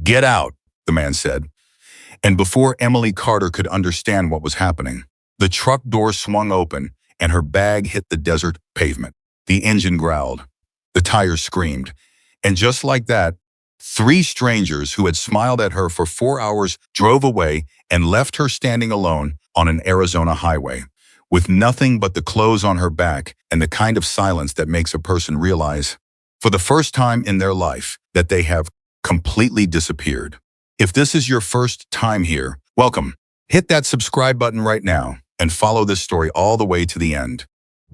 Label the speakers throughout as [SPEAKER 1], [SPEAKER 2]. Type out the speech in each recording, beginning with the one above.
[SPEAKER 1] "Get out," the man said. And before Emily Carter could understand what was happening, the truck door swung open and her bag hit the desert pavement. The engine growled. The tires screamed. And just like that, three strangers who had smiled at her for 4 hours drove away and left her standing alone on an Arizona highway, with nothing but the clothes on her back and the kind of silence that makes a person realize, for the first time in their life, that they have completely disappeared. If this is your first time here, welcome. Hit that subscribe button right now and follow this story all the way to the end.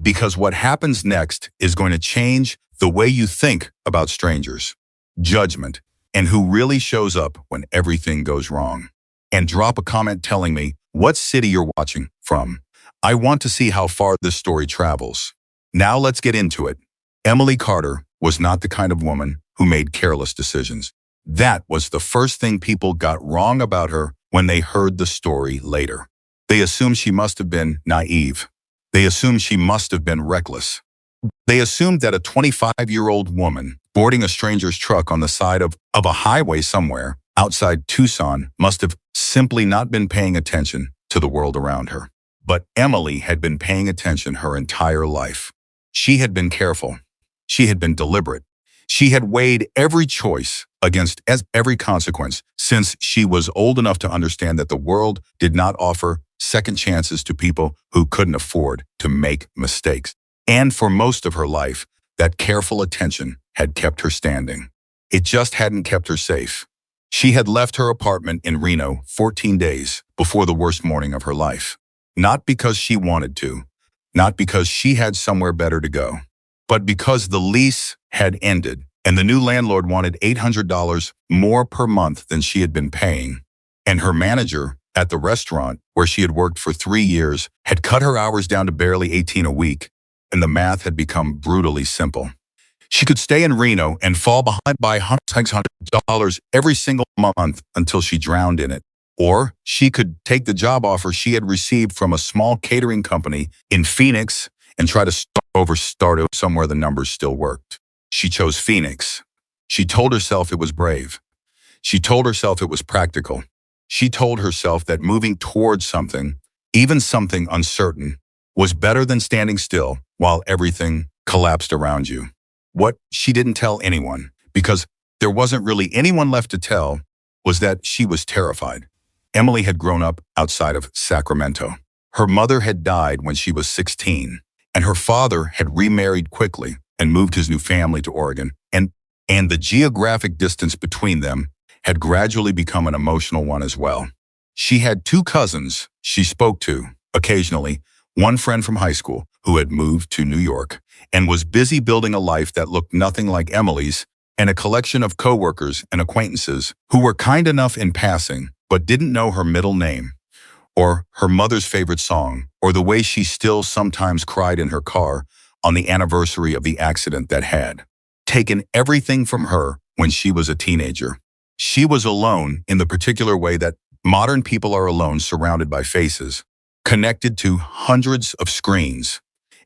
[SPEAKER 1] Because what happens next is going to change the way you think about strangers, judgment, and who really shows up when everything goes wrong. And drop a comment telling me what city you're watching from. I want to see how far this story travels. Now let's get into it. Emily Carter was not the kind of woman who made careless decisions. That was the first thing people got wrong about her when they heard the story later. They assumed she must have been naive. They assumed she must have been reckless. They assumed that a 25-year-old woman boarding a stranger's truck on the side of a highway somewhere outside Tucson must have simply not been paying attention to the world around her. But Emily had been paying attention her entire life. She had been careful. She had been deliberate. She had weighed every choice against every consequence since she was old enough to understand that the world did not offer second chances to people who couldn't afford to make mistakes. And for most of her life, that careful attention had kept her standing. It just hadn't kept her safe. She had left her apartment in Reno 14 days before the worst morning of her life. Not because she wanted to, not because she had somewhere better to go, but because the lease had ended and the new landlord wanted $800 more per month than she had been paying. And her manager at the restaurant where she had worked for 3 years had cut her hours down to barely 18 a week, and the math had become brutally simple. She could stay in Reno and fall behind by $600 every single month until she drowned in it. Or she could take the job offer she had received from a small catering company in Phoenix and try to start somewhere the numbers still worked. She chose Phoenix. She told herself it was brave. She told herself it was practical. She told herself that moving towards something, even something uncertain, was better than standing still while everything collapsed around you. What she didn't tell anyone, because there wasn't really anyone left to tell, was that she was terrified. Emily had grown up outside of Sacramento. Her mother had died when she was 16, and her father had remarried quickly and moved his new family to Oregon, and the geographic distance between them had gradually become an emotional one as well. She had 2 cousins she spoke to occasionally, one friend from high school who had moved to New York and was busy building a life that looked nothing like Emily's, and a collection of coworkers and acquaintances who were kind enough in passing but didn't know her middle name, or her mother's favorite song, or the way she still sometimes cried in her car on the anniversary of the accident that had taken everything from her when she was a teenager. She was alone in the particular way that modern people are alone, surrounded by faces, connected to hundreds of screens,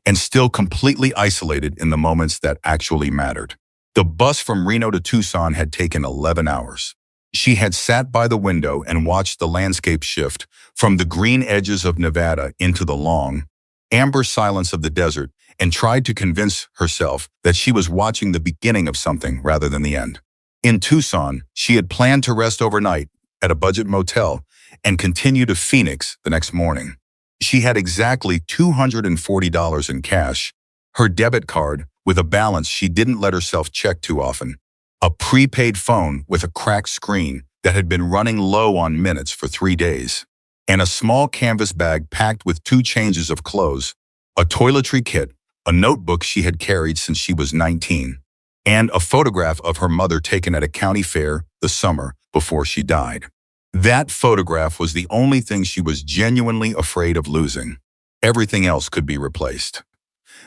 [SPEAKER 1] and still completely isolated in the moments that actually mattered. The bus from Reno to Tucson had taken 11 hours. She had sat by the window and watched the landscape shift from the green edges of Nevada into the long, amber silence of the desert, and tried to convince herself that she was watching the beginning of something rather than the end. In Tucson, she had planned to rest overnight at a budget motel and continue to Phoenix the next morning. She had exactly $240 in cash, her debit card with a balance she didn't let herself check too often, a prepaid phone with a cracked screen that had been running low on minutes for 3 days, and a small canvas bag packed with 2 changes of clothes, a toiletry kit, a notebook she had carried since she was 19, and a photograph of her mother taken at a county fair the summer before she died. That photograph was the only thing she was genuinely afraid of losing. Everything else could be replaced.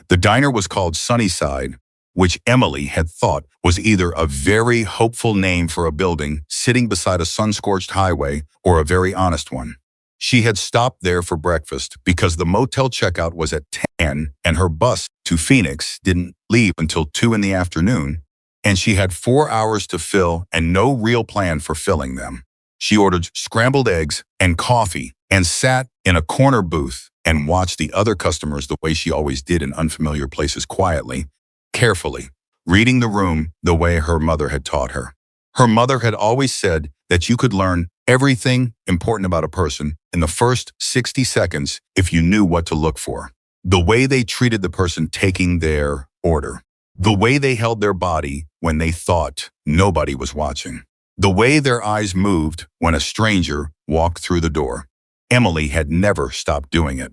[SPEAKER 1] The diner was called Sunnyside, which Emily had thought was either a very hopeful name for a building sitting beside a sun-scorched highway or a very honest one. She had stopped there for breakfast because the motel checkout was at 10 and her bus to Phoenix didn't leave until 2 in the afternoon, and she had 4 hours to fill and no real plan for filling them. She ordered scrambled eggs and coffee and sat in a corner booth and watched the other customers the way she always did in unfamiliar places quietly, carefully, reading the room the way her mother had taught her. Her mother had always said that you could learn everything important about a person in the first 60 seconds if you knew what to look for. The way they treated the person taking their order. The way they held their body when they thought nobody was watching. The way their eyes moved when a stranger walked through the door. Emily had never stopped doing it.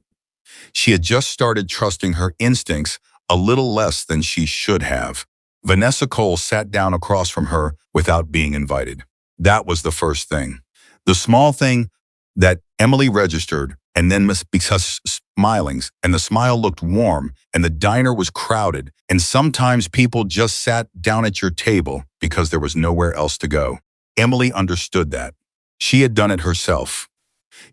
[SPEAKER 1] She had just started trusting her instincts a little less than she should have. Vanessa Cole sat down across from her without being invited. That was the first thing. The small thing that Emily registered, and then because smilings, and the smile looked warm, and the diner was crowded, and sometimes people just sat down at your table because there was nowhere else to go. Emily understood that. She had done it herself.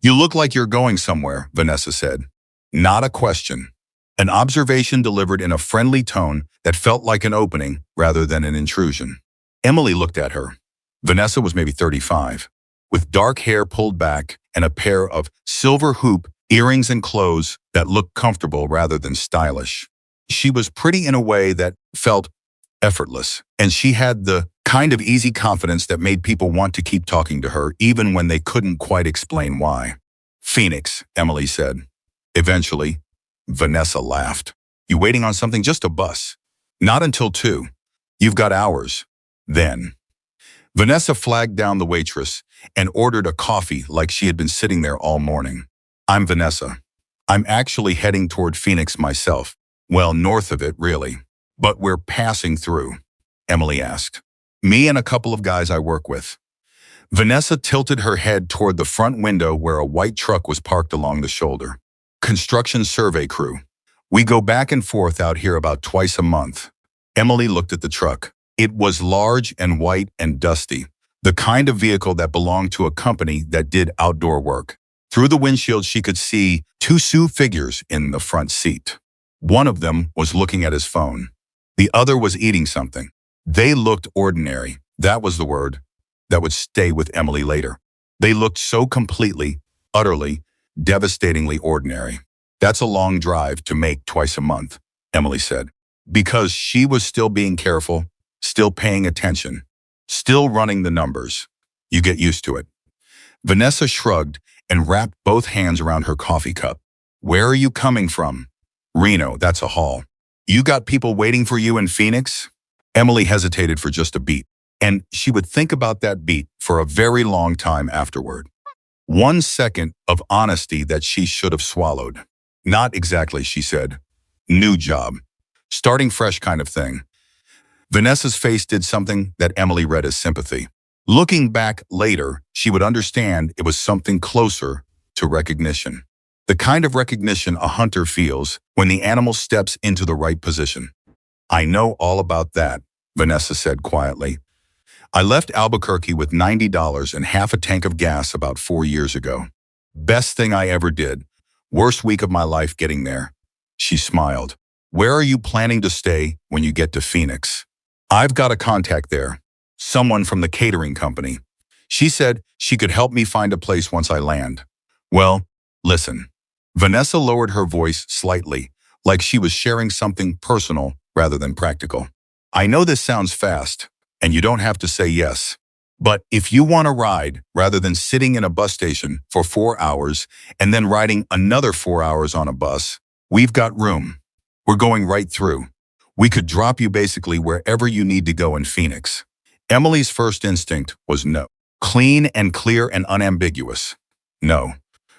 [SPEAKER 1] "You look like you're going somewhere," Vanessa said. Not a question. An observation delivered in a friendly tone that felt like an opening rather than an intrusion. Emily looked at her. Vanessa was maybe 35, with dark hair pulled back and a pair of silver hoop earrings and clothes that looked comfortable rather than stylish. She was pretty in a way that felt effortless, and she had the kind of easy confidence that made people want to keep talking to her even when they couldn't quite explain why. "Phoenix," Emily said. Eventually, Vanessa laughed. "You waiting on something? Just a bus." "Not until 2. You've got hours." Then, Vanessa flagged down the waitress and ordered a coffee like she had been sitting there all morning. "I'm Vanessa. I'm actually heading toward Phoenix myself. Well, north of it, really. But we're passing through," Emily asked. "Me and a couple of guys I work with." Vanessa tilted her head toward the front window where a white truck was parked along the shoulder. "Construction survey crew. We go back and forth out here about twice a month." Emily looked at the truck. It was large and white and dusty, the kind of vehicle that belonged to a company that did outdoor work. Through the windshield, she could see 2 Sioux figures in the front seat. One of them was looking at his phone. The other was eating something. They looked ordinary. That was the word that would stay with Emily later. They looked so completely, utterly, devastatingly ordinary. "That's a long drive to make twice a month," Emily said, because she was still being careful, still paying attention, still running the numbers. "You get used to it." Vanessa shrugged and wrapped both hands around her coffee cup. "Where are you coming from?" "Reno, that's a haul." "You got people waiting for you in Phoenix?" Emily hesitated for just a beat, and she would think about that beat for a very long time afterward. 1 second of honesty that she should have swallowed. "Not exactly," she said. "New job. Starting fresh kind of thing." Vanessa's face did something that Emily read as sympathy. Looking back later, she would understand it was something closer to recognition. The kind of recognition a hunter feels when the animal steps into the right position. "I know all about that," Vanessa said quietly. "I left Albuquerque with $90 and half a tank of gas about 4 years ago. Best thing I ever did. Worst week of my life getting there." She smiled. "Where are you planning to stay when you get to Phoenix?" "I've got a contact there. Someone from the catering company. She said she could help me find a place once I land." "Well, listen." Vanessa lowered her voice slightly, like she was sharing something personal rather than practical. "I know this sounds fast, and you don't have to say yes. But if you want a ride, rather than sitting in a bus station for 4 hours and then riding another 4 hours on a bus, we've got room. We're going right through. We could drop you basically wherever you need to go in Phoenix." Emily's first instinct was no. Clean and clear and unambiguous. No.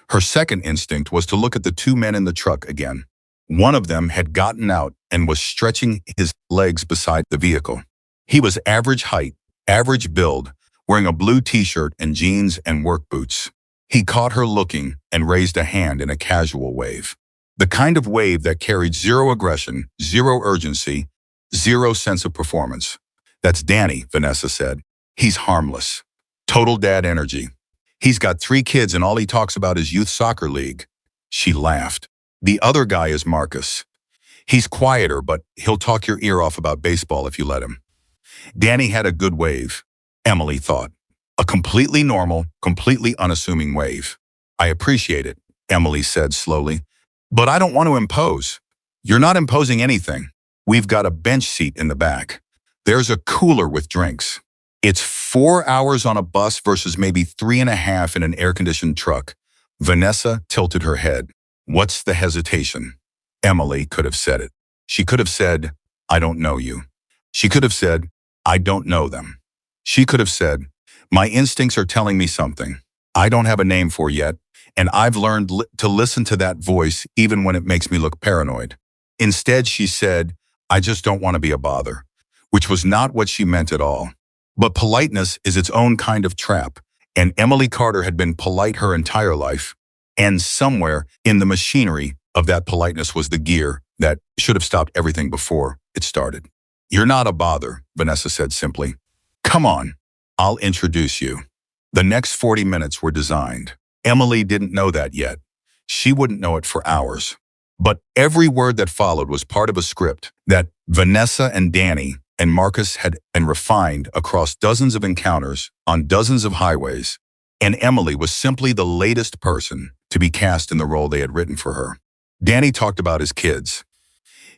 [SPEAKER 1] Her second instinct was to look at the 2 men in the truck again. One of them had gotten out and was stretching his legs beside the vehicle. He was average height, average build, wearing a blue t-shirt and jeans and work boots. He caught her looking and raised a hand in a casual wave. The kind of wave that carried zero aggression, zero urgency, zero sense of performance. "That's Danny," Vanessa said. "He's harmless. Total dad energy. He's got 3 kids and all he talks about is youth soccer league." She laughed. "The other guy is Marcus. He's quieter, but he'll talk your ear off about baseball if you let him." Danny had a good wave, Emily thought. A completely normal, completely unassuming wave. I appreciate it, Emily said slowly. But I don't want to impose. You're not imposing anything. We've got a bench seat in the back. There's a cooler with drinks. It's 4 hours on a bus versus maybe 3.5 in an air-conditioned truck. Vanessa tilted her head. What's the hesitation? Emily could have said it. She could have said, I don't know you. She could have said, I don't know them. She could have said, my instincts are telling me something I don't have a name for yet, and I've learned to listen to that voice even when it makes me look paranoid. Instead, she said, I just don't want to be a bother, which was not what she meant at all. But politeness is its own kind of trap, and Emily Carter had been polite her entire life, and somewhere in the machinery of that politeness was the gear that should have stopped everything before it started. You're not a bother, Vanessa said simply. Come on, I'll introduce you. The next 40 minutes were designed. Emily didn't know that yet. She wouldn't know it for hours. But every word that followed was part of a script that Vanessa and Danny and Marcus had been refined across dozens of encounters on dozens of highways, and Emily was simply the latest person to be cast in the role they had written for her. Danny talked about his kids.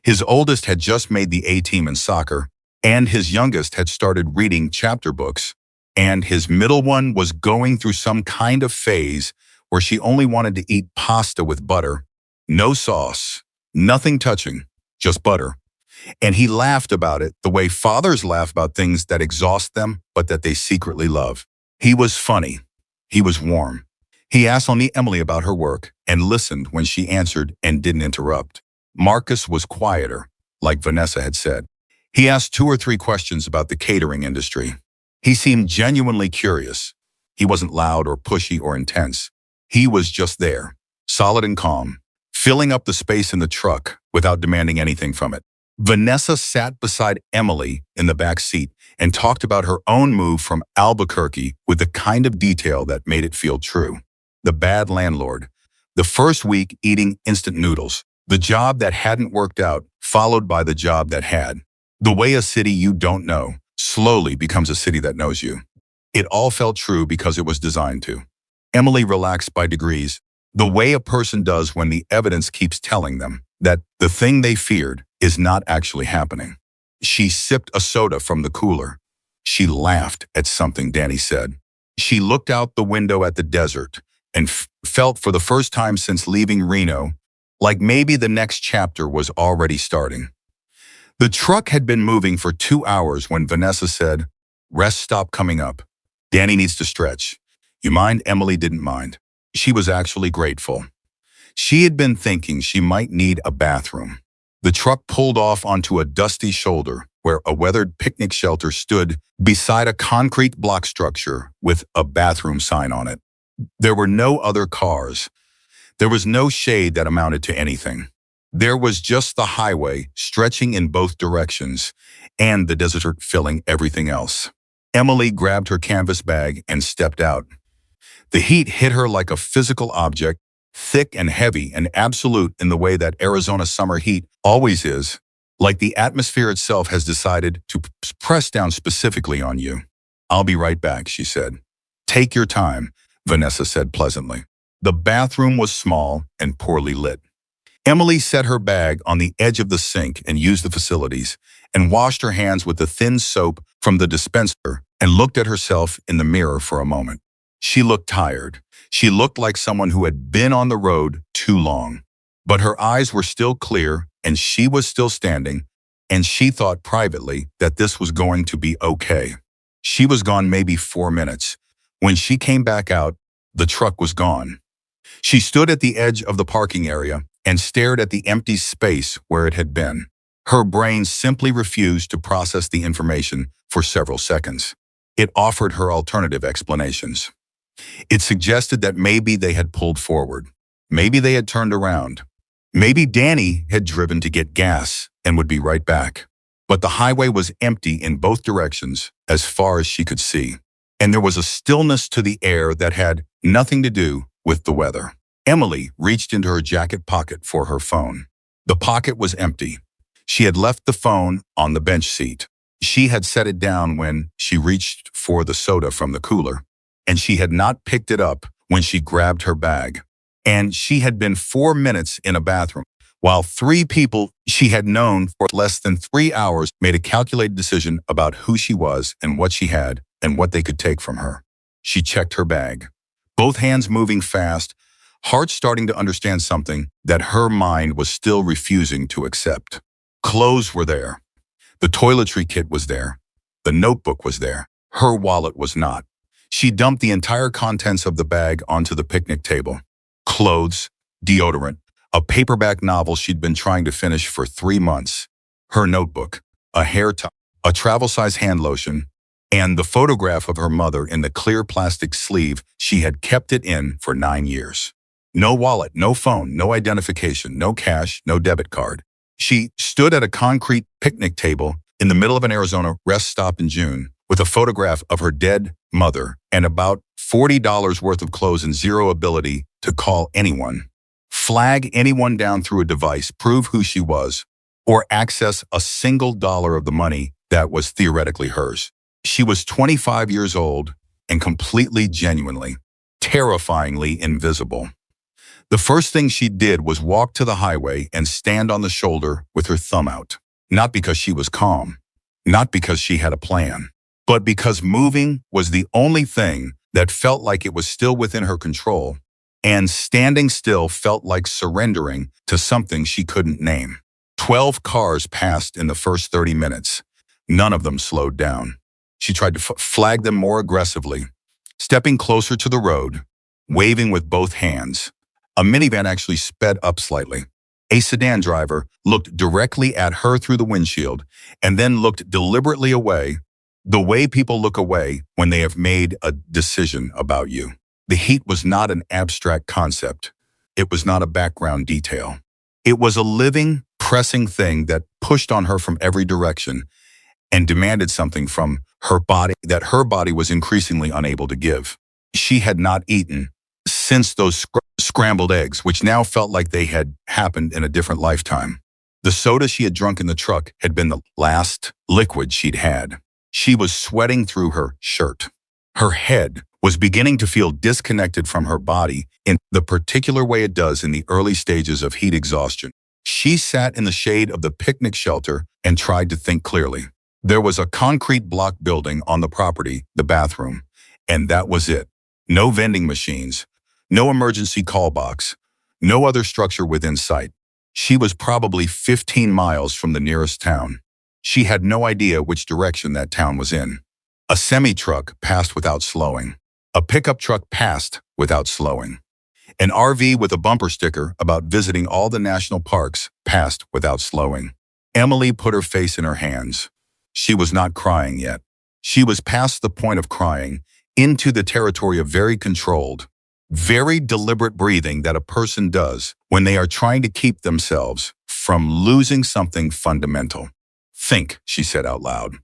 [SPEAKER 1] His oldest had just made the A-team in soccer, and his youngest had started reading chapter books, and his middle one was going through some kind of phase where she only wanted to eat pasta with butter, no sauce, nothing touching, just butter. And he laughed about it the way fathers laugh about things that exhaust them but that they secretly love. He was funny. He was warm. He asked Emily about her work and listened when she answered and didn't interrupt. Marcus was quieter, like Vanessa had said. He asked 2 or 3 questions about the catering industry. He seemed genuinely curious. He wasn't loud or pushy or intense. He was just there, solid and calm, filling up the space in the truck without demanding anything from it. Vanessa sat beside Emily in the back seat and talked about her own move from Albuquerque with the kind of detail that made it feel true. The bad landlord, the first week eating instant noodles, the job that hadn't worked out, followed by the job that had. The way a city you don't know slowly becomes a city that knows you. It all felt true because it was designed to. Emily relaxed by degrees, the way a person does when the evidence keeps telling them that the thing they feared is not actually happening. She sipped a soda from the cooler. She laughed at something Danny said. She looked out the window at the desert and felt for the first time since leaving Reno like maybe the next chapter was already starting. The truck had been moving for 2 hours when Vanessa said, rest stop coming up. Danny needs to stretch. You mind? Emily didn't mind. She was actually grateful. She had been thinking she might need a bathroom. The truck pulled off onto a dusty shoulder where a weathered picnic shelter stood beside a concrete block structure with a bathroom sign on it. There were no other cars. There was no shade that amounted to anything. There was just the highway stretching in both directions and the desert filling everything else. Emily grabbed her canvas bag and stepped out. The heat hit her like a physical object, thick and heavy and absolute in the way that Arizona summer heat always is, like the atmosphere itself has decided to press down specifically on you. I'll be right back, she said. Take your time, Vanessa said pleasantly. The bathroom was small and poorly lit. Emily set her bag on the edge of the sink and used the facilities, and washed her hands with the thin soap from the dispenser and looked at herself in the mirror for a moment. She looked tired. She looked like someone who had been on the road too long. But her eyes were still clear, and she was still standing, and she thought privately that this was going to be okay. She was gone maybe 4 minutes. When she came back out, the truck was gone. She stood at the edge of the parking area and stared at the empty space where it had been. Her brain simply refused to process the information for several seconds. It offered her alternative explanations. It suggested that maybe they had pulled forward. Maybe they had turned around. Maybe Danny had driven to get gas and would be right back. But the highway was empty in both directions as far as she could see. And there was a stillness to the air that had nothing to do with the weather. Emily reached into her jacket pocket for her phone. The pocket was empty. She had left the phone on the bench seat. She had set it down when she reached for the soda from the cooler, and she had not picked it up when she grabbed her bag. And she had been 4 minutes in a bathroom, while three people she had known for less than 3 hours made a calculated decision about who she was and what she had and what they could take from her. She checked her bag, both hands moving fast, heart starting to understand something that her mind was still refusing to accept. Clothes were there. The toiletry kit was there. The notebook was there. Her wallet was not. She dumped the entire contents of the bag onto the picnic table. Clothes, deodorant, a paperback novel she'd been trying to finish for 3 months, her notebook, a hair tie, a travel-size hand lotion, and the photograph of her mother in the clear plastic sleeve she had kept it in for 9 years. No wallet, no phone, no identification, no cash, no debit card. She stood at a concrete picnic table in the middle of an Arizona rest stop in June with a photograph of her dead mother and about $40 worth of clothes and zero ability to call anyone, flag anyone down through a device, prove who she was, or access a single dollar of the money that was theoretically hers. She was 25 years old and completely, genuinely, terrifyingly invisible. The first thing she did was walk to the highway and stand on the shoulder with her thumb out. Not because she was calm, not because she had a plan, but because moving was the only thing that felt like it was still within her control, and standing still felt like surrendering to something she couldn't name. 12 cars passed in the first 30 minutes. None of them slowed down. She tried to flag them more aggressively, stepping closer to the road, waving with both hands. A minivan actually sped up slightly. A sedan driver looked directly at her through the windshield and then looked deliberately away, the way people look away when they have made a decision about you. The heat was not an abstract concept. It was not a background detail. It was a living, pressing thing that pushed on her from every direction and demanded something from her body that her body was increasingly unable to give. She had not eaten since those scrambled eggs, which now felt like they had happened in a different lifetime. The soda she had drunk in the truck had been the last liquid she'd had. She was sweating through her shirt. Her head was beginning to feel disconnected from her body in the particular way it does in the early stages of heat exhaustion. She sat in the shade of the picnic shelter and tried to think clearly. There was a concrete block building on the property, the bathroom, and that was it. No vending machines, no emergency call box, no other structure within sight. She was probably 15 miles from the nearest town. She had no idea which direction that town was in. A semi-truck passed without slowing. A pickup truck passed without slowing. An RV with a bumper sticker about visiting all the national parks passed without slowing. Emily put her face in her hands. She was not crying yet. She was past the point of crying, into the territory of very controlled, very deliberate breathing that a person does when they are trying to keep themselves from losing something fundamental. Think, she said out loud.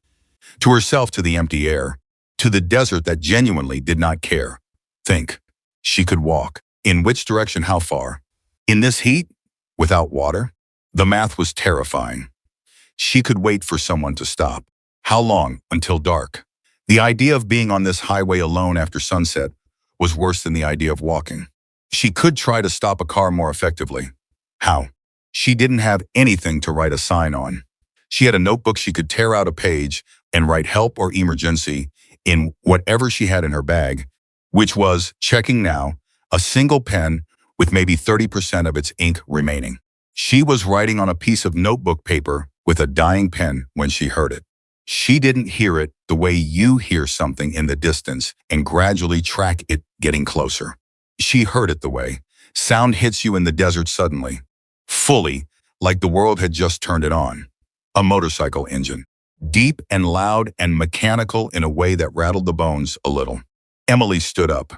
[SPEAKER 1] To herself, to the empty air, to the desert that genuinely did not care. Think. She could walk. In which direction, how far? In this heat? Without water? The math was terrifying. She could wait for someone to stop. How long? Until dark. The idea of being on this highway alone after sunset was worse than the idea of walking. She could try to stop a car more effectively. How? She didn't have anything to write a sign on. She had a notebook she could tear out a page and write help or emergency in whatever she had in her bag, which was, checking now, a single pen with maybe 30% of its ink remaining. She was writing on a piece of notebook paper with a dying pen when she heard it. She didn't hear it the way you hear something in the distance and gradually track it getting closer. She heard it the way sound hits you in the desert suddenly, fully, like the world had just turned it on. A motorcycle engine, deep and loud and mechanical in a way that rattled the bones a little. Emily stood up.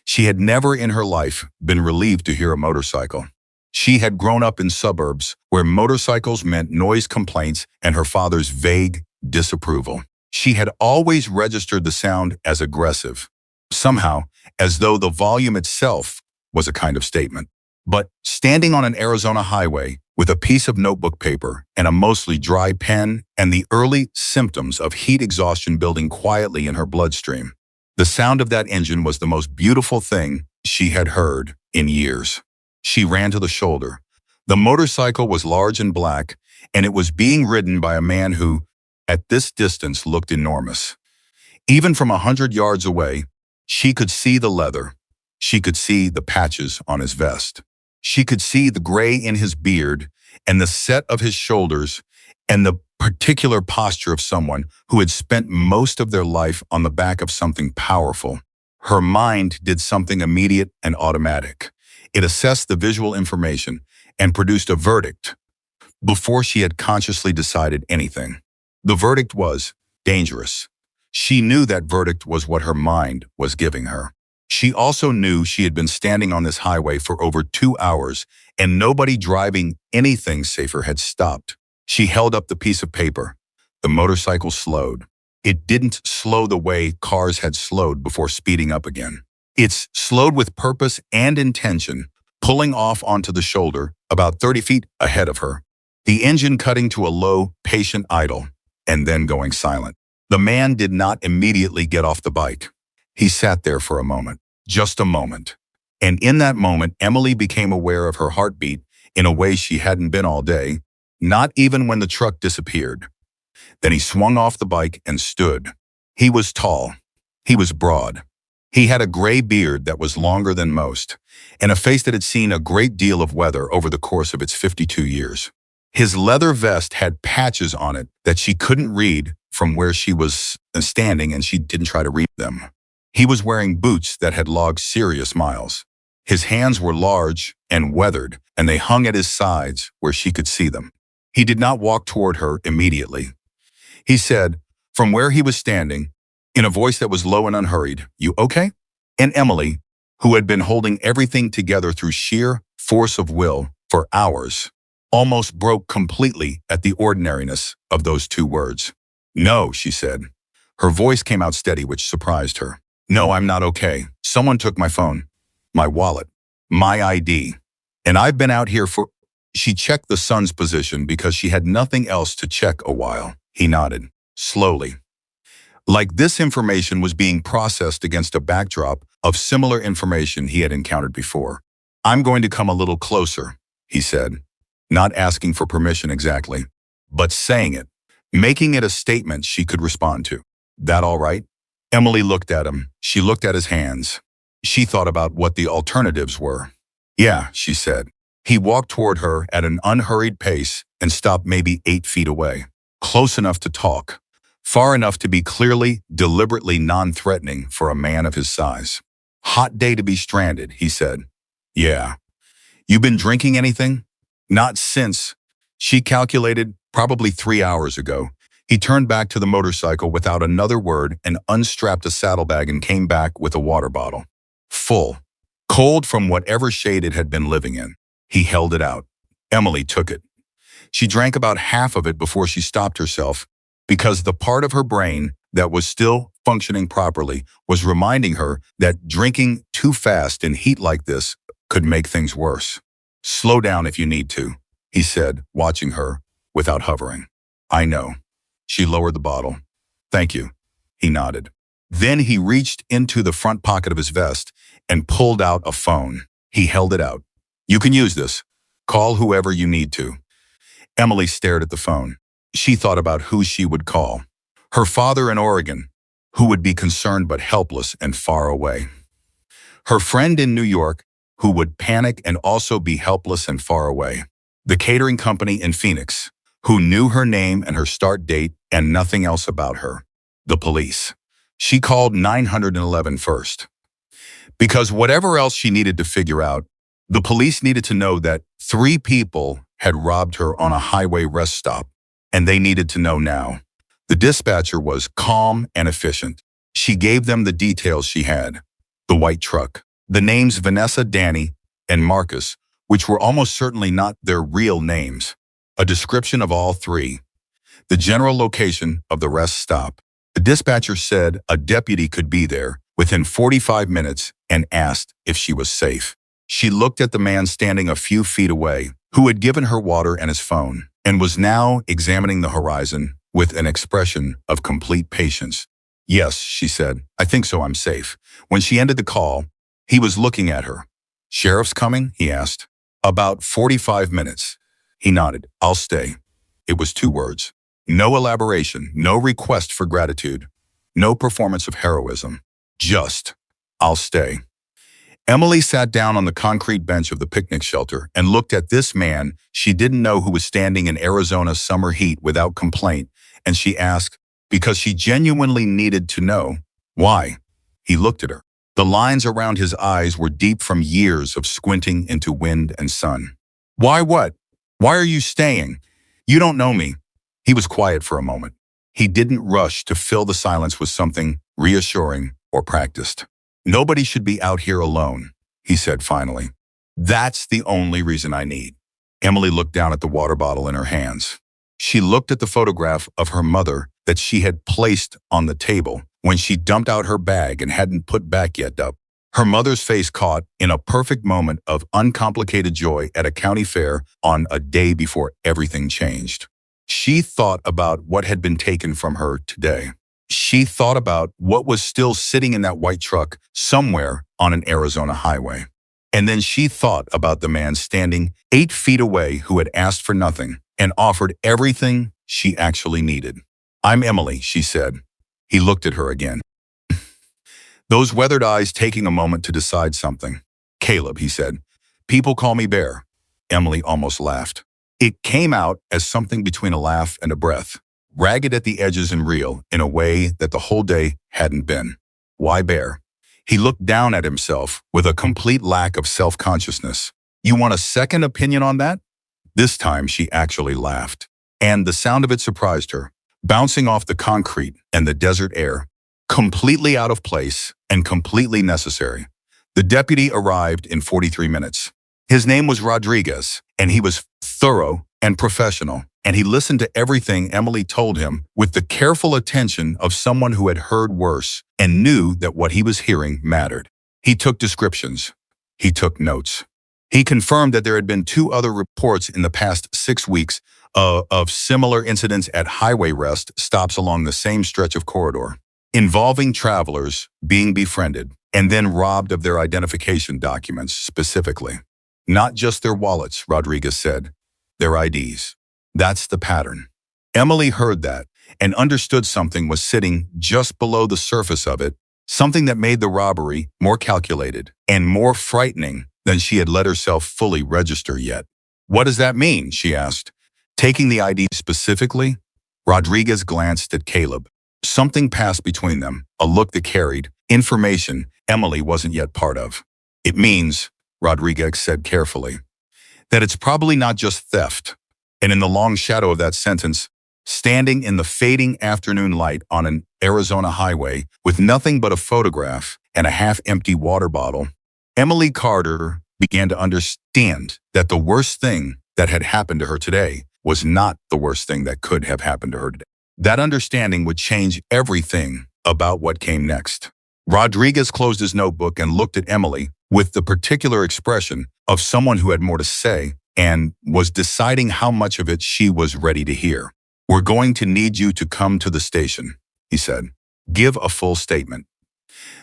[SPEAKER 1] She had never in her life been relieved to hear a motorcycle. She had grown up in suburbs where motorcycles meant noise complaints and her father's vague disapproval. She had always registered the sound as aggressive, somehow as though the volume itself was a kind of statement. But standing on an Arizona highway, with a piece of notebook paper and a mostly dry pen and the early symptoms of heat exhaustion building quietly in her bloodstream. The sound of that engine was the most beautiful thing she had heard in years. She ran to the shoulder. The motorcycle was large and black, and it was being ridden by a man who, at this distance, looked enormous. Even from 100 yards away, she could see the leather. She could see the patches on his vest. She could see the gray in his beard and the set of his shoulders and the particular posture of someone who had spent most of their life on the back of something powerful. Her mind did something immediate and automatic. It assessed the visual information and produced a verdict before she had consciously decided anything. The verdict was dangerous. She knew that verdict was what her mind was giving her. She also knew she had been standing on this highway for over 2 hours, and nobody driving anything safer had stopped. She held up the piece of paper. The motorcycle slowed. It didn't slow the way cars had slowed before speeding up again. It slowed with purpose and intention, pulling off onto the shoulder about 30 feet ahead of her. The engine cutting to a low, patient idle, and then going silent. The man did not immediately get off the bike. He sat there for a moment, just a moment. And in that moment, Emily became aware of her heartbeat in a way she hadn't been all day, not even when the truck disappeared. Then he swung off the bike and stood. He was tall. He was broad. He had a gray beard that was longer than most, and a face that had seen a great deal of weather over the course of its 52 years. His leather vest had patches on it that she couldn't read from where she was standing, and she didn't try to read them. He was wearing boots that had logged serious miles. His hands were large and weathered, and they hung at his sides where she could see them. He did not walk toward her immediately. He said, from where he was standing, in a voice that was low and unhurried, "You okay?" And Emily, who had been holding everything together through sheer force of will for hours, almost broke completely at the ordinariness of those 2 words. "No," she said. Her voice came out steady, which surprised her. "No, I'm not okay. Someone took my phone, my wallet, my ID. And I've been out here for—" She checked the sun's position because she had nothing else to check a while. He nodded, slowly. Like this information was being processed against a backdrop of similar information he had encountered before. "I'm going to come a little closer," he said, not asking for permission exactly, but saying it, making it a statement she could respond to. "That all right?" Emily looked at him. She looked at his hands. She thought about what the alternatives were. "Yeah," she said. He walked toward her at an unhurried pace and stopped maybe 8 feet away, close enough to talk, far enough to be clearly, deliberately non-threatening for a man of his size. "Hot day to be stranded," he said. "Yeah. You been drinking anything?" "Not since," she calculated, probably 3 hours ago. He turned back to the motorcycle without another word and unstrapped a saddlebag and came back with a water bottle. Full. Cold from whatever shade it had been living in. He held it out. Emily took it. She drank about half of it before she stopped herself because the part of her brain that was still functioning properly was reminding her that drinking too fast in heat like this could make things worse. "Slow down if you need to," he said, watching her without hovering. "I know." She lowered the bottle. "Thank you." He nodded. Then he reached into the front pocket of his vest and pulled out a phone. He held it out. "You can use this. Call whoever you need to." Emily stared at the phone. She thought about who she would call. Her father in Oregon, who would be concerned but helpless and far away. Her friend in New York, who would panic and also be helpless and far away. The catering company in Phoenix, who knew her name and her start date and nothing else about her. The police. She called 911 first. Because whatever else she needed to figure out, the police needed to know that 3 people had robbed her on a highway rest stop, and they needed to know now. The dispatcher was calm and efficient. She gave them the details she had. The white truck, the names Vanessa, Danny, and Marcus, which were almost certainly not their real names. A description of all 3. The general location of the rest stop. The dispatcher said a deputy could be there within 45 minutes and asked if she was safe. She looked at the man standing a few feet away, who had given her water and his phone, and was now examining the horizon with an expression of complete patience. "Yes," she said, "I think so, I'm safe." When she ended the call, he was looking at her. "Sheriff's coming?" he asked. "About 45 minutes." He nodded. "I'll stay." It was 2 words. No elaboration, no request for gratitude, no performance of heroism. Just, "I'll stay." Emily sat down on the concrete bench of the picnic shelter and looked at this man she didn't know who was standing in Arizona's summer heat without complaint, and she asked, because she genuinely needed to know, why? He looked at her. The lines around his eyes were deep from years of squinting into wind and sun. "Why what? Why are you staying? You don't know me." He was quiet for a moment. He didn't rush to fill the silence with something reassuring or practiced. "Nobody should be out here alone," he said finally. "That's the only reason I need." Emily looked down at the water bottle in her hands. She looked at the photograph of her mother that she had placed on the table when she dumped out her bag and hadn't put back yet up. Her mother's face caught in a perfect moment of uncomplicated joy at a county fair on a day before everything changed. She thought about what had been taken from her today. She thought about what was still sitting in that white truck somewhere on an Arizona highway. And then she thought about the man standing 8 feet away who had asked for nothing and offered everything she actually needed. "I'm Emily," she said. He looked at her again, those weathered eyes taking a moment to decide something. "Caleb," he said. "People call me Bear." Emily almost laughed. It came out as something between a laugh and a breath, ragged at the edges and real in a way that the whole day hadn't been. "Why Bear?" He looked down at himself with a complete lack of self-consciousness. "You want a second opinion on that?" This time she actually laughed, and the sound of it surprised her, bouncing off the concrete and the desert air, completely out of place and completely necessary. The deputy arrived in 43 minutes. His name was Rodriguez, and he was thorough and professional, and he listened to everything Emily told him with the careful attention of someone who had heard worse and knew that what he was hearing mattered. He took descriptions. He took notes. He confirmed that there had been 2 other reports in the past 6 weeks of similar incidents at highway rest stops along the same stretch of corridor, involving travelers being befriended and then robbed of their identification documents specifically. "Not just their wallets," Rodriguez said. "Their IDs. That's the pattern." Emily heard that and understood something was sitting just below the surface of it, something that made the robbery more calculated and more frightening than she had let herself fully register yet. "What does that mean?" she asked. Taking the ID specifically, Rodriguez glanced at Caleb. Something passed between them, a look that carried information Emily wasn't yet part of. "It means," Rodriguez said carefully, "that it's probably not just theft." And in the long shadow of that sentence, standing in the fading afternoon light on an Arizona highway with nothing but a photograph and a half-empty water bottle, Emily Carter began to understand that the worst thing that had happened to her today was not the worst thing that could have happened to her today. That understanding would change everything about what came next. Rodriguez closed his notebook and looked at Emily with the particular expression of someone who had more to say and was deciding how much of it she was ready to hear. "We're going to need you to come to the station," he said. "Give a full statement.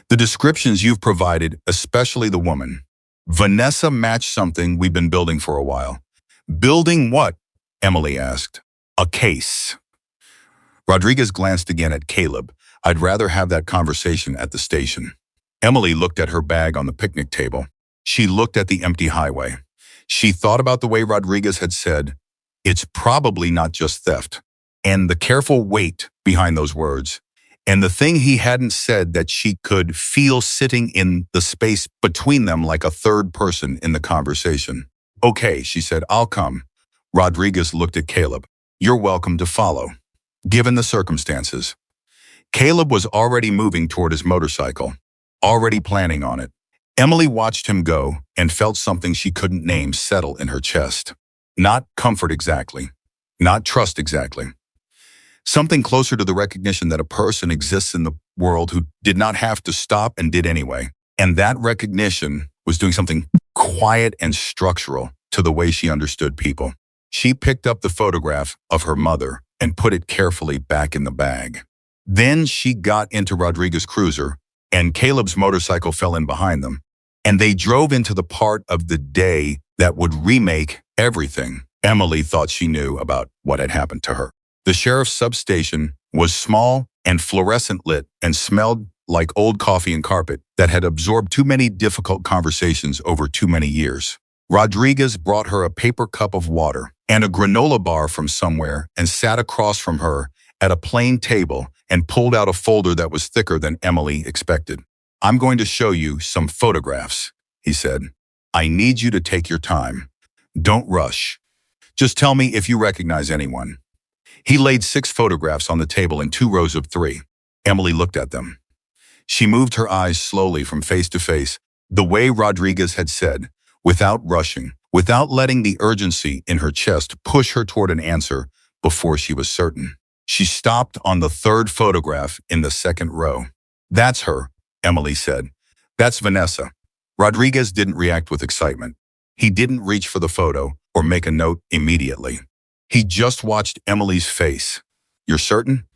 [SPEAKER 1] The descriptions you've provided, especially the woman, Vanessa, match something we've been building for a while." "Building what?" Emily asked. "A case." Rodriguez glanced again at Caleb. "I'd rather have that conversation at the station." Emily looked at her bag on the picnic table. She looked at the empty highway. She thought about the way Rodriguez had said, "It's probably not just theft," and the careful weight behind those words, and the thing he hadn't said that she could feel sitting in the space between them like a third person in the conversation. "Okay," she said, "I'll come." Rodriguez looked at Caleb. "You're welcome to follow, given the circumstances." Caleb was already moving toward his motorcycle, already planning on it. Emily watched him go and felt something she couldn't name settle in her chest. Not comfort exactly, not trust exactly. Something closer to the recognition that a person exists in the world who did not have to stop and did anyway. And that recognition was doing something quiet and structural, to the way she understood people. She picked up the photograph of her mother and put it carefully back in the bag. Then she got into Rodriguez's cruiser, and Caleb's motorcycle fell in behind them, and they drove into the part of the day that would remake everything Emily thought she knew about what had happened to her. The sheriff's substation was small and fluorescent lit and smelled like old coffee and carpet that had absorbed too many difficult conversations over too many years. Rodriguez brought her a paper cup of water and a granola bar from somewhere and sat across from her at a plain table and pulled out a folder that was thicker than Emily expected. "I'm going to show you some photographs," he said. "I need you to take your time. Don't rush. Just tell me if you recognize anyone." He laid 6 photographs on the table in 2 rows of 3. Emily looked at them. She moved her eyes slowly from face to face, the way Rodriguez had said, without rushing, without letting the urgency in her chest push her toward an answer before she was certain. She stopped on the 3rd photograph in the 2nd row. "That's her," Emily said. "That's Vanessa." Rodriguez didn't react with excitement. He didn't reach for the photo or make a note immediately. He just watched Emily's face. "You're certain?"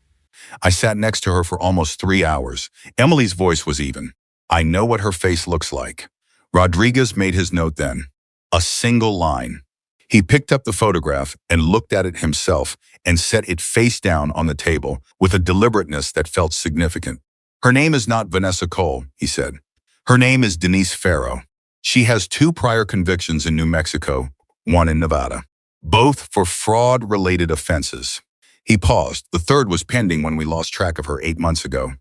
[SPEAKER 1] "I sat next to her for almost 3 hours. Emily's voice was even. "I know what her face looks like." Rodriguez made his note then. A single line. He picked up the photograph and looked at it himself and set it face down on the table with a deliberateness that felt significant. "Her name is not Vanessa Cole," he said. "Her name is Denise Farrow. She has 2 prior convictions in New Mexico, 1 in Nevada, both for fraud-related offenses." He paused. "The 3rd was pending when we lost track of her 8 months ago."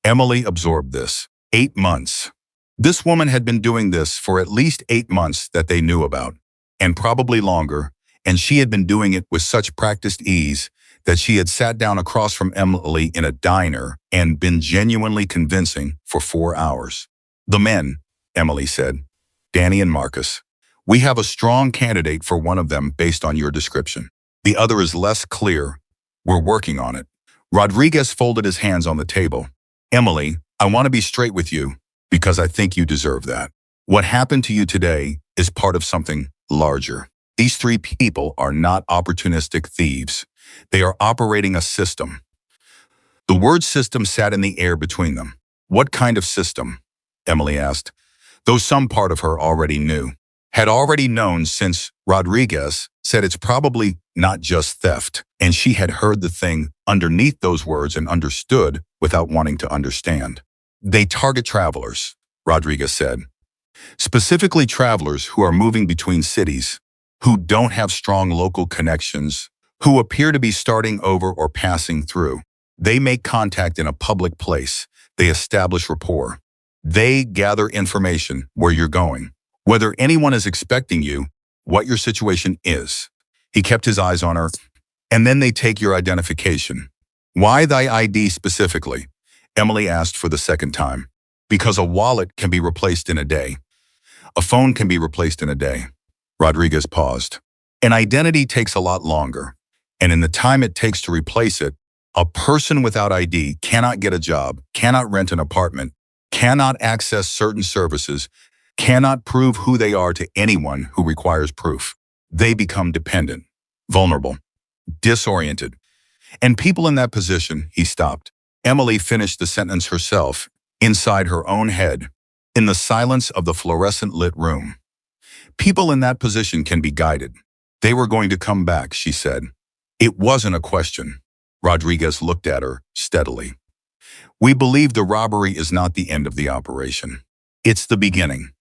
[SPEAKER 1] Emily absorbed this. 8 months. This woman had been doing this for at least 8 months that they knew about, and probably longer, and she had been doing it with such practiced ease that she had sat down across from Emily in a diner and been genuinely convincing for 4 hours. "The men," Emily said, "Danny and Marcus. We have a strong candidate for one of them based on your description. The other is less clear. We're working on it." Rodriguez folded his hands on the table. "Emily, I want to be straight with you, because I think you deserve that. What happened to you today is part of something larger. These 3 people are not opportunistic thieves. They are operating a system." The word system sat in the air between them. "What kind of system?" Emily asked, though some part of her already knew. Had already known since Rodriguez said it's probably not just theft, and she had heard the thing underneath those words and understood without wanting to understand. "They target travelers," Rodriguez said. "Specifically travelers who are moving between cities, who don't have strong local connections, who appear to be starting over or passing through. They make contact in a public place. They establish rapport. They gather information where you're going, whether anyone is expecting you, what your situation is." He kept his eyes on her. "And then they take your identification." "Why thy ID specifically?" Emily asked for the 2nd time. "Because a wallet can be replaced in a day. A phone can be replaced in a day." Rodriguez paused. "An identity takes a lot longer, and in the time it takes to replace it, a person without ID cannot get a job, cannot rent an apartment, cannot access certain services, cannot prove who they are to anyone who requires proof. They become dependent, vulnerable, disoriented. And people in that position," he stopped. Emily finished the sentence herself, inside her own head, in the silence of the fluorescent-lit room. "People in that position can be guided. They were going to come back," she said. It wasn't a question. Rodriguez looked at her steadily. "We believe the robbery is not the end of the operation. It's the beginning."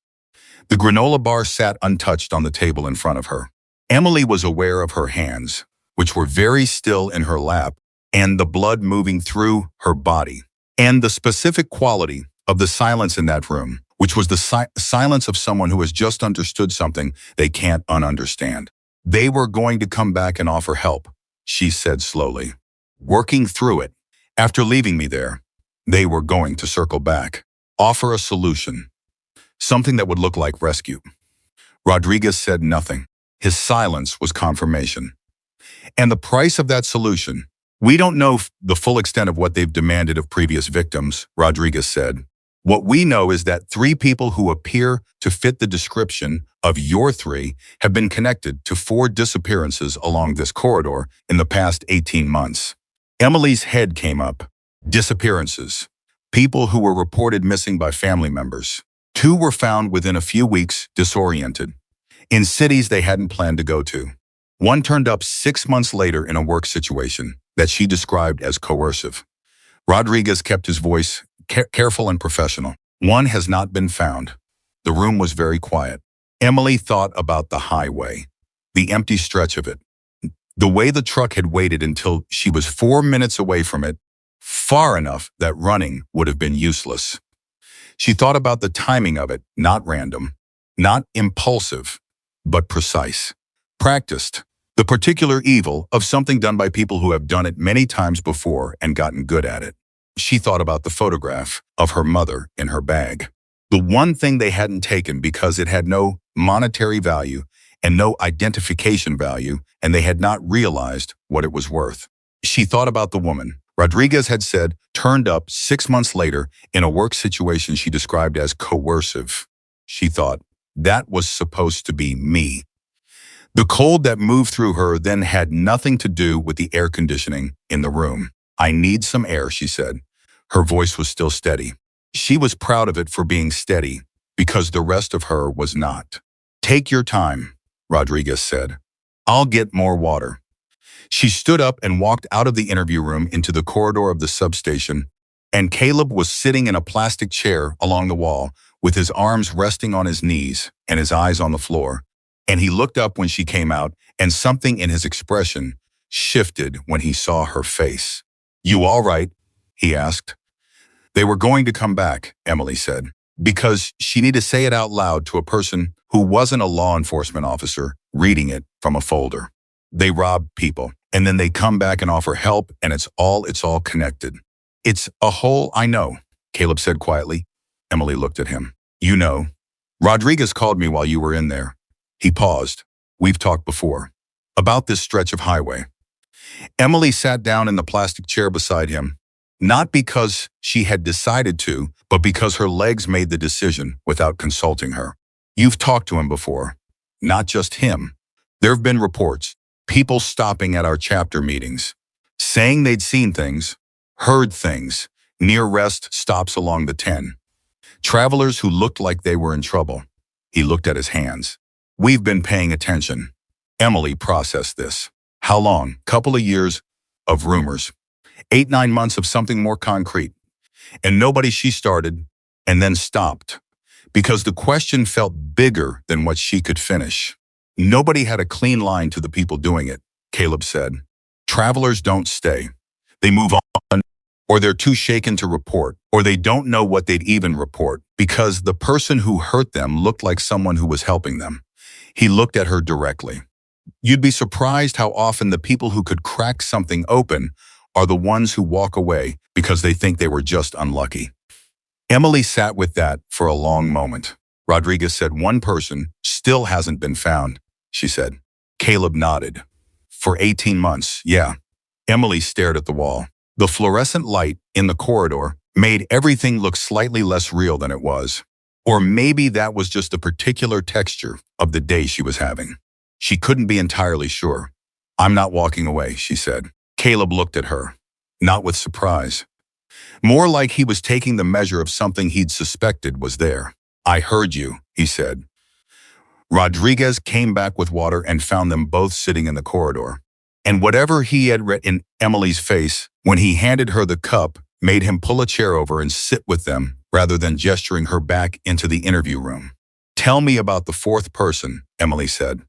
[SPEAKER 1] The granola bar sat untouched on the table in front of her. Emily was aware of her hands, which were very still in her lap, and the blood moving through her body, and the specific quality of the silence in that room, which was the silence of someone who has just understood something they can't ununderstand. "They were going to come back and offer help," she said slowly. "Working through it. After leaving me there, they were going to circle back, offer a solution. Something that would look like rescue." Rodriguez said nothing. His silence was confirmation. "And the price of that solution? We don't know the full extent of what they've demanded of previous victims," Rodriguez said. What we know is that 3 people who appear to fit the description of your 3 have been connected to 4 disappearances along this corridor in the past 18 months. Emily's head came up. Disappearances. People who were reported missing by family members. 2 were found within a few weeks, disoriented, in cities they hadn't planned to go to. 1 turned up 6 months later in a work situation that she described as coercive. Rodriguez kept his voice careful and professional. 1 has not been found. The room was very quiet. Emily thought about the highway, the empty stretch of it, the way the truck had waited until she was 4 minutes away from it, far enough that running would have been useless. She thought about the timing of it, not random, not impulsive, but precise, practiced, the particular evil of something done by people who have done it many times before and gotten good at it. She thought about the photograph of her mother in her bag, the one thing they hadn't taken because it had no monetary value and no identification value, and they had not realized what it was worth. She thought about the woman Rodriguez had said turned up 6 months later in a work situation she described as coercive. She thought, that was supposed to be me. The cold that moved through her then had nothing to do with the air conditioning in the room. I need some air, she said. Her voice was still steady. She was proud of it for being steady, because the rest of her was not. Take your time, Rodriguez said. I'll get more water. She stood up and walked out of the interview room into the corridor of the substation, and Caleb was sitting in a plastic chair along the wall with his arms resting on his knees and his eyes on the floor. And he looked up when she came out, and something in his expression shifted when he saw her face. You all right? He asked. They were going to come back, Emily said, because she needed to say it out loud to a person who wasn't a law enforcement officer reading it from a folder. They rob people, and then they come back and offer help, and it's all connected. It's a whole, I know, Caleb said quietly. Emily looked at him. You know. Rodriguez called me while you were in there. He paused. We've talked before. About this stretch of highway. Emily sat down in the plastic chair beside him, not because she had decided to, but because her legs made the decision without consulting her. You've talked to him before. Not just him. There have been reports, people stopping at our chapter meetings, saying they'd seen things, heard things, near rest stops along the 10. Travelers who looked like they were in trouble. He looked at his hands. We've been paying attention. Emily processed this. How long? Couple of years of rumors. 8-9 months of something more concrete. And nobody she started and then stopped. Because the question felt bigger than what she could finish. Nobody had a clean line to the people doing it, Caleb said. Travelers don't stay. They move on, or they're too shaken to report, or they don't know what they'd even report, because the person who hurt them looked like someone who was helping them. He looked at her directly. You'd be surprised how often the people who could crack something open are the ones who walk away because they think they were just unlucky. Emily sat with that for a long moment. Rodriguez said, one person still hasn't been found, she said. Caleb nodded. For 18 months, yeah. Emily stared at the wall. The fluorescent light in the corridor made everything look slightly less real than it was. Or maybe that was just the particular texture of the day she was having. She couldn't be entirely sure. I'm not walking away, she said. Caleb looked at her, not with surprise. More like he was taking the measure of something he'd suspected was there. I heard you, he said. Rodriguez came back with water and found them both sitting in the corridor. And whatever he had read in Emily's face when he handed her the cup made him pull a chair over and sit with them rather than gesturing her back into the interview room. Tell me about the 4th person, Emily said.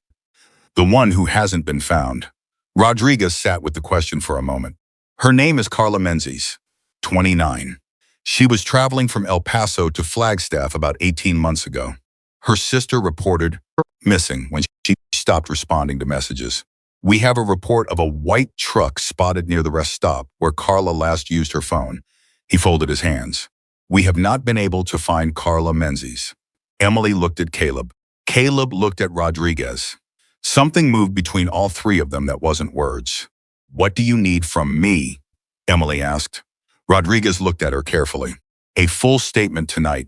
[SPEAKER 1] The one who hasn't been found. Rodriguez sat with the question for a moment. Her name is Carla Menzies, 29. She was traveling from El Paso to Flagstaff about 18 months ago. Her sister reported her missing when she stopped responding to messages. We have a report of a white truck spotted near the rest stop where Carla last used her phone. He folded his hands. We have not been able to find Carla Menzies. Emily looked at Caleb. Caleb looked at Rodriguez. Something moved between all 3 of them that wasn't words. What do you need from me? Emily asked. Rodriguez looked at her carefully. A full statement tonight.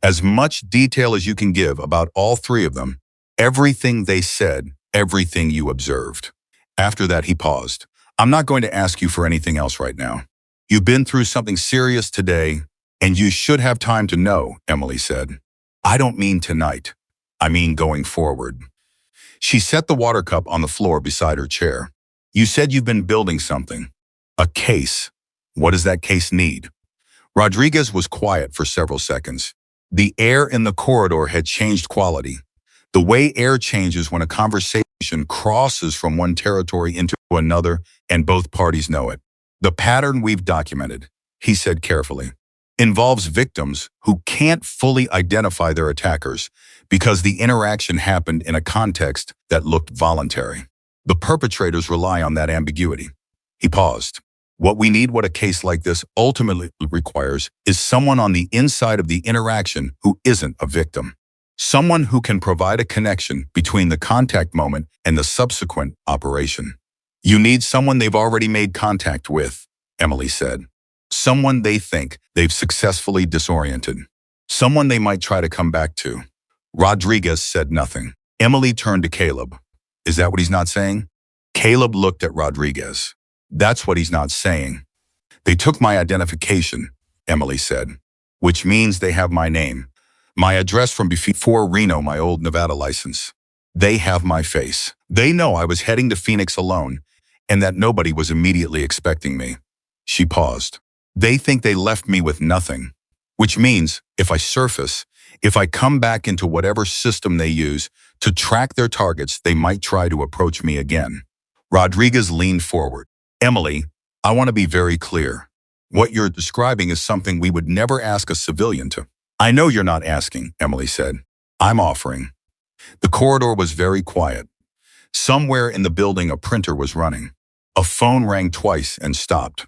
[SPEAKER 1] As much detail as you can give about all three of them. Everything they said, everything you observed. After that, he paused. I'm not going to ask you for anything else right now. You've been through something serious today, and you should have time to know, Emily said. I don't mean tonight. I mean going forward. She set the water cup on the floor beside her chair. You said you've been building something. A case. What does that case need? Rodriguez was quiet for several seconds. The air in the corridor had changed quality. The way air changes when a conversation crosses from one territory into another, and both parties know it. The pattern we've documented, he said carefully, involves victims who can't fully identify their attackers because the interaction happened in a context that looked voluntary. The perpetrators rely on that ambiguity. He paused. What a case like this ultimately requires is someone on the inside of the interaction who isn't a victim. Someone who can provide a connection between the contact moment and the subsequent operation. You need someone they've already made contact with, Emily said. Someone they think they've successfully disoriented. Someone they might try to come back to. Rodriguez said nothing. Emily turned to Caleb. Is that what he's not saying? Caleb looked at Rodriguez. That's what he's not saying. They took my identification, Emily said, which means they have my name, my address from before Reno, my old Nevada license. They have my face. They know I was heading to Phoenix alone and that nobody was immediately expecting me. She paused. They think they left me with nothing, which means if I surface, if I come back into whatever system they use to track their targets, they might try to approach me again. Rodriguez leaned forward. Emily, I want to be very clear. What you're describing is something we would never ask a civilian to. I know you're not asking, Emily said. I'm offering. The corridor was very quiet. Somewhere in the building a printer was running. A phone rang twice and stopped.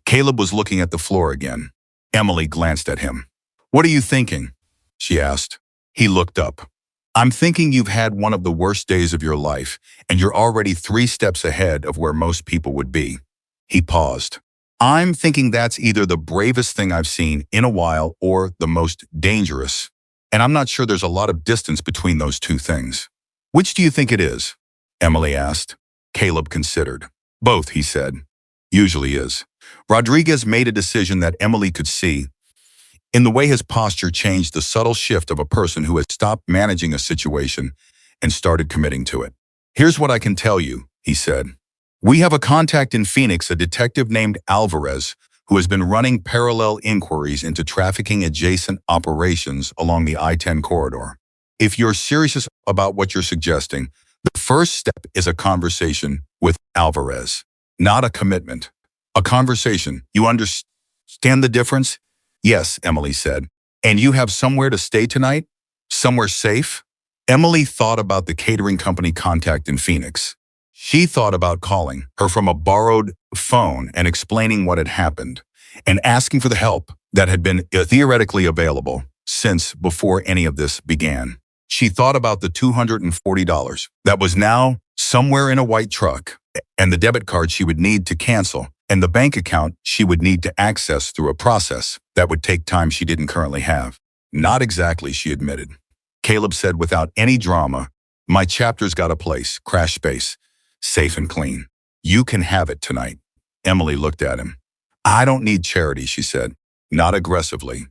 [SPEAKER 1] Caleb was looking at the floor again. Emily glanced at him. What are you thinking? She asked. He looked up. I'm thinking you've had one of the worst days of your life, and you're already 3 steps ahead of where most people would be. He paused. I'm thinking that's either the bravest thing I've seen in a while or the most dangerous. And I'm not sure there's a lot of distance between those two things. Which do you think it is? Emily asked. Caleb considered. Both, he said. Usually is. Rodriguez made a decision that Emily could see. In the way his posture changed, the subtle shift of a person who has stopped managing a situation and started committing to it. Here's what I can tell you, he said. We have a contact in Phoenix, a detective named Alvarez, who has been running parallel inquiries into trafficking adjacent operations along the I-10 corridor. If you're serious about what you're suggesting, the first step is a conversation with Alvarez, not a commitment. A conversation. You understand the difference? Yes, Emily said. And you have somewhere to stay tonight? Somewhere safe? Emily thought about the catering company contact in Phoenix. She thought about calling her from a borrowed phone and explaining what had happened and asking for the help that had been theoretically available since before any of this began. She thought about the $240 that was now somewhere in a white truck and the debit card she would need to cancel and the bank account she would need to access through a process that would take time she didn't currently have. Not exactly, she admitted. Caleb said without any drama, my chapter's got a place, crash space, safe and clean. You can have it tonight. Emily looked at him. I don't need charity, she said. Not aggressively,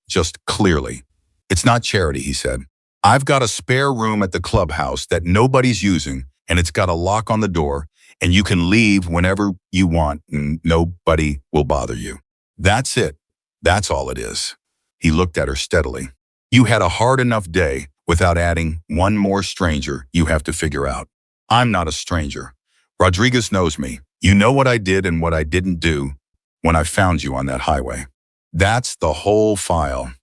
[SPEAKER 1] just clearly. It's not charity, he said. I've got a spare room at the clubhouse that nobody's using, and it's got a lock on the door, and you can leave whenever you want, and nobody will bother you. That's it. That's all it is. He looked at her steadily. You had a hard enough day without adding one more stranger you have to figure out. I'm not a stranger. Rodriguez knows me. You know what I did and what I didn't do when I found you on that highway. That's the whole file.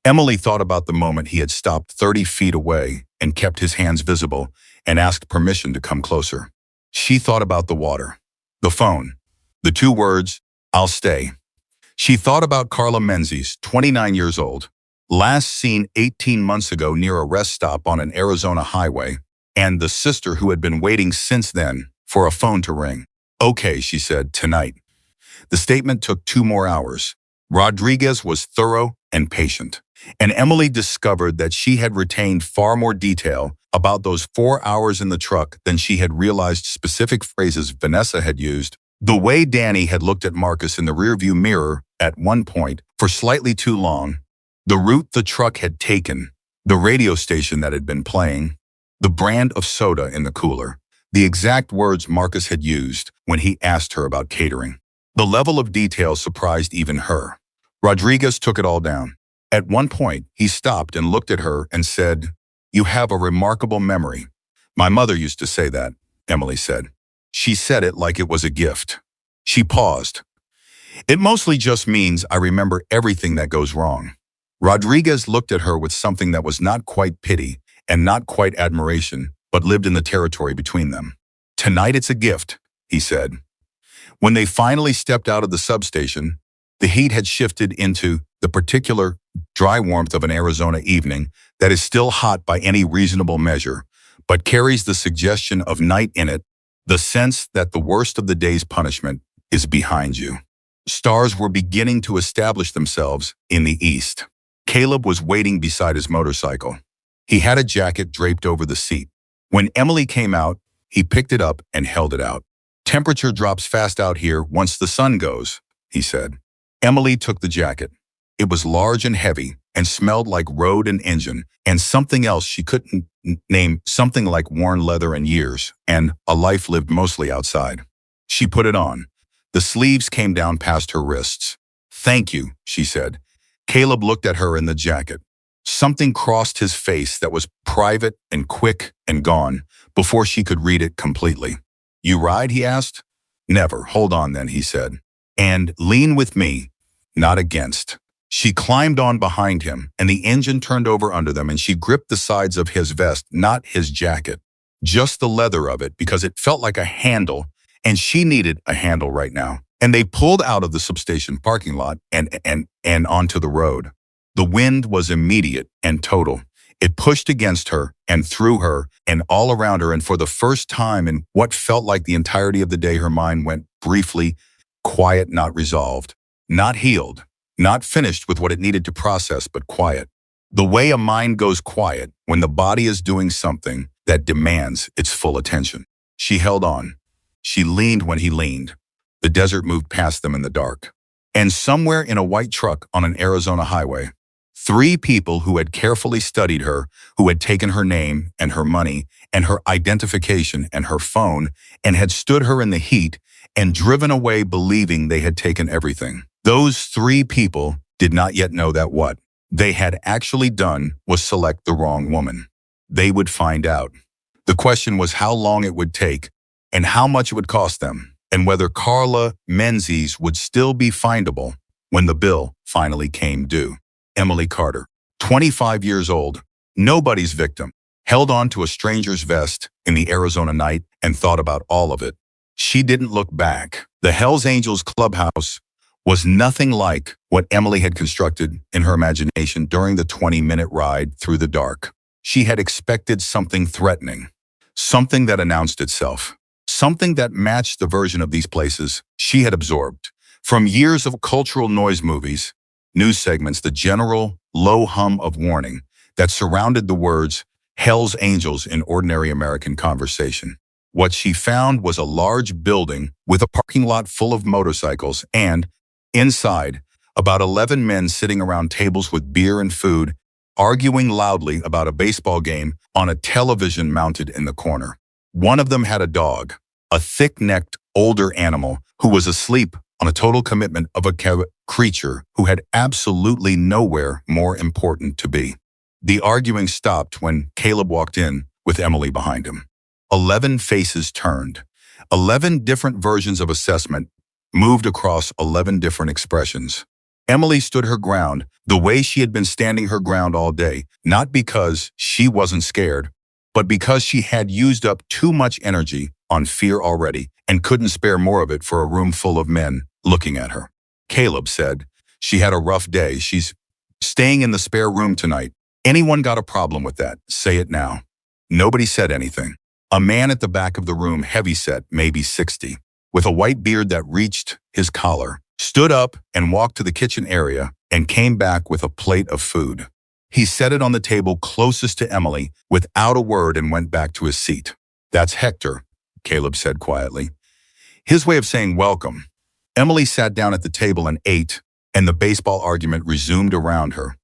[SPEAKER 1] Emily thought about the moment he had stopped 30 feet away and kept his hands visible and asked permission to come closer. She thought about the water, the phone, the 2 words, I'll stay. She thought about Carla Menzies, 29 years old, last seen 18 months ago near a rest stop on an Arizona highway, and the sister who had been waiting since then for a phone to ring. Okay, she said, tonight. The statement took 2 more hours. Rodriguez was thorough and patient, and Emily discovered that she had retained far more detail about those 4 hours in the truck than she had realized. Specific phrases Vanessa had used, the way Danny had looked at Marcus in the rearview mirror at one point for slightly too long, the route the truck had taken, the radio station that had been playing, the brand of soda in the cooler, the exact words Marcus had used when he asked her about catering. The level of detail surprised even her. Rodriguez took it all down. At one point, he stopped and looked at her and said, "You have a remarkable memory." "My mother used to say that," Emily said. She said it like it was a gift. She paused. "It mostly just means I remember everything that goes wrong." Rodriguez looked at her with something that was not quite pity and not quite admiration, but lived in the territory between them. "Tonight it's a gift," he said. When they finally stepped out of the substation, the heat had shifted into the particular dry warmth of an Arizona evening that is still hot by any reasonable measure, but carries the suggestion of night in it, the sense that the worst of the day's punishment is behind you. Stars were beginning to establish themselves in the east. Caleb was waiting beside his motorcycle. He had a jacket draped over the seat. When Emily came out, he picked it up and held it out. "Temperature drops fast out here once the sun goes," he said. Emily took the jacket. It was large and heavy and smelled like road and engine and something else she couldn't name, something like worn leather and years and a life lived mostly outside. She put it on. The sleeves came down past her wrists. "Thank you," she said. Caleb looked at her in the jacket. Something crossed his face that was private and quick and gone before she could read it completely. "You ride?" he asked. "Never. Hold on then," he said. "And lean with me, not against." She climbed on behind him, and the engine turned over under them, and she gripped the sides of his vest, not his jacket, just the leather of it, because it felt like a handle, and she needed a handle right now. And they pulled out of the substation parking lot and onto the road. The wind was immediate and total. It pushed against her and through her and all around her, and for the first time in what felt like the entirety of the day, her mind went briefly quiet, not resolved, not healed, not finished with what it needed to process, but quiet. The way a mind goes quiet when the body is doing something that demands its full attention. She held on. She leaned when he leaned. The desert moved past them in the dark. And somewhere in a white truck on an Arizona highway, 3 people who had carefully studied her, who had taken her name and her money and her identification and her phone and had stood her in the heat and driven away believing they had taken everything. Those 3 people did not yet know that what they had actually done was select the wrong woman. They would find out. The question was how long it would take and how much it would cost them, and whether Carla Menzies would still be findable when the bill finally came due. Emily Carter, 25 years old, nobody's victim, held on to a stranger's vest in the Arizona night and thought about all of it. She didn't look back. The Hells Angels clubhouse was nothing like what Emily had constructed in her imagination during the 20-minute ride through the dark. She had expected something threatening, something that announced itself, something that matched the version of these places she had absorbed. From years of cultural noise movies, news segments, the general low hum of warning that surrounded the words Hells Angels in ordinary American conversation. What she found was a large building with a parking lot full of motorcycles and, inside, about 11 men sitting around tables with beer and food, arguing loudly about a baseball game on a television mounted in the corner. One of them had a dog, a thick-necked, older animal who was asleep on a total commitment of a creature who had absolutely nowhere more important to be. The arguing stopped when Caleb walked in with Emily behind him. 11 faces turned. 11 different versions of assessment moved across 11 different expressions. Emily stood her ground the way she had been standing her ground all day, not because she wasn't scared, but because she had used up too much energy on fear already and couldn't spare more of it for a room full of men looking at her. Caleb said, "She had a rough day. She's staying in the spare room tonight. Anyone got a problem with that? Say it now." Nobody said anything. A man at the back of the room, heavyset, maybe 60, with a white beard that reached his collar, stood up and walked to the kitchen area and came back with a plate of food. He set it on the table closest to Emily without a word and went back to his seat. "That's Hector," Caleb said quietly. His way of saying welcome. Emily sat down at the table and ate, and the baseball argument resumed around her.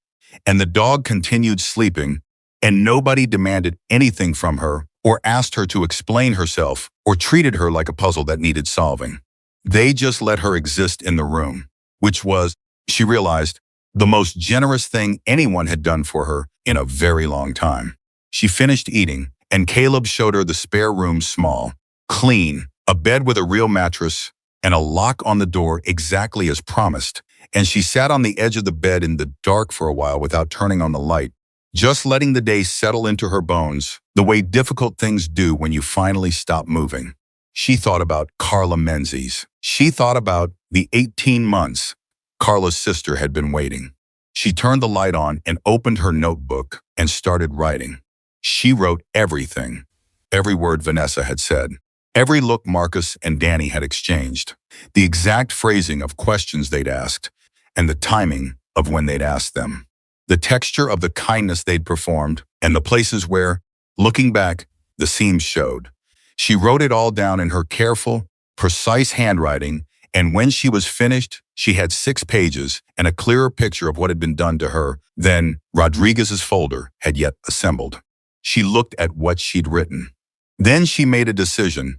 [SPEAKER 1] And the dog continued sleeping, and nobody demanded anything from her or asked her to explain herself or treated her like a puzzle that needed solving. They just let her exist in the room, which was, she realized, the most generous thing anyone had done for her in a very long time. She finished eating, and Caleb showed her the spare room, small, clean, a bed with a real mattress, and a lock on the door exactly as promised. And she sat on the edge of the bed in the dark for a while without turning on the light, just letting the day settle into her bones, the way difficult things do when you finally stop moving. She thought about Carla Menzies. She thought about the 18 months Carla's sister had been waiting. She turned the light on and opened her notebook and started writing. She wrote everything, every word Vanessa had said, every look Marcus and Danny had exchanged, the exact phrasing of questions they'd asked, and the timing of when they'd asked them, the texture of the kindness they'd performed, and the places where, looking back, the seams showed. She wrote it all down in her careful, precise handwriting, and when she was finished, she had 6 pages and a clearer picture of what had been done to her than Rodriguez's folder had yet assembled. She looked at what she'd written. Then she made a decision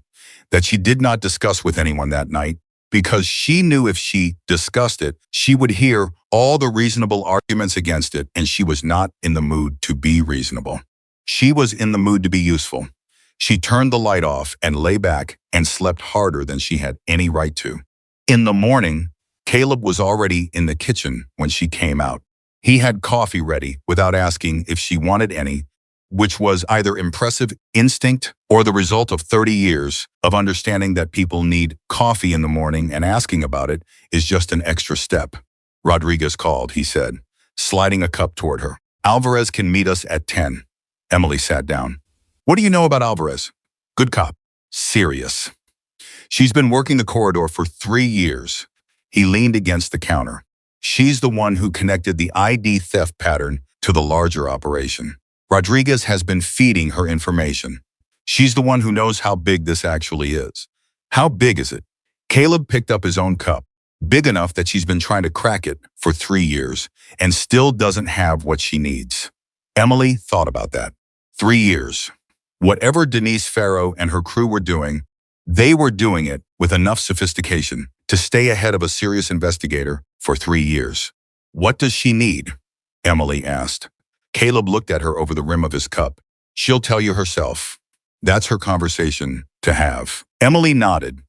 [SPEAKER 1] that she did not discuss with anyone that night, because she knew if she discussed it, she would hear all the reasonable arguments against it, and she was not in the mood to be reasonable. She was in the mood to be useful. She turned the light off and lay back and slept harder than she had any right to. In the morning, Caleb was already in the kitchen when she came out. He had coffee ready without asking if she wanted any, which was either impressive instinct or the result of 30 years of understanding that people need coffee in the morning, and asking about it is just an extra step. "Rodriguez called," he said, sliding a cup toward her. "Alvarez can meet us at 10. Emily sat down. "What do you know about Alvarez?" "Good cop. Serious. She's been working the corridor for 3 years. He leaned against the counter. She's the one who connected the ID theft pattern to the larger operation. Rodriguez has been feeding her information. She's the one who knows how big this actually is." "How big is it?" Caleb picked up his own cup. "Big enough that she's been trying to crack it for 3 years and still doesn't have what she needs." Emily thought about that. 3 years. Whatever Denise Farrow and her crew were doing, they were doing it with enough sophistication to stay ahead of a serious investigator for 3 years. "What does she need?" Emily asked. Caleb looked at her over the rim of his cup. "She'll tell you herself. That's her conversation to have." Emily nodded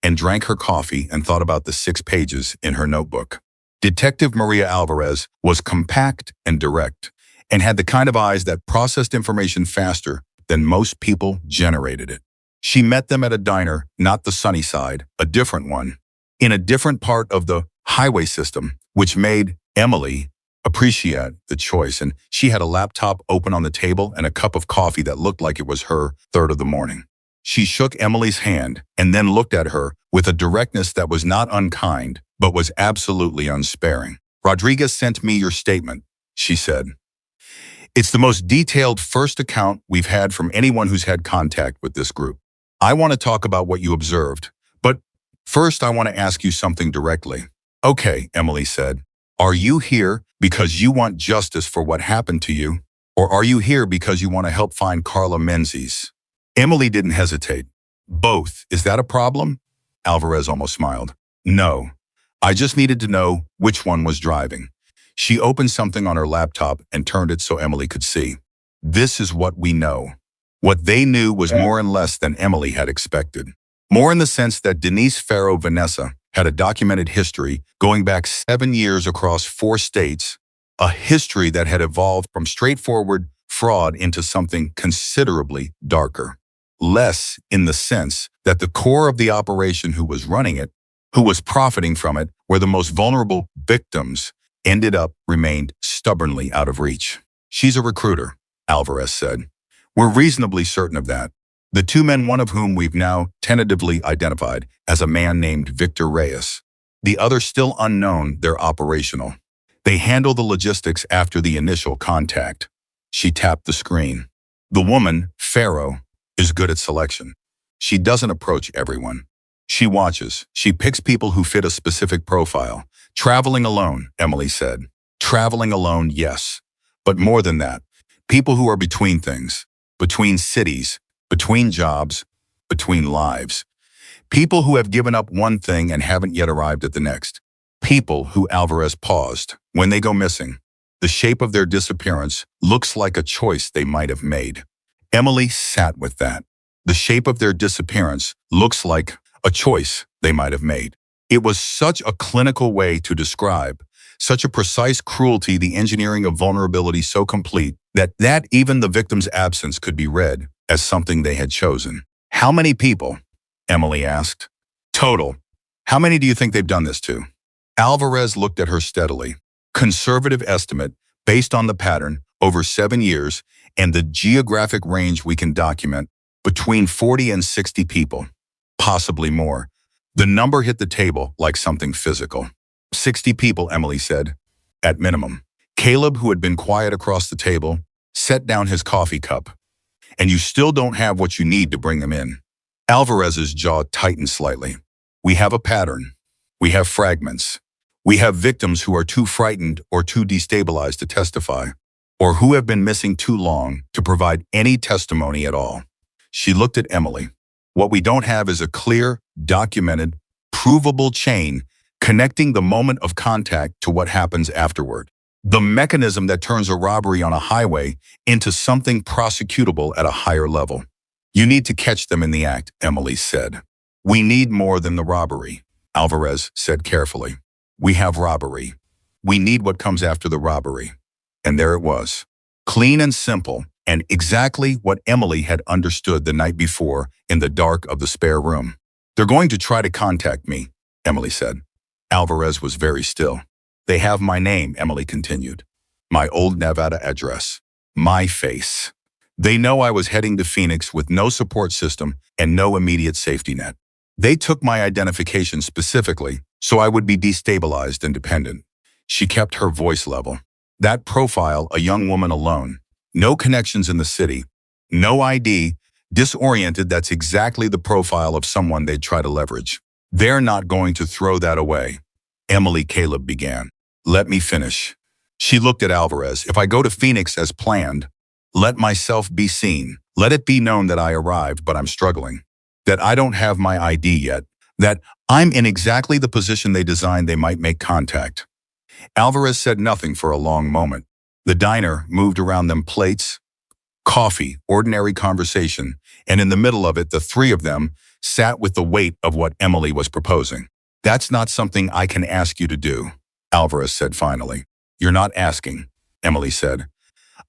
[SPEAKER 1] and drank her coffee and thought about the 6 pages in her notebook. Detective Maria Alvarez was compact and direct, and had the kind of eyes that processed information faster than most people generated it. She met them at a diner, not the sunny side, a different one, in a different part of the highway system, which made Emily appreciate the choice, and she had a laptop open on the table and a cup of coffee that looked like it was her third of the morning. She shook Emily's hand and then looked at her with a directness that was not unkind, but was absolutely unsparing. "Rodriguez sent me your statement," she said. "It's the most detailed first account we've had from anyone who's had contact with this group. I want to talk about what you observed, but first I want to ask you something directly." "Okay," Emily said. "Are you here because you want justice for what happened to you, or are you here because you want to help find Carla Menzies?" Emily didn't hesitate. "Both. Is that a problem?" Alvarez almost smiled. "No. I just needed to know which one was driving." She opened something on her laptop and turned it so Emily could see. "This is what we know." What they knew was more and less than Emily had expected. More in the sense that Denise Farrow Vanessa had a documented history going back 7 years across 4 states, a history that had evolved from straightforward fraud into something considerably darker. Less in the sense that the core of the operation who was running it, who was profiting from it, where the most vulnerable victims ended up, remained stubbornly out of reach. "She's a recruiter," Alvarez said. "We're reasonably certain of that. The 2 men, one of whom we've now tentatively identified as a man named Victor Reyes. The other still unknown, they're operational. They handle the logistics after the initial contact. She tapped the screen. The woman, Pharaoh, is good at selection. She doesn't approach everyone. She watches. She picks people who fit a specific profile. Traveling alone, Emily said. Traveling alone, yes. But more than that, people who are between things, between cities, between jobs, between lives. People who have given up one thing and haven't yet arrived at the next. People who Alvarez paused. When they go missing, the shape of their disappearance looks like a choice they might have made. Emily sat with that. The shape of their disappearance looks like a choice they might have made. It was such a clinical way to describe, such a precise cruelty, the engineering of vulnerability so complete that even the victim's absence could be read as something they had chosen. How many people? Emily asked. Total. How many do you think they've done this to? Alvarez looked at her steadily. Conservative estimate, based on the pattern, over 7 years, and the geographic range we can document, between 40 and 60 people. Possibly more. The number hit the table like something physical. 60 people, Emily said. At minimum. Caleb, who had been quiet across the table, set down his coffee cup. And you still don't have what you need to bring them in. Alvarez's jaw tightened slightly. We have a pattern. We have fragments. We have victims who are too frightened or too destabilized to testify, or who have been missing too long to provide any testimony at all. She looked at Emily. What we don't have is a clear, documented, provable chain connecting the moment of contact to what happens afterward. The mechanism that turns a robbery on a highway into something prosecutable at a higher level. You need to catch them in the act, Emily said. We need more than the robbery, Alvarez said carefully. We have robbery. We need what comes after the robbery. And there it was. Clean and simple, and exactly what Emily had understood the night before in the dark of the spare room. They're going to try to contact me, Emily said. Alvarez was very still. They have my name, Emily continued. My old Nevada address. My face. They know I was heading to Phoenix with no support system and no immediate safety net. They took my identification specifically so I would be destabilized and dependent. She kept her voice level. That profile, a young woman alone, no connections in the city, no ID, disoriented, that's exactly the profile of someone they'd try to leverage. They're not going to throw that away. Emily, Caleb began. Let me finish. She looked at Alvarez. If I go to Phoenix as planned, let myself be seen. Let it be known that I arrived, but I'm struggling. That I don't have my ID yet. That I'm in exactly the position they designed they might make contact. Alvarez said nothing for a long moment. The diner moved around them, plates, coffee, ordinary conversation, and in the middle of it, the three of them sat with the weight of what Emily was proposing. That's not something I can ask you to do, Alvarez said finally. You're not asking, Emily said.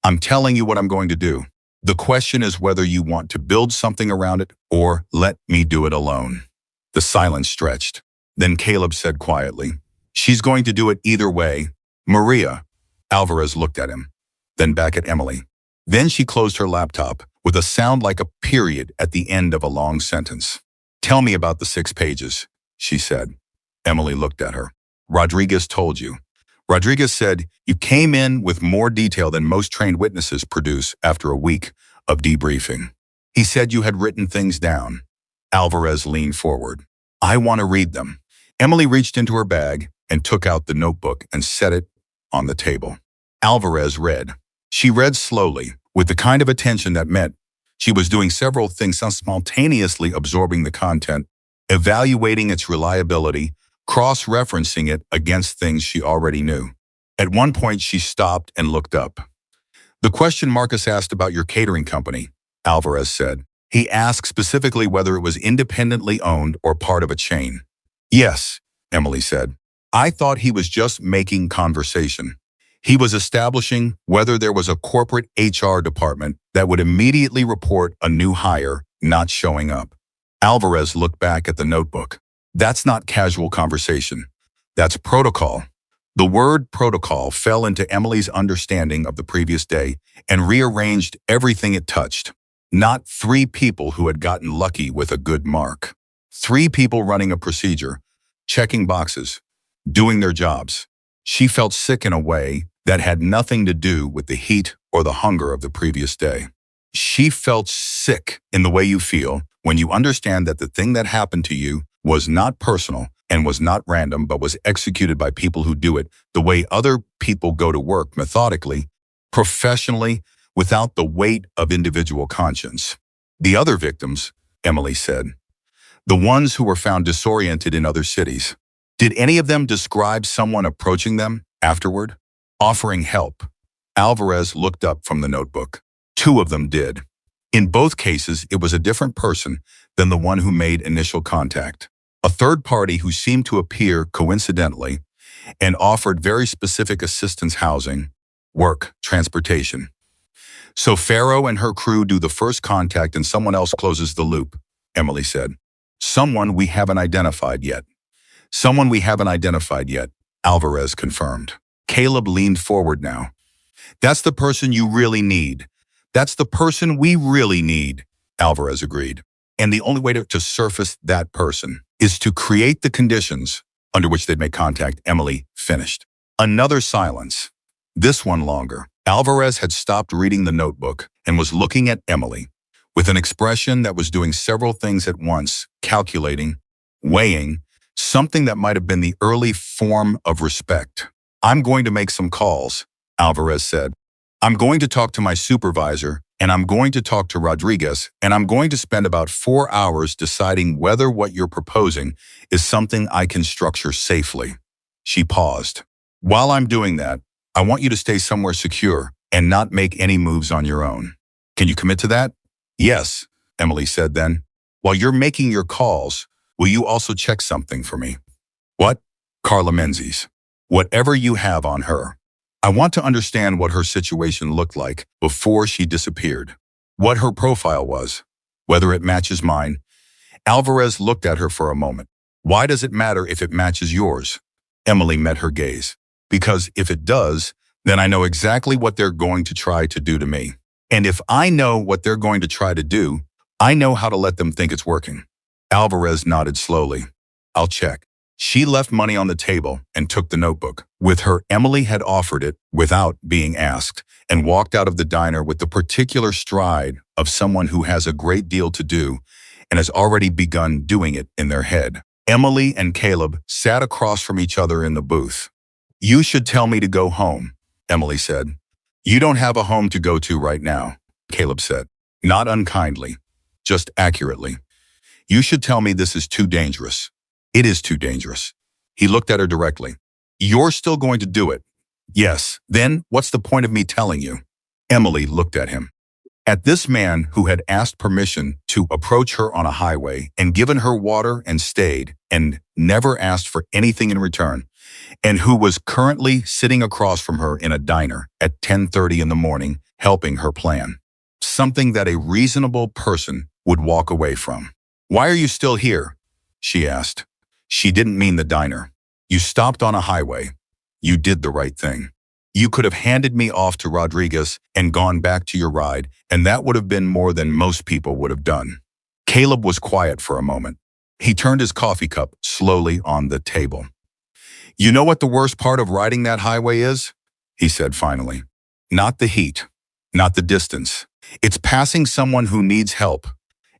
[SPEAKER 1] I'm telling you what I'm going to do. The question is whether you want to build something around it or let me do it alone. The silence stretched. Then Caleb said quietly, she's going to do it either way. Maria. Alvarez looked at him, then back at Emily. Then she closed her laptop with a sound like a period at the end of a long sentence. Tell me about the 6 pages, she said. Emily looked at her. Rodriguez told you. Rodriguez said you came in with more detail than most trained witnesses produce after a week of debriefing. He said you had written things down. Alvarez leaned forward. I want to read them. Emily reached into her bag and took out the notebook and set it on the table. Alvarez read. She read slowly, with the kind of attention that meant she was doing several things, simultaneously absorbing the content, evaluating its reliability, cross-referencing it against things she already knew. At one point, she stopped and looked up. The question Marcus asked about your catering company, Alvarez said. He asked specifically whether it was independently owned or part of a chain. Yes, Emily said. I thought he was just making conversation. He was establishing whether there was a corporate HR department that would immediately report a new hire not showing up. Alvarez looked back at the notebook. That's not casual conversation. That's protocol. The word protocol fell into Emily's understanding of the previous day and rearranged everything it touched. Not 3 people who had gotten lucky with a good mark. 3 people running a procedure, checking boxes, doing their jobs. She felt sick in a way that had nothing to do with the heat or the hunger of the previous day. She felt sick in the way you feel when you understand that the thing that happened to you was not personal and was not random, but was executed by people who do it the way other people go to work, methodically, professionally, without the weight of individual conscience. The other victims, Emily said, the ones who were found disoriented in other cities, did any of them describe someone approaching them afterward, offering help? Alvarez looked up from the notebook. Two of them did. In both cases, it was a different person than the one who made initial contact. A third party who seemed to appear coincidentally and offered very specific assistance: housing, work, transportation. So Farrow and her crew do the first contact and someone else closes the loop, Emily said. Someone we haven't identified yet. Someone we haven't identified yet, Alvarez confirmed. Caleb leaned forward now. That's the person you really need. That's the person we really need, Alvarez agreed. And the only way to surface that person is to create the conditions under which they'd make contact, Emily finished. Another silence. This one longer. Alvarez had stopped reading the notebook and was looking at Emily with an expression that was doing several things at once, calculating, weighing, something that might have been the early form of respect. I'm going to make some calls, Alvarez said. I'm going to talk to my supervisor, and I'm going to talk to Rodriguez, and I'm going to spend about 4 hours deciding whether what you're proposing is something I can structure safely. She paused. While I'm doing that, I want you to stay somewhere secure and not make any moves on your own. Can you commit to that? Yes, Emily said then. While you're making your calls, will you also check something for me? What? Carla Menzies. Whatever you have on her. I want to understand what her situation looked like before she disappeared. What her profile was. Whether it matches mine. Alvarez looked at her for a moment. Why does it matter if it matches yours? Emily met her gaze. Because if it does, then I know exactly what they're going to try to do to me. And if I know what they're going to try to do, I know how to let them think it's working. Alvarez nodded slowly. I'll check. She left money on the table and took the notebook. With her, Emily had offered it without being asked and walked out of the diner with the particular stride of someone who has a great deal to do and has already begun doing it in their head. Emily and Caleb sat across from each other in the booth. You should tell me to go home, Emily said. You don't have a home to go to right now, Caleb said. Not unkindly, just accurately. You should tell me this is too dangerous. It is too dangerous. He looked at her directly. You're still going to do it? Yes. Then what's the point of me telling you? Emily looked at him. At this man who had asked permission to approach her on a highway and given her water and stayed and never asked for anything in return, and who was currently sitting across from her in a diner at 10:30 in the morning helping her plan. Something that a reasonable person would walk away from. Why are you still here? She asked. She didn't mean the diner. You stopped on a highway. You did the right thing. You could have handed me off to Rodriguez and gone back to your ride, and that would have been more than most people would have done. Caleb was quiet for a moment. He turned his coffee cup slowly on the table. You know what the worst part of riding that highway is? He said finally. Not the heat, not the distance. It's passing someone who needs help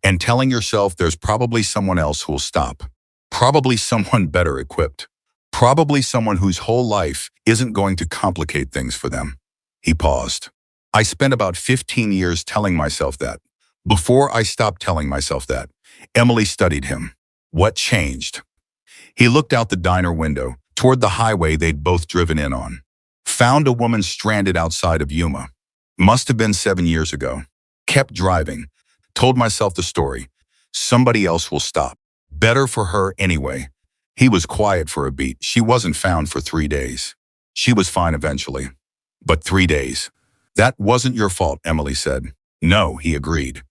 [SPEAKER 1] and telling yourself there's probably someone else who'll stop. Probably someone better equipped. Probably someone whose whole life isn't going to complicate things for them. He paused. I spent about 15 years telling myself that. Before I stopped telling myself that, Emily studied him. What changed? He looked out the diner window, toward the highway they'd both driven in on. Found a woman stranded outside of Yuma. Must have been 7 years ago. Kept driving. Told myself the story. Somebody else will stop. Better for her anyway. He was quiet for a beat. She wasn't found for 3 days. She was fine eventually. But 3 days. That wasn't your fault, Emily said. No, he agreed.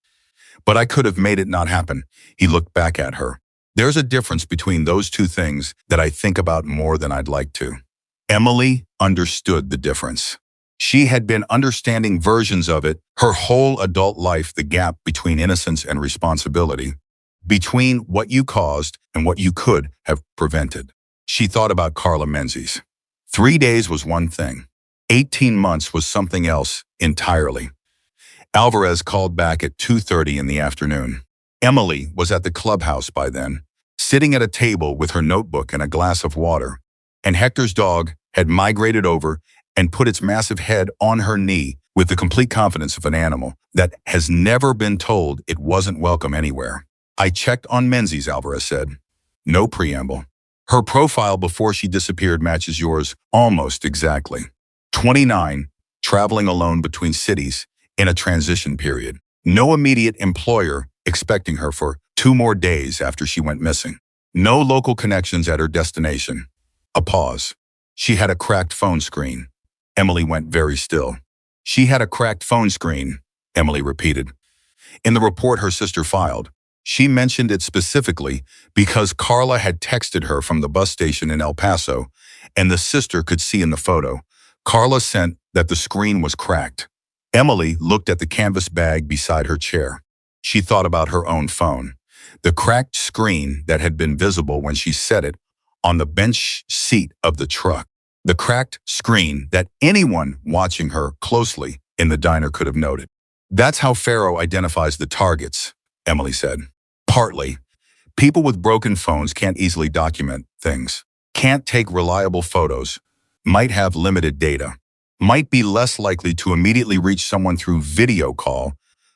[SPEAKER 1] But I could have made it not happen. He looked back at her. There's a difference between those two things that I think about more than I'd like to. Emily understood the difference. She had been understanding versions of it her whole adult life, the gap between innocence and responsibility, between what you caused and what you could have prevented. She thought about Carla Menzies. 3 days was one thing. 18 months was something else entirely. Alvarez called back at 2:30 in the afternoon. Emily was at the clubhouse by then, sitting at a table with her notebook and a glass of water, and Hector's dog had migrated over and put its massive head on her knee with the complete confidence of an animal that has never been told it wasn't welcome anywhere. I checked on Menzies, Alvarez said. No preamble. Her profile before she disappeared matches yours almost exactly. 29, traveling alone between cities in a transition period. No immediate employer expecting her for 2 more days after she went missing. No local connections at her destination. A pause. She had a cracked phone screen. Emily went very still. She had a cracked phone screen, Emily repeated. In the report her sister filed, she mentioned it specifically because Carla had texted her from the bus station in El Paso, and the sister could see in the photo. Carla sent that the screen was cracked. Emily looked at the canvas bag beside her chair. She thought about her own phone. The cracked screen that had been visible when she set it on the bench seat of the truck. The cracked screen that anyone watching her closely in the diner could have noted. That's how Farrow identifies the targets, Emily said. Partly. People with broken phones can't easily document things, can't take reliable photos, might have limited data, might be less likely to immediately reach someone through video call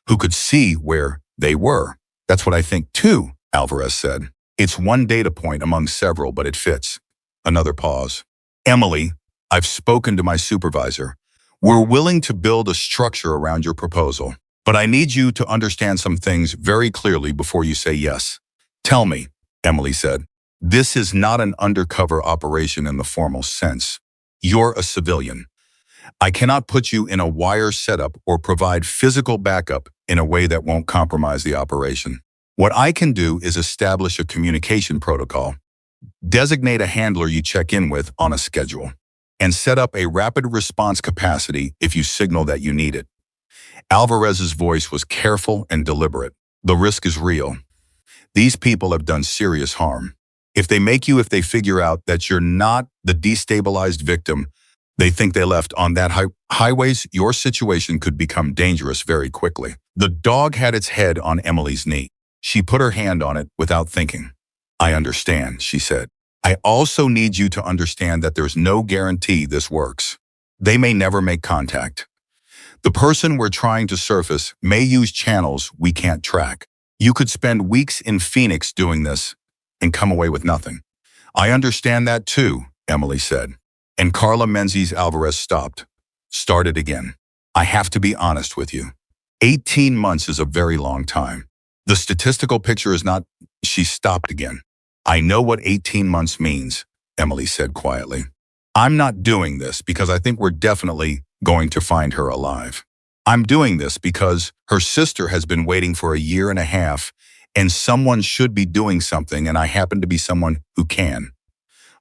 [SPEAKER 1] who could see where they were. That's what I think too, Alvarez said. It's one data point among several, but it fits. Another pause. Emily, I've spoken to my supervisor. We're willing to build a structure around your proposal, but I need you to understand some things very clearly before you say yes. Tell me, Emily said. This is not an undercover operation in the formal sense. You're a civilian. I cannot put you in a wire setup or provide physical backup in a way that won't compromise the operation. What I can do is establish a communication protocol, designate a handler you check in with on a schedule, and set up a rapid response capacity if you signal that you need it. Alvarez's voice was careful and deliberate. The risk is real. These people have done serious harm. If they figure out that you're not the destabilized victim they think they left on that highways, your situation could become dangerous very quickly. The dog had its head on Emily's knee. She put her hand on it without thinking. I understand, she said. I also need you to understand that there's no guarantee this works. They may never make contact. The person we're trying to surface may use channels we can't track. You could spend weeks in Phoenix doing this and come away with nothing. I understand that too, Emily said. And Carla Menzies Alvarez started again. I have to be honest with you. 18 months is a very long time. The statistical picture is not. She stopped again. I know what 18 months means, Emily said quietly. I'm not doing this because I think we're definitely going to find her alive. I'm doing this because her sister has been waiting for 1.5 years, and someone should be doing something, and I happen to be someone who can.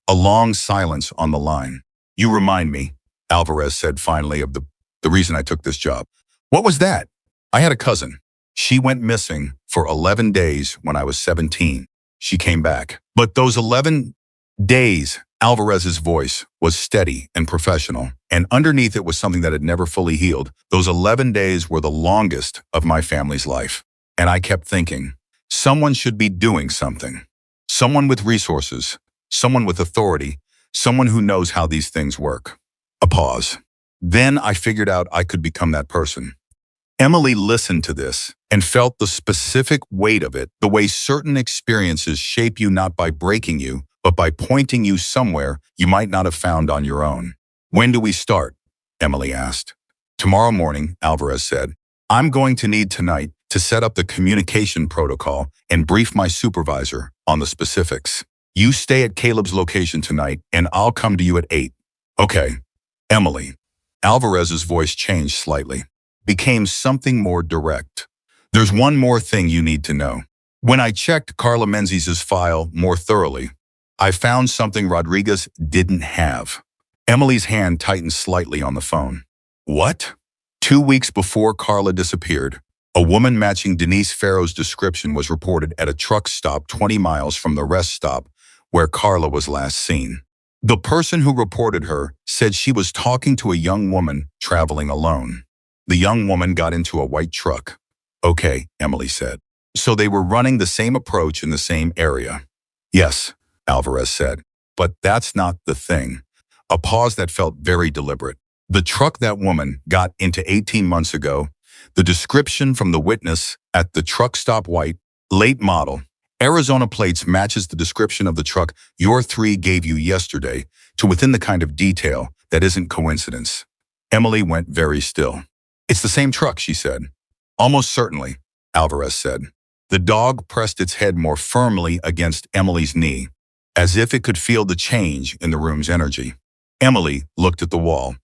[SPEAKER 1] A long silence on the line. You remind me, Alvarez said finally, of the reason I took this job. What was that? I had a cousin. She went missing for 11 days when I was 17. She came back. But those 11 days, Alvarez's voice was steady and professional, and underneath it was something that had never fully healed. Those 11 days were the longest of my family's life. And I kept thinking, someone should be doing something. Someone with resources, someone with authority, someone who knows how these things work. A pause. Then I figured out I could become that person. Emily listened to this and felt the specific weight of it, the way certain experiences shape you not by breaking you, but by pointing you somewhere you might not have found on your own. When do we start? Emily asked. Tomorrow morning, Alvarez said. I'm going to need tonight to set up the communication protocol and brief my supervisor on the specifics. You stay at Caleb's location tonight, and I'll come to you at 8. Okay. Emily. Alvarez's voice changed slightly, became something more direct. There's one more thing you need to know. When I checked Carla Menzies' file more thoroughly, I found something Rodriguez didn't have. Emily's hand tightened slightly on the phone. What? 2 weeks before Carla disappeared, a woman matching Denise Farrow's description was reported at a truck stop 20 miles from the rest stop where Carla was last seen. The person who reported her said she was talking to a young woman traveling alone. The young woman got into a white truck. Okay, Emily said. So they were running the same approach in the same area. Yes, Alvarez said. But that's not the thing. A pause that felt very deliberate. The truck that woman got into 18 months ago, the description from the witness at the truck stop white, late model, Arizona plates matches the description of the truck your three gave you yesterday to within the kind of detail that isn't coincidence. Emily went very still. It's the same truck, she said. Almost certainly, Alvarez said. The dog pressed its head more firmly against Emily's knee, as if it could feel the change in the room's energy. Emily looked at the wall.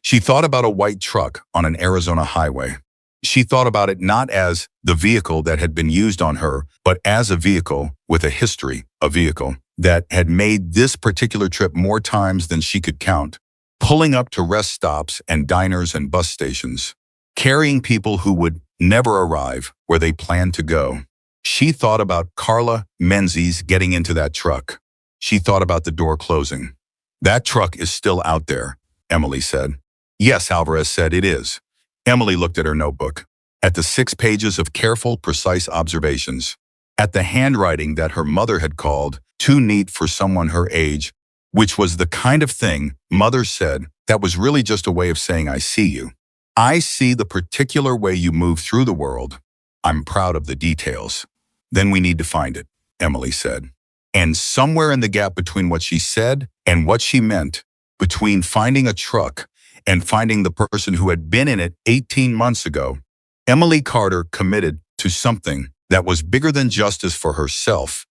[SPEAKER 1] She thought about a white truck on an Arizona highway. She thought about it not as the vehicle that had been used on her, but as a vehicle with a history, a vehicle that had made this particular trip more times than she could count, pulling up to rest stops and diners and bus stations, carrying people who would never arrive where they planned to go. She thought about Carla Menzies getting into that truck. She thought about the door closing. That truck is still out there, Emily said. Yes, Alvarez said, it is. Emily looked at her notebook, at the 6 pages of careful, precise observations, at the handwriting that her mother had called too neat for someone her age, which was the kind of thing Mother said that was really just a way of saying, I see you. I see the particular way you move through the world. I'm proud of the details. Then we need to find it, Emily said. And somewhere in the gap between what she said and what she meant, between finding a truck and finding the person who had been in it 18 months ago, Emily Carter committed to something that was bigger than justice for herself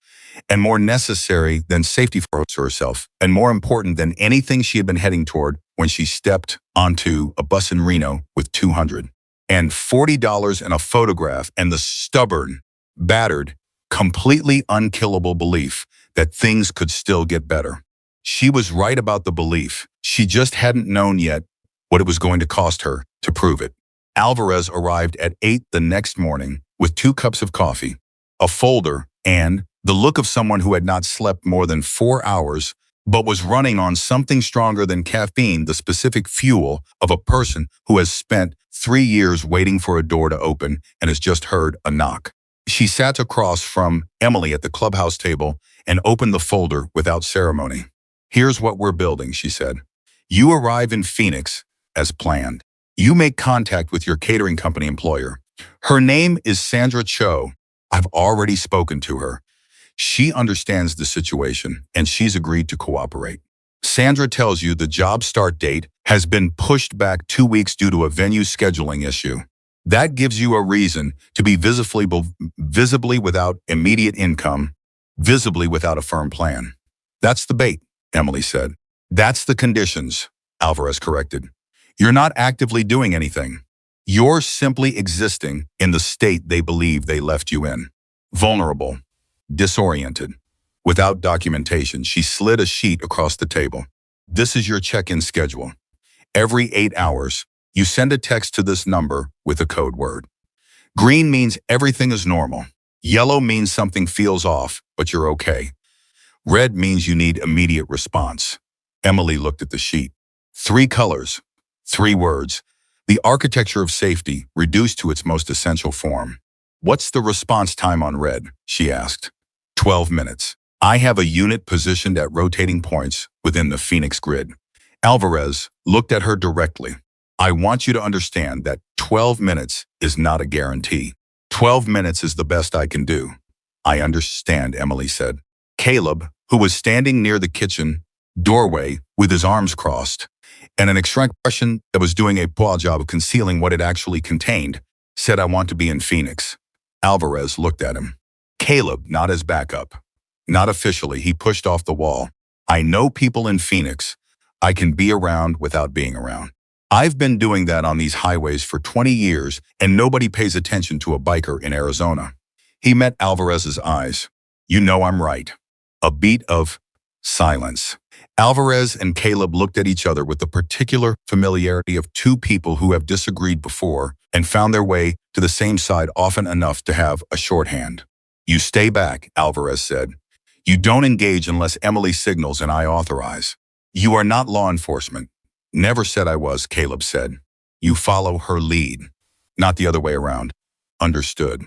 [SPEAKER 1] and more necessary than safety for herself and more important than anything she had been heading toward when she stepped onto a bus in Reno with $240 and a photograph and the stubborn, battered, completely unkillable belief that things could still get better. She was right about the belief. She just hadn't known yet what it was going to cost her to prove it. Alvarez arrived at 8 the next morning with 2 cups of coffee, a folder, and the look of someone who had not slept more than 4 hours but was running on something stronger than caffeine, the specific fuel of a person who has spent 3 years waiting for a door to open and has just heard a knock. She sat across from Emily at the clubhouse table and opened the folder without ceremony. Here's what we're building, she said. You arrive in Phoenix as planned. You make contact with your catering company employer. Her name is Sandra Cho. I've already spoken to her. She understands the situation and she's agreed to cooperate. Sandra tells you the job start date has been pushed back 2 weeks due to a venue scheduling issue. That gives you a reason to be visibly without immediate income, visibly without a firm plan. That's the bait, Emily said. That's the conditions, Alvarez corrected. You're not actively doing anything. You're simply existing in the state they believe they left you in. Vulnerable, disoriented, without documentation. She slid a sheet across the table. This is your check-in schedule. Every 8 hours, you send a text to this number with a code word. Green means everything is normal. Yellow means something feels off, but you're okay. Red means you need immediate response. Emily looked at the sheet. 3 colors, 3 words. The architecture of safety reduced to its most essential form. What's the response time on red? She asked. 12 minutes. I have a unit positioned at rotating points within the Phoenix grid. Alvarez looked at her directly. I want you to understand that 12 minutes is not a guarantee. 12 minutes is the best I can do. I understand, Emily said. Caleb, who was standing near the kitchen doorway with his arms crossed and an expression that was doing a poor job of concealing what it actually contained, said, I want to be in Phoenix. Alvarez looked at him. Caleb, not as backup. Not officially, he pushed off the wall. I know people in Phoenix. I can be around without being around. I've been doing that on these highways for 20 years, and nobody pays attention to a biker in Arizona. He met Alvarez's eyes. You know I'm right. A beat of silence. Alvarez and Caleb looked at each other with the particular familiarity of 2 people who have disagreed before and found their way to the same side often enough to have a shorthand. You stay back, Alvarez said. You don't engage unless Emily signals and I authorize. You are not law enforcement. Never said I was, Caleb said. You follow her lead, not the other way around. Understood.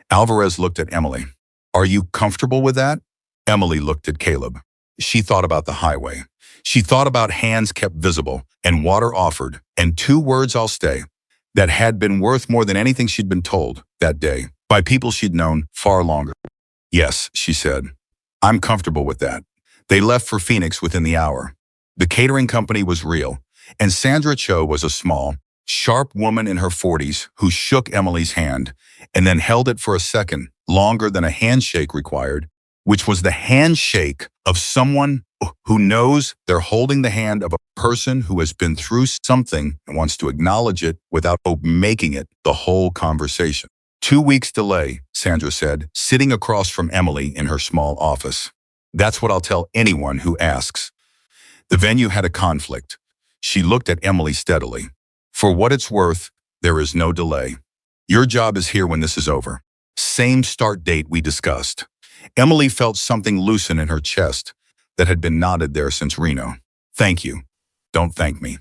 [SPEAKER 1] Alvarez looked at Emily. Are you comfortable with that? Emily looked at Caleb. She thought about the highway. She thought about hands kept visible and water offered and 2 words I'll stay that had been worth more than anything she'd been told that day by people she'd known far longer. Yes, she said. I'm comfortable with that. They left for Phoenix within the hour. The catering company was real, and Sandra Cho was a small, sharp woman in her 40s who shook Emily's hand and then held it for a second, longer than a handshake required, which was the handshake of someone who knows they're holding the hand of a person who has been through something and wants to acknowledge it without making it the whole conversation. 2 weeks delay, Sandra said, sitting across from Emily in her small office. That's what I'll tell anyone who asks. The venue had a conflict. She looked at Emily steadily. For what it's worth, there is no delay. Your job is here when this is over. Same start date we discussed. Emily felt something loosen in her chest that had been knotted there since Reno. Thank you. Don't thank me.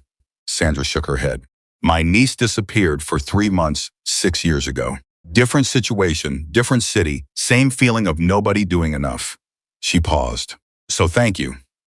[SPEAKER 1] Sandra shook her head. My niece disappeared for 3 months 6 years ago. Different situation, different city, same feeling of nobody doing enough. She paused. So thank you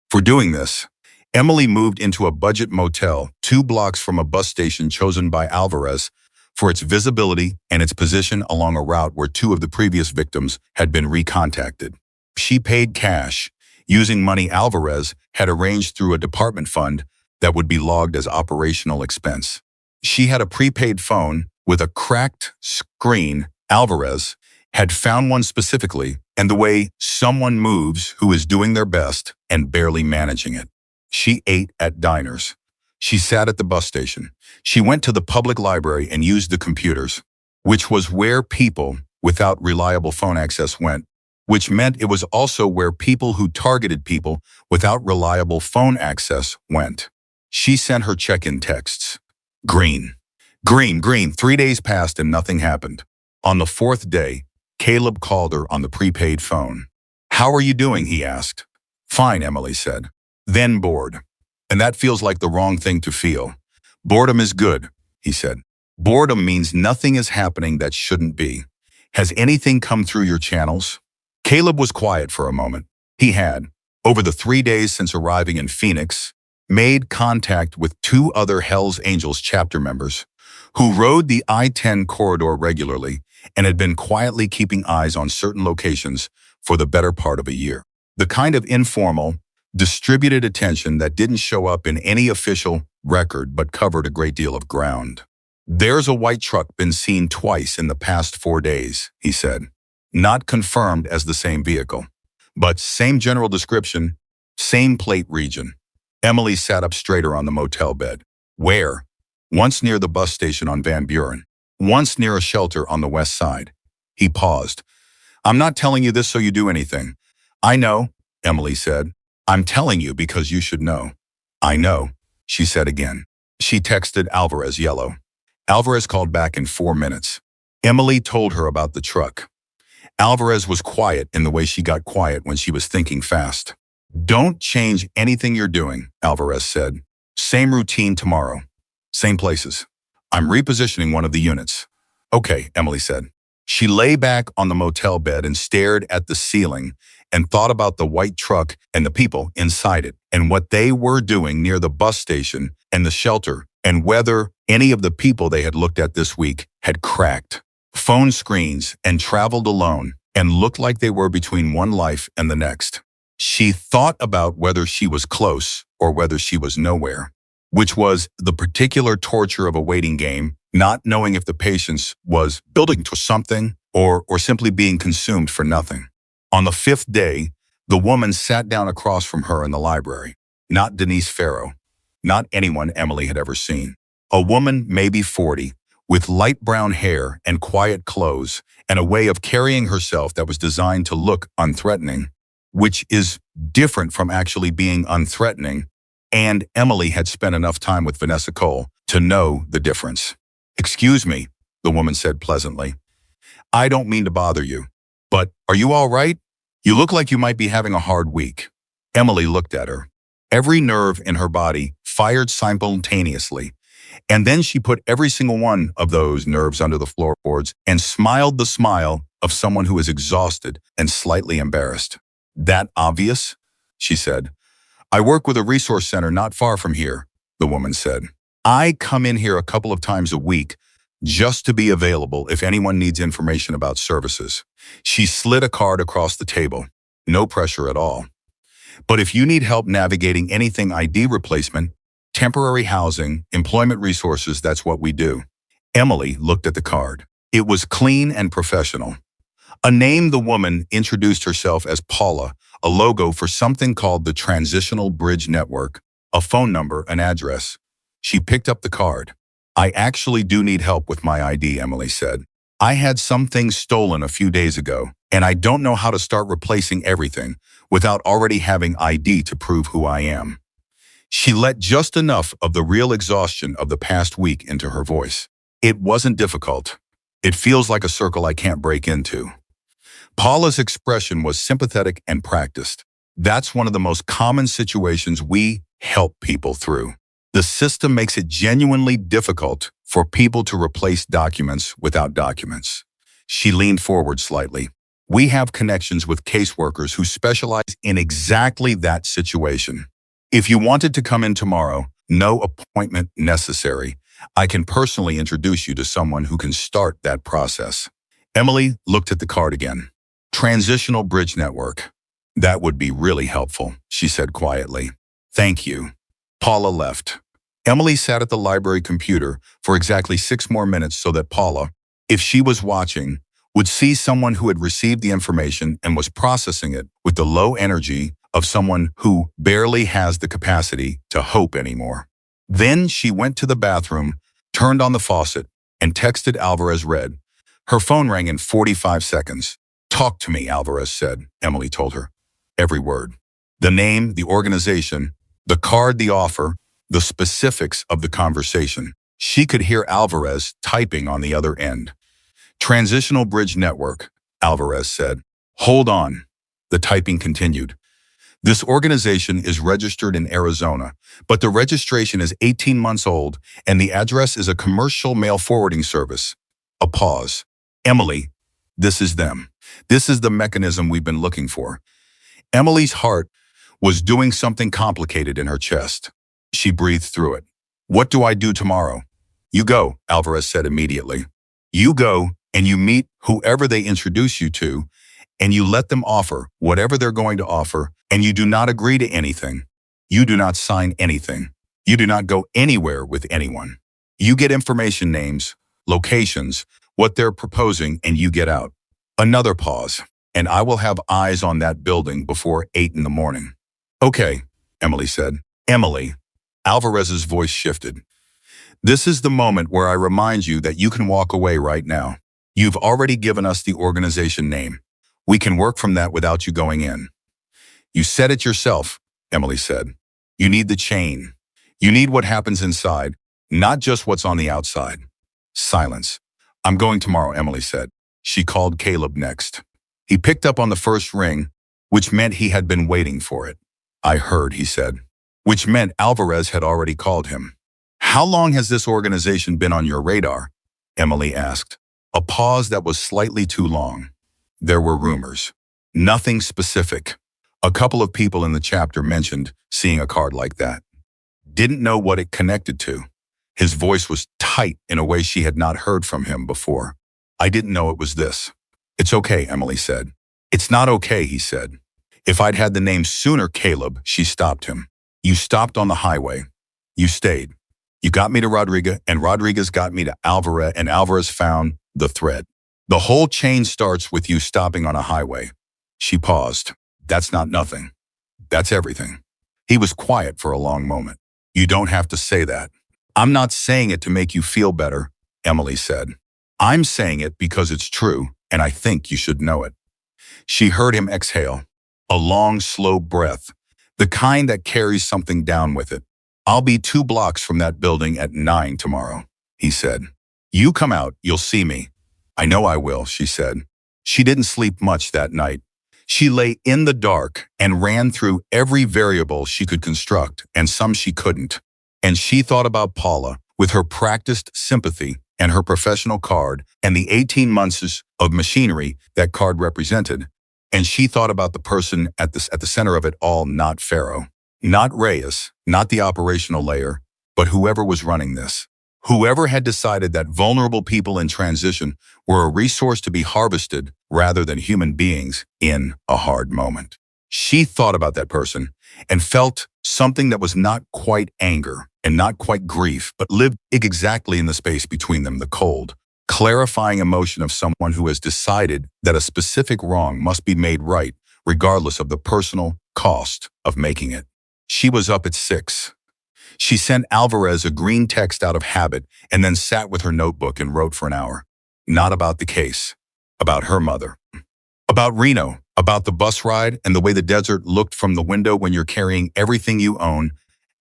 [SPEAKER 1] for doing this. Emily moved into a budget motel 2 blocks from a bus station chosen by Alvarez for its visibility and its position along a route where 2 of the previous victims had been recontacted. She paid cash, using money Alvarez had arranged through a department fund that would be logged as operational expense. She had a prepaid phone with a cracked screen. Alvarez had found one specifically, and the way someone moves who is doing their best and barely managing it. She ate at diners. She sat at the bus station. She went to the public library and used the computers, which was where people without reliable phone access went, which meant it was also where people who targeted people without reliable phone access went. She sent her check-in texts. Green. Green, green. 3 days passed and nothing happened. On the 4th day, Caleb called her on the prepaid phone. How are you doing? He asked. Fine, Emily said. Then bored. And that feels like the wrong thing to feel. Boredom is good, he said. Boredom means nothing is happening that shouldn't be. Has anything come through your channels? Caleb was quiet for a moment. He had, over the 3 days since arriving in Phoenix, made contact with 2 other Hells Angels chapter members who rode the I-10 corridor regularly and had been quietly keeping eyes on certain locations for the better part of a year. The kind of informal, distributed attention that didn't show up in any official record but covered a great deal of ground. There's a white truck been seen twice in the past 4 days, he said. Not confirmed as the same vehicle, but same general description, same plate region. Emily sat up straighter on the motel bed. Where? Once near the bus station on Van Buren, once near a shelter on the west side. He paused. I'm not telling you this so you do anything. I know, Emily said. I'm telling you because you should know. I know, she said again. She texted Alvarez yellow. Alvarez called back in 4 minutes. Emily told her about the truck. Alvarez was quiet in the way she got quiet when she was thinking fast. Don't change anything you're doing, Alvarez said. Same routine tomorrow. Same places. I'm repositioning one of the units. Okay, Emily said. She lay back on the motel bed and stared at the ceiling and thought about the white truck and the people inside it and what they were doing near the bus station and the shelter and whether any of the people they had looked at this week had cracked phone screens and traveled alone and looked like they were between one life and the next. She thought about whether she was close or whether she was nowhere, which was the particular torture of a waiting game, not knowing if the patience was building to something or simply being consumed for nothing. On the 5th day, the woman sat down across from her in the library. Not Denise Farrow, not anyone Emily had ever seen. A woman, maybe 40, with light brown hair and quiet clothes and a way of carrying herself that was designed to look unthreatening, which is different from actually being unthreatening, and Emily had spent enough time with Vanessa Cole to know the difference. Excuse me, the woman said pleasantly. I don't mean to bother you, but are you all right? You look like you might be having a hard week. Emily looked at her. Every nerve in her body fired simultaneously, and then she put every single one of those nerves under the floorboards and smiled the smile of someone who is exhausted and slightly embarrassed. That obvious? She said. I work with a resource center not far from here, the woman said. I come in here a couple of times a week just to be available if anyone needs information about services. She slid a card across the table. No pressure at all. But if you need help navigating anything ID replacement, temporary housing, employment resources, that's what we do. Emily looked at the card. It was clean and professional. A name, the woman introduced herself as Paula, a logo for something called the Transitional Bridge Network, a phone number, an address. She picked up the card. I actually do need help with my ID, Emily said. I had some things stolen a few days ago, and I don't know how to start replacing everything without already having ID to prove who I am. She let just enough of the real exhaustion of the past week into her voice. It wasn't difficult. It feels like a circle I can't break into. Paula's expression was sympathetic and practiced. That's one of the most common situations we help people through. The system makes it genuinely difficult for people to replace documents without documents. She leaned forward slightly. We have connections with caseworkers who specialize in exactly that situation. If you wanted to come in tomorrow, no appointment necessary. I can personally introduce you to someone who can start that process. Emily looked at the card again. Transitional Bridge Network. That would be really helpful, she said quietly. Thank you. Paula left. Emily sat at the library computer for exactly 6 more minutes so that Paula, if she was watching, would see someone who had received the information and was processing it with the low energy of someone who barely has the capacity to hope anymore. Then she went to the bathroom, turned on the faucet, and texted Alvarez read. Her phone rang in 45 seconds. Talk to me, Alvarez said, Emily told her. Every word. The name, the organization, the card, the offer, the specifics of the conversation. She could hear Alvarez typing on the other end. Transitional Bridge Network, Alvarez said. Hold on. The typing continued. This organization is registered in Arizona, but the registration is 18 months old and the address is a commercial mail forwarding service. A pause. Emily, this is them. This is the mechanism we've been looking for. Emily's heart was doing something complicated in her chest. She breathed through it. What do I do tomorrow? You go, Alvarez said immediately. You go and you meet whoever they introduce you to, and you let them offer whatever they're going to offer, and you do not agree to anything. You do not sign anything. You do not go anywhere with anyone. You get information names, locations, what they're proposing, and you get out. Another pause, and I will have eyes on that building before 8 in the morning. Okay, Emily said. Emily. Alvarez's voice shifted. This is the moment where I remind you that you can walk away right now. You've already given us the organization name. We can work from that without you going in. You said it yourself, Emily said. You need the chain. You need what happens inside, not just what's on the outside. Silence. I'm going tomorrow, Emily said. She called Caleb next. He picked up on the first ring, which meant he had been waiting for it. I heard, he said, which meant Alvarez had already called him. How long has this organization been on your radar? Emily asked. A pause that was slightly too long. There were rumors. Nothing specific. A couple of people in the chapter mentioned seeing a card like that. Didn't know what it connected to. His voice was tight in a way she had not heard from him before. I didn't know it was this. It's okay, Emily said. It's not okay, he said. If I'd had the name sooner, Caleb, she stopped him. You stopped on the highway. You stayed. You got me to Rodriguez, and Rodriguez got me to Alvarez, and Alvarez found the thread. The whole chain starts with you stopping on a highway. She paused. That's not nothing. That's everything. He was quiet for a long moment. You don't have to say that. I'm not saying it to make you feel better, Emily said. I'm saying it because it's true, and I think you should know it. She heard him exhale. A long, slow breath, the kind that carries something down with it. I'll be 2 blocks from that building at 9 tomorrow, he said. You come out, you'll see me. I know I will, she said. She didn't sleep much that night. She lay in the dark and ran through every variable she could construct and some she couldn't. And she thought about Paula with her practiced sympathy and her professional card and the 18 months of machinery that card represented. And she thought about the person at the center of it all, not Pharaoh, not Reyes, not the operational layer, but whoever was running this. Whoever had decided that vulnerable people in transition were a resource to be harvested rather than human beings in a hard moment. She thought about that person and felt something that was not quite anger and not quite grief, but lived exactly in the space between them, the cold, clarifying emotion of someone who has decided that a specific wrong must be made right, regardless of the personal cost of making it. She was up at 6. She sent Alvarez a green text out of habit and then sat with her notebook and wrote for an hour. Not about the case, about her mother. About Reno, about the bus ride and the way the desert looked from the window when you're carrying everything you own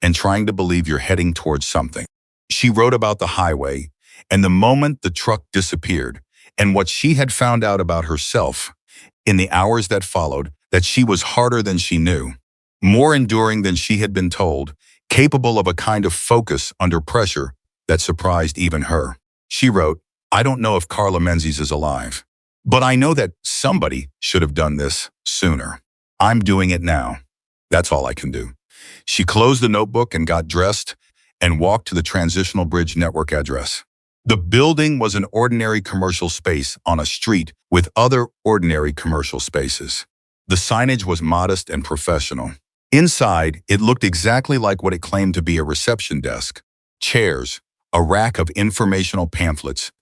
[SPEAKER 1] and trying to believe you're heading towards something. She wrote about the highway and the moment the truck disappeared and what she had found out about herself in the hours that followed, that she was harder than she knew, more enduring than she had been told, capable of a kind of focus under pressure that surprised even her. She wrote, "I don't know if Carla Menzies is alive, but I know that somebody should have done this sooner. I'm doing it now. That's all I can do." She closed the notebook and got dressed and walked to the Transitional Bridge Network address. The building was an ordinary commercial space on a street with other ordinary commercial spaces. The signage was modest and professional. Inside, it looked exactly like what it claimed to be a reception desk. Chairs, a rack of informational pamphlets,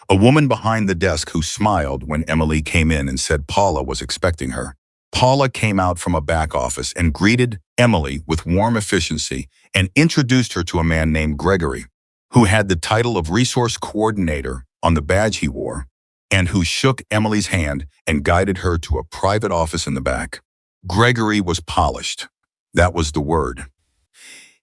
[SPEAKER 1] a woman behind the desk who smiled when Emily came in and said Paula was expecting her. Paula came out from a back office and greeted Emily with warm efficiency and introduced her to a man named Gregory, who had the title of Resource Coordinator on the badge he wore, and who shook Emily's hand and guided her to a private office in the back. Gregory was polished. That was the word.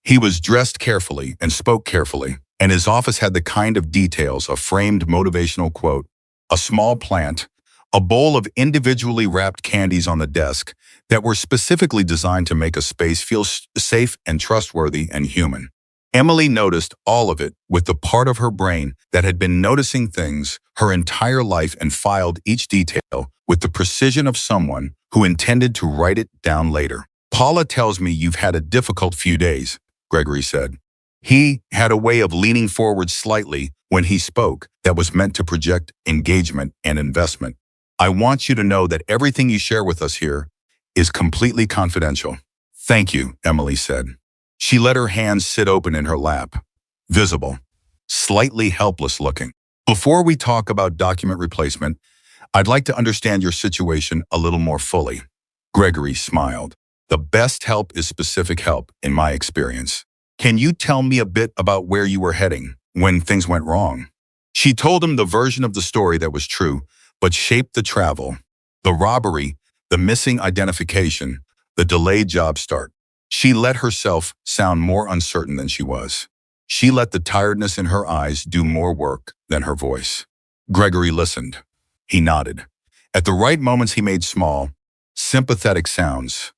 [SPEAKER 1] He was dressed carefully and spoke carefully, and his office had the kind of details, a framed motivational quote, a small plant, a bowl of individually wrapped candies on the desk that were specifically designed to make a space feel safe and trustworthy and human. Emily noticed all of it with the part of her brain that had been noticing things her entire life and filed each detail with the precision of someone who intended to write it down later. "Paula tells me you've had a difficult few days," Gregory said. He had a way of leaning forward slightly when he spoke that was meant to project engagement and investment. "I want you to know that everything you share with us here is completely confidential." "Thank you," Emily said. She let her hands sit open in her lap, visible, slightly helpless looking. "Before we talk about document replacement, I'd like to understand your situation a little more fully." Gregory smiled. "The best help is specific help, in my experience. Can you tell me a bit about where you were heading when things went wrong?" She told him the version of the story that was true, but shaped the travel, the robbery, the missing identification, the delayed job start. She let herself sound more uncertain than she was. She let the tiredness in her eyes do more work than her voice. Gregory listened. He nodded. At the right moments he made small, sympathetic sounds.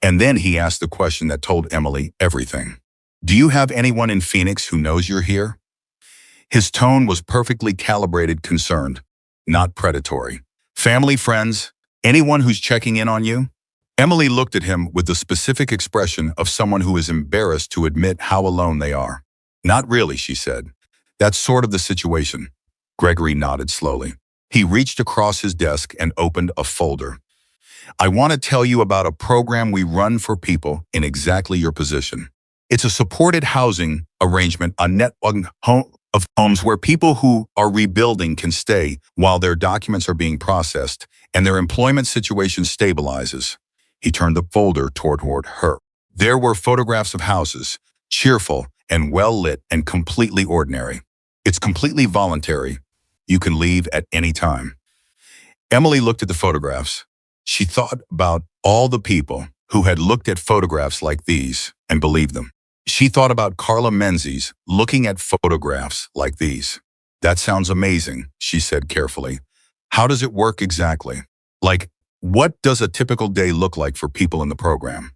[SPEAKER 1] And then he asked the question that told Emily everything. "Do you have anyone in Phoenix who knows you're here?" His tone was perfectly calibrated, concerned, not predatory. "Family, friends, anyone who's checking in on you?" Emily looked at him with the specific expression of someone who is embarrassed to admit how alone they are. "Not really," she said. "That's sort of the situation." Gregory nodded slowly. He reached across his desk and opened a folder. "I want to tell you about a program we run for people in exactly your position. It's a supported housing arrangement, a network of homes where people who are rebuilding can stay while their documents are being processed and their employment situation stabilizes." He turned the folder toward her. There were photographs of houses, cheerful and well-lit and completely ordinary. "It's completely voluntary. You can leave at any time." Emily looked at the photographs. She thought about all the people who had looked at photographs like these and believed them. She thought about Carla Menzies looking at photographs like these. "That sounds amazing," she said carefully. "How does it work exactly?" "Like, What does a typical day look like for people in the program?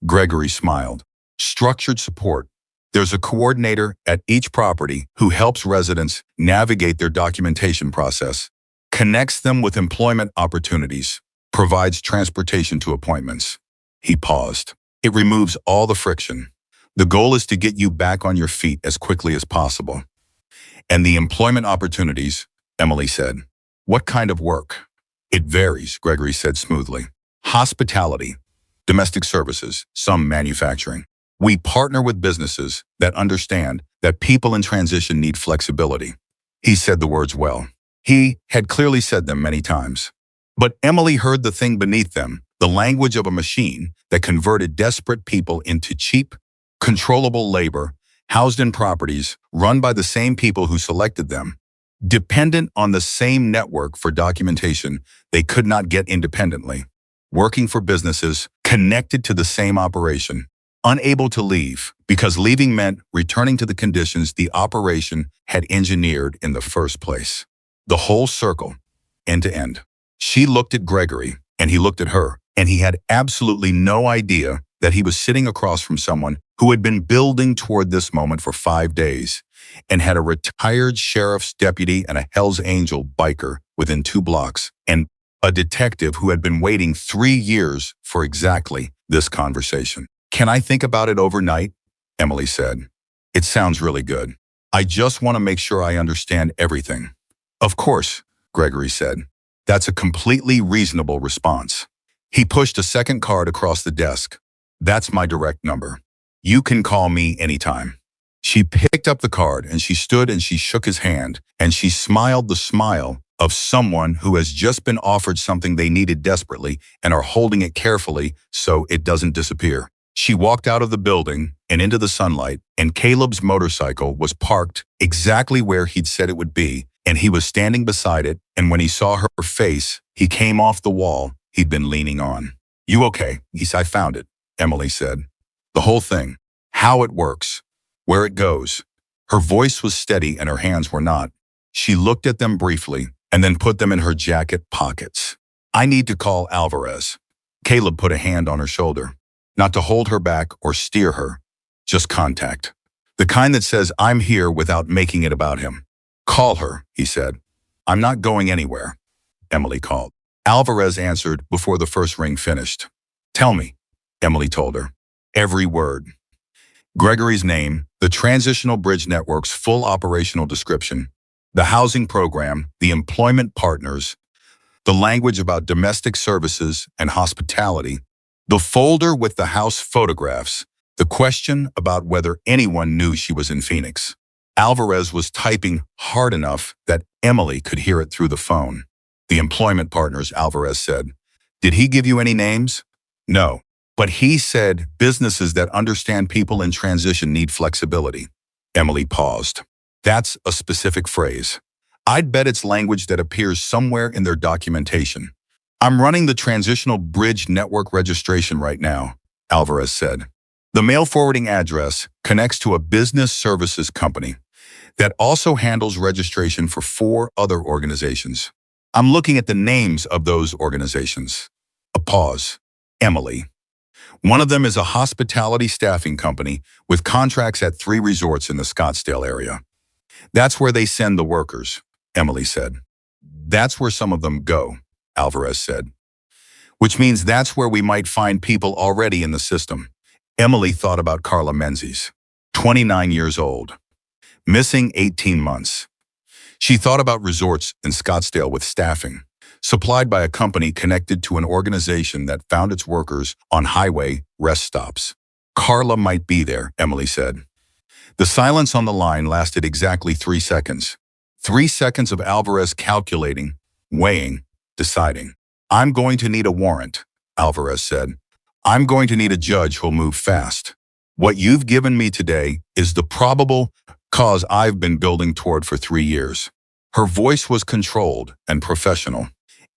[SPEAKER 1] Gregory smiled. Structured support. There's a coordinator at each property who helps residents navigate their documentation process, connects them with employment opportunities, provides transportation to appointments. He paused. It removes all the friction. The goal is to get you back on your feet as quickly as possible. And the employment opportunities, Emily said. What kind of work? It varies, Gregory said smoothly. Hospitality, domestic services, some manufacturing. We partner with businesses that understand that people in transition need flexibility. He said the words well. He had clearly said them many times. But Emily heard the thing beneath them, the language of a machine that converted desperate people into cheap, controllable labor, housed in properties run by the same people who selected them, dependent on the same network for documentation they could not get independently, working for businesses connected to the same operation, unable to leave because leaving meant returning to the conditions the operation had engineered in the first place. The whole circle, end to end. She looked at Gregory, and he looked at her, and he had absolutely no idea that he was sitting across from someone who had been building toward this moment for 5 days and had a retired sheriff's deputy and a Hells Angel biker within 2 blocks, and a detective who had been waiting 3 years for exactly this conversation. Can I think about it overnight? Emily said. It sounds really good. I just want to make sure I understand everything. Of course, Gregory said. That's a completely reasonable response. He pushed a second card across the desk. That's my direct number. You can call me anytime. She picked up the card and she stood and she shook his hand and she smiled the smile of someone who has just been offered something they needed desperately and are holding it carefully so it doesn't disappear. She walked out of the building and into the sunlight, and Caleb's motorcycle was parked exactly where he'd said it would be, and he was standing beside it, and when he saw her face, he came off the wall he'd been leaning on. You okay? He said. I found it, Emily said. The whole thing. How it works. Where it goes. Her voice was steady and her hands were not. She looked at them briefly and then put them in her jacket pockets. I need to call Alvarez. Caleb put a hand on her shoulder. Not to hold her back or steer her. Just contact. The kind that says I'm here without making it about him. Call her, he said. I'm not going anywhere. Emily called. Alvarez answered before the first ring finished. Tell me, Emily told her. Every word. Gregory's name, the Transitional Bridge Network's full operational description, the housing program, the employment partners, the language about domestic services and hospitality, the folder with the house photographs, the question about whether anyone knew she was in Phoenix. Alvarez was typing hard enough that Emily could hear it through the phone. The employment partners, Alvarez said. Did he give you any names? No. But he said businesses that understand people in transition need flexibility. Emily paused. That's a specific phrase. I'd bet it's language that appears somewhere in their documentation. I'm running the Transitional Bridge Network registration right now, Alvarez said. The mail forwarding address connects to a business services company that also handles registration for 4 other organizations. I'm looking at the names of those organizations. A pause. Emily. One of them is a hospitality staffing company with contracts at 3 resorts in the Scottsdale area. That's where they send the workers, Emily said. That's where some of them go, Alvarez said. Which means that's where we might find people already in the system. Emily thought about Carla Menzies, 29 years old, missing 18 months. She thought about resorts in Scottsdale with staffing, supplied by a company connected to an organization that found its workers on highway rest stops. Carla might be there, Emily said. The silence on the line lasted exactly 3 seconds. 3 seconds of Alvarez calculating, weighing, deciding. I'm going to need a warrant, Alvarez said. I'm going to need a judge who'll move fast. What you've given me today is the probable cause I've been building toward for 3 years. Her voice was controlled and professional.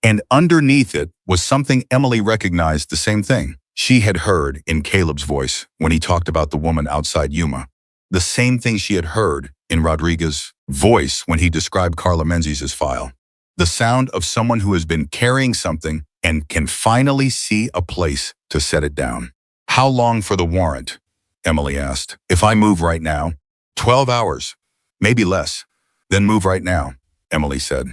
[SPEAKER 1] And underneath it was something Emily recognized, the same thing she had heard in Caleb's voice when he talked about the woman outside Yuma. The same thing she had heard in Rodriguez's voice when he described Carla Menzies' file. The sound of someone who has been carrying something and can finally see a place to set it down. How long for the warrant? Emily asked. If I move right now? 12 hours. Maybe less. Then move right now, Emily said.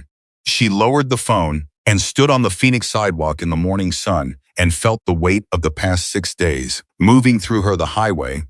[SPEAKER 1] She lowered the phone and stood on the Phoenix sidewalk in the morning sun and felt the weight of the past 6 days moving through her, the highway,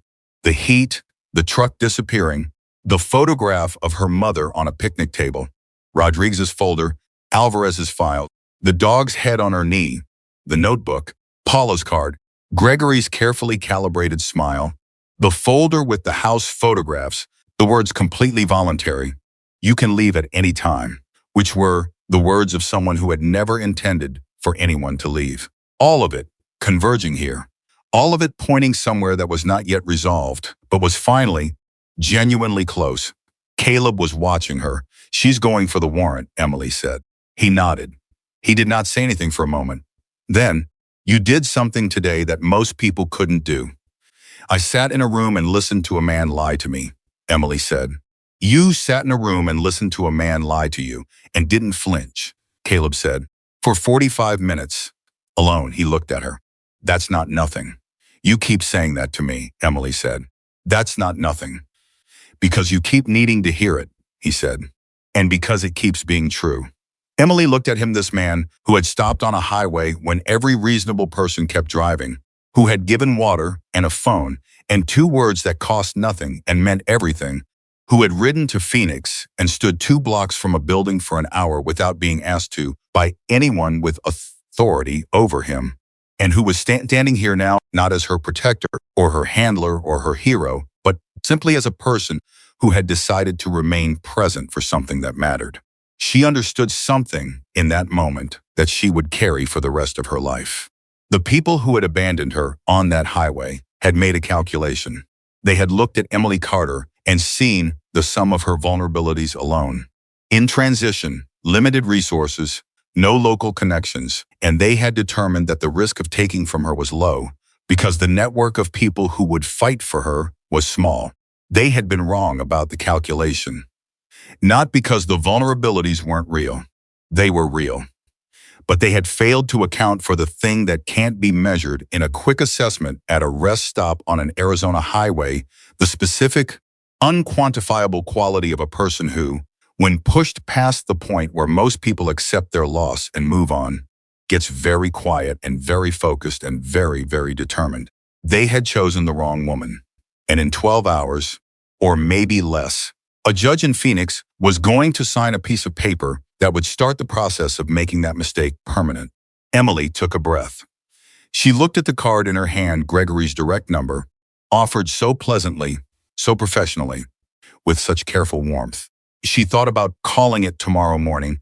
[SPEAKER 1] the heat, the truck disappearing, the photograph of her mother on a picnic table, Rodriguez's folder, Alvarez's file, the dog's head on her knee, the notebook, Paula's card, Gregory's carefully calibrated smile, the folder with the house photographs, the words completely voluntary, you can leave at any time, which were the words of someone who had never intended for anyone to leave. All of it converging here. All of it pointing somewhere that was not yet resolved, but was finally, genuinely close. Caleb was watching her. She's going for the warrant, Emily said. He nodded. He did not say anything for a moment. Then, you did something today that most people couldn't do. I sat in a room and listened to a man lie to me, Emily said. You sat in a room and listened to a man lie to you and didn't flinch, Caleb said. For 45 minutes. Alone, he looked at her. That's not nothing. You keep saying that to me, Emily said. That's not nothing. Because you keep needing to hear it, he said. And because it keeps being true. Emily looked at him, this man who had stopped on a highway when every reasonable person kept driving, who had given water and a phone and 2 words that cost nothing and meant everything, who had ridden to Phoenix and stood 2 blocks from a building for an hour without being asked to by anyone with authority over him, and who was standing here now not as her protector or her handler or her hero, but simply as a person who had decided to remain present for something that mattered. She understood something in that moment that she would carry for the rest of her life. The people who had abandoned her on that highway had made a calculation. They had looked at Emily Carter and seen the sum of her vulnerabilities alone. In transition, limited resources, no local connections, and they had determined that the risk of taking from her was low because the network of people who would fight for her was small. They had been wrong about the calculation. Not because the vulnerabilities weren't real. They were real. But they had failed to account for the thing that can't be measured in a quick assessment at a rest stop on an Arizona highway, the specific, unquantifiable quality of a person who, when pushed past the point where most people accept their loss and move on, gets very quiet and very focused and very, very determined. They had chosen the wrong woman. And in 12 hours, or maybe less, a judge in Phoenix was going to sign a piece of paper that would start the process of making that mistake permanent. Emily took a breath. She looked at the card in her hand, Gregory's direct number, offered so pleasantly, so professionally, with such careful warmth. She thought about calling it tomorrow morning,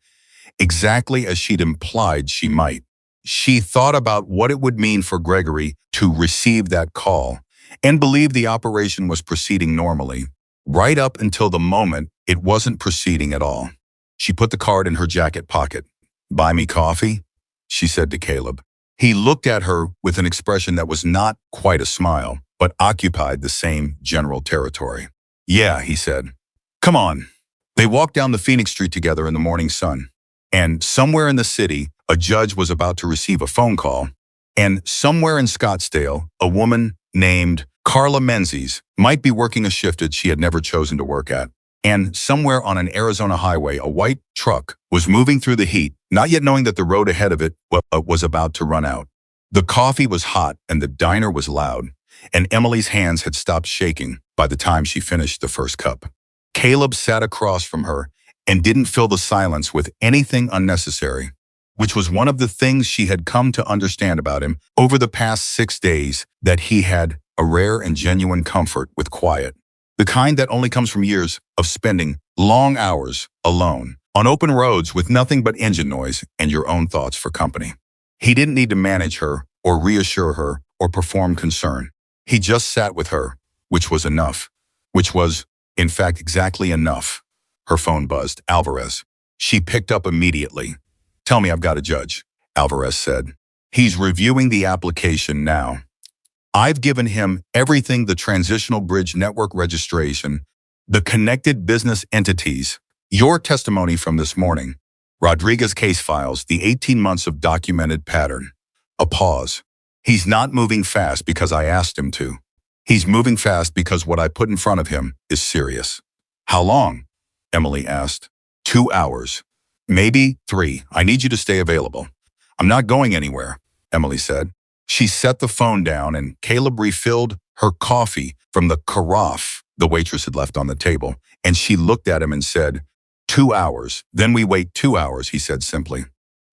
[SPEAKER 1] exactly as she'd implied she might. She thought about what it would mean for Gregory to receive that call and believe the operation was proceeding normally, right up until the moment it wasn't proceeding at all. She put the card in her jacket pocket. "Buy me coffee?" she said to Caleb. He looked at her with an expression that was not quite a smile, but occupied the same general territory. "Yeah," he said. "Come on." They walked down the Phoenix Street together in the morning sun. And somewhere in the city, a judge was about to receive a phone call. And somewhere in Scottsdale, a woman named Carla Menzies might be working a shift that she had never chosen to work at. And somewhere on an Arizona highway, a white truck was moving through the heat, not yet knowing that the road ahead of it was about to run out. The coffee was hot and the diner was loud, and Emily's hands had stopped shaking by the time she finished the first cup. Caleb sat across from her and didn't fill the silence with anything unnecessary, which was one of the things she had come to understand about him over the past 6 days, that he had a rare and genuine comfort with quiet. The kind that only comes from years of spending long hours alone on open roads with nothing but engine noise and your own thoughts for company. He didn't need to manage her or reassure her or perform concern. He just sat with her, which was enough, which was, in fact, exactly enough. Her phone buzzed. Alvarez. She picked up immediately. "Tell me I've got a judge," Alvarez said. "He's reviewing the application now. I've given him everything: the transitional bridge network registration, the connected business entities, your testimony from this morning, Rodriguez case files, the 18 months of documented pattern. A pause. He's not moving fast because I asked him to. He's moving fast because what I put in front of him is serious. How long? Emily asked. 2 hours. Maybe 3. I need you to stay available. I'm not going anywhere, Emily said. She set the phone down and Caleb refilled her coffee from the carafe the waitress had left on the table, and she looked at him and said, 2 hours. Then we wait 2 hours, he said simply.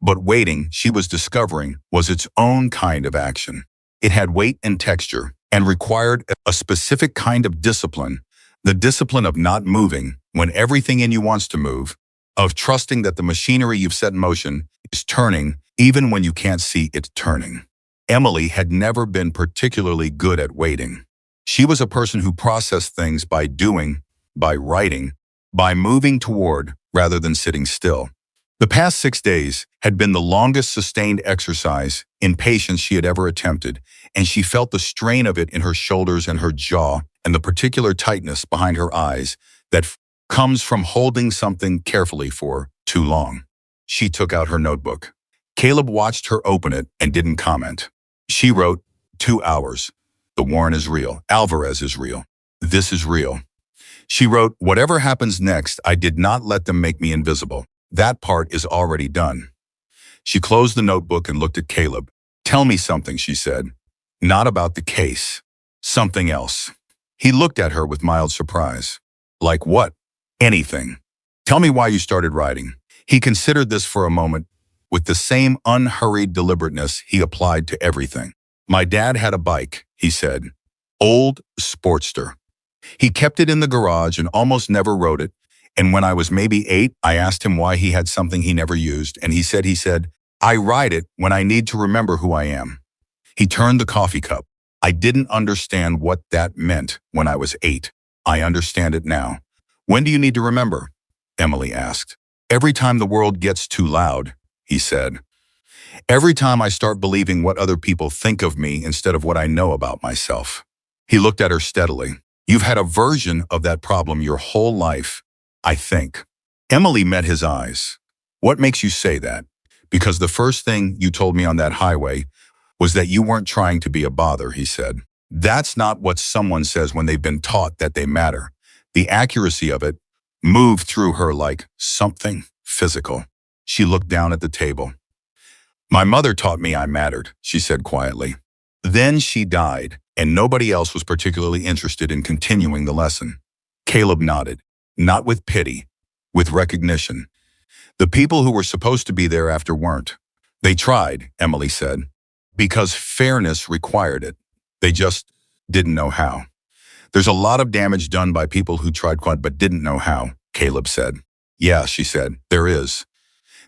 [SPEAKER 1] But waiting, she was discovering, was its own kind of action. It had weight and texture and required a specific kind of discipline, the discipline of not moving when everything in you wants to move, of trusting that the machinery you've set in motion is turning even when you can't see it turning. Emily had never been particularly good at waiting. She was a person who processed things by doing, by writing, by moving toward rather than sitting still. The past 6 days had been the longest sustained exercise in patience she had ever attempted, and she felt the strain of it in her shoulders and her jaw and the particular tightness behind her eyes that comes from holding something carefully for too long. She took out her notebook. Caleb watched her open it and didn't comment. She wrote, 2 hours. The warrant is real. Alvarez is real. This is real. She wrote, whatever happens next, I did not let them make me invisible. That part is already done. She closed the notebook and looked at Caleb. Tell me something, she said. Not about the case. Something else. He looked at her with mild surprise. Like what? Anything. Tell me why you started writing. He considered this for a moment with the same unhurried deliberateness he applied to everything. My dad had a bike, he said. Old Sportster. He kept it in the garage and almost never rode it. And when I was maybe 8, I asked him why he had something he never used, and he said, I ride it when I need to remember who I am. He turned the coffee cup. I didn't understand what that meant when I was 8. I understand it now. When do you need to remember? Emily asked. Every time the world gets too loud, he said. Every time I start believing what other people think of me instead of what I know about myself. He looked at her steadily. You've had a version of that problem your whole life, I think. Emily met his eyes. What makes you say that? Because the first thing you told me on that highway was that you weren't trying to be a bother, he said. That's not what someone says when they've been taught that they matter. The accuracy of it moved through her like something physical. She looked down at the table. My mother taught me I mattered, she said quietly. Then she died, and nobody else was particularly interested in continuing the lesson. Caleb nodded, not with pity, with recognition. The people who were supposed to be there after weren't. They tried, Emily said, because fairness required it. They just didn't know how. There's a lot of damage done by people who tried but didn't know how, Caleb said. Yeah, she said, there is.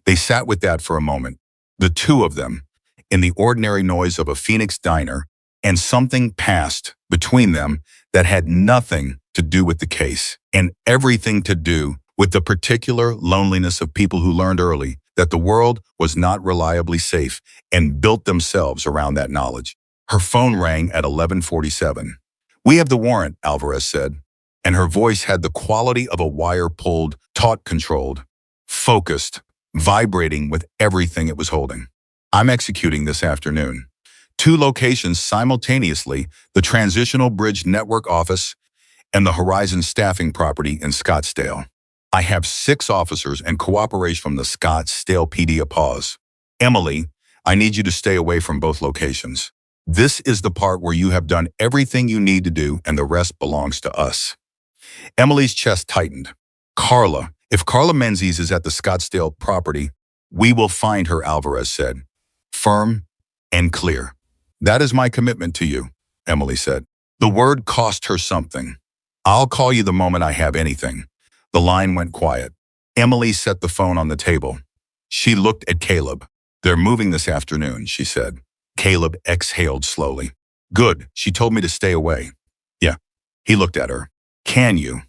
[SPEAKER 1] They sat with that for a moment, the two of them, in the ordinary noise of a Phoenix diner, and something passed between them that had nothing to do with the case and everything to do with the particular loneliness of people who learned early that the world was not reliably safe and built themselves around that knowledge. Her phone rang at 11:47. We have the warrant, Alvarez said, and her voice had the quality of a wire pulled, taut-controlled, focused, vibrating with everything it was holding. I'm executing this afternoon. 2 locations simultaneously, the Transitional Bridge Network office and the Horizon Staffing property in Scottsdale. I have 6 officers and cooperation from the Scottsdale PD. A pause. Emily, I need you to stay away from both locations. This is the part where you have done everything you need to do and the rest belongs to us. Emily's chest tightened. Carla, if Carla Menzies is at the Scottsdale property, we will find her, Alvarez said. Firm and clear. That is my commitment to you, Emily said. The word cost her something. I'll call you the moment I have anything. The line went quiet. Emily set the phone on the table. She looked at Caleb. They're moving this afternoon, she said. Caleb exhaled slowly. Good, she told me to stay away. Yeah. He looked at her. Can you?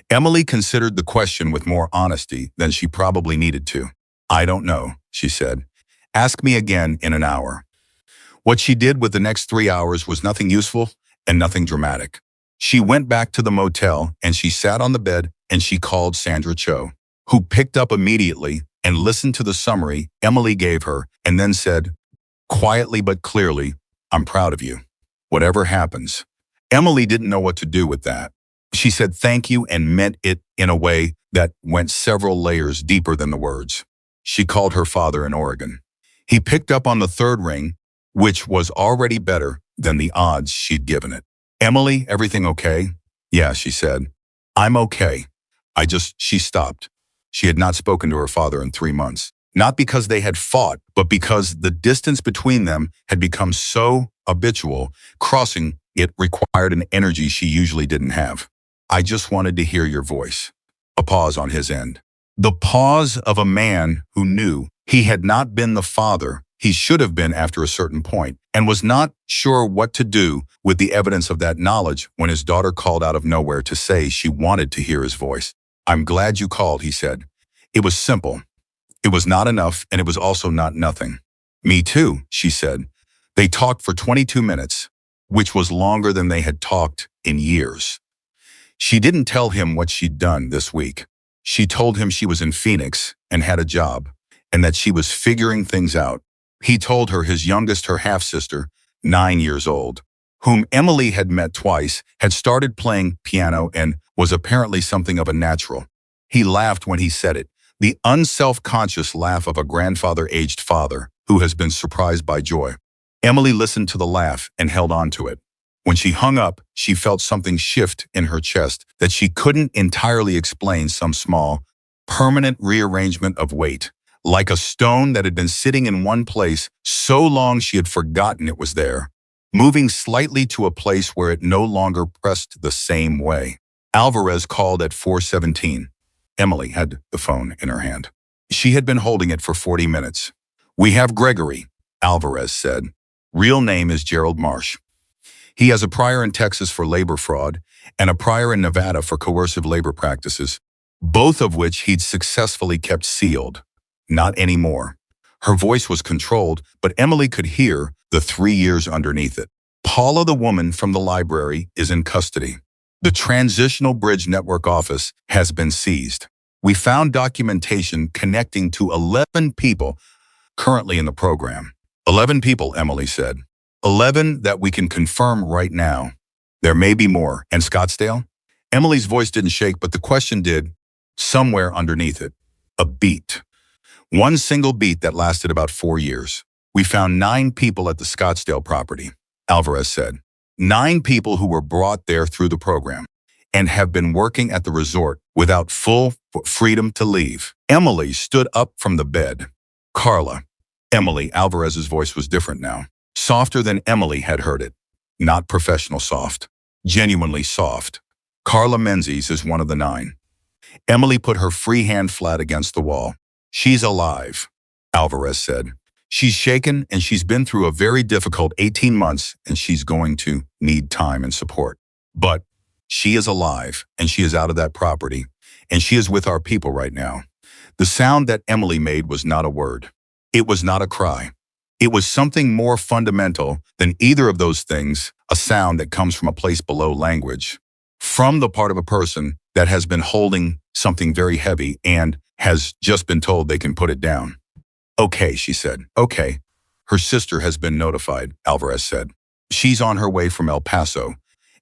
[SPEAKER 1] Emily considered the question with more honesty than she probably needed to. I don't know, she said. Ask me again in an hour. What she did with the next 3 hours was nothing useful and nothing dramatic. She went back to the motel and she sat on the bed and she called Sandra Cho, who picked up immediately and listened to the summary Emily gave her and then said, quietly but clearly, I'm proud of you. Whatever happens. Emily didn't know what to do with that. She said thank you and meant it in a way that went several layers deeper than the words. She called her father in Oregon. He picked up on the third ring, which was already better than the odds she'd given it. Emily, everything okay? Yeah, she said. I'm okay. She stopped. She had not spoken to her father in 3 months. Not because they had fought, but because the distance between them had become so habitual, crossing it required an energy she usually didn't have. I just wanted to hear your voice. A pause on his end. The pause of a man who knew he had not been the father he should have been after a certain point, and was not sure what to do with the evidence of that knowledge when his daughter called out of nowhere to say she wanted to hear his voice. I'm glad you called, he said. It was simple. It was not enough, and it was also not nothing. Me too, she said. They talked for 22 minutes, which was longer than they had talked in years. She didn't tell him what she'd done this week. She told him she was in Phoenix and had a job, and that she was figuring things out. He told her his youngest, her half-sister, 9 years old, whom Emily had met twice, had started playing piano and was apparently something of a natural. He laughed when he said it, the unself-conscious laugh of a grandfather-aged father who has been surprised by joy. Emily listened to the laugh and held on to it. When she hung up, she felt something shift in her chest that she couldn't entirely explain, some small, permanent rearrangement of weight, like a stone that had been sitting in one place so long she had forgotten it was there, moving slightly to a place where it no longer pressed the same way. Alvarez called at 4:17. Emily had the phone in her hand. She had been holding it for 40 minutes. We have Gregory, Alvarez said. Real name is Gerald Marsh. He has a prior in Texas for labor fraud and a prior in Nevada for coercive labor practices, both of which he'd successfully kept sealed. Not anymore. Her voice was controlled, but Emily could hear the 3 years underneath it. Paula, the woman from the library, is in custody. The Transitional Bridge Network office has been seized. We found documentation connecting to 11 people currently in the program. 11 people, Emily said. 11 that we can confirm right now. There may be more. And Scottsdale? Emily's voice didn't shake, but the question did, somewhere underneath it. A beat. One single beat that lasted about 4 years. We found 9 people at the Scottsdale property, Alvarez said. 9 people who were brought there through the program and have been working at the resort without full freedom to leave. Emily stood up from the bed. Carla. Emily, Alvarez's voice was different now. Softer than Emily had heard it. Not professional soft. Genuinely soft. Carla Menzies is one of the 9. Emily put her free hand flat against the wall. She's alive, Alvarez said. She's shaken and she's been through a very difficult 18 months and she's going to need time and support. But she is alive and she is out of that property and she is with our people right now. The sound that Emily made was not a word. It was not a cry. It was something more fundamental than either of those things, a sound that comes from a place below language, from the part of a person that has been holding something very heavy and has just been told they can put it down. Okay, she said. Okay. Her sister has been notified, Alvarez said. She's on her way from El Paso.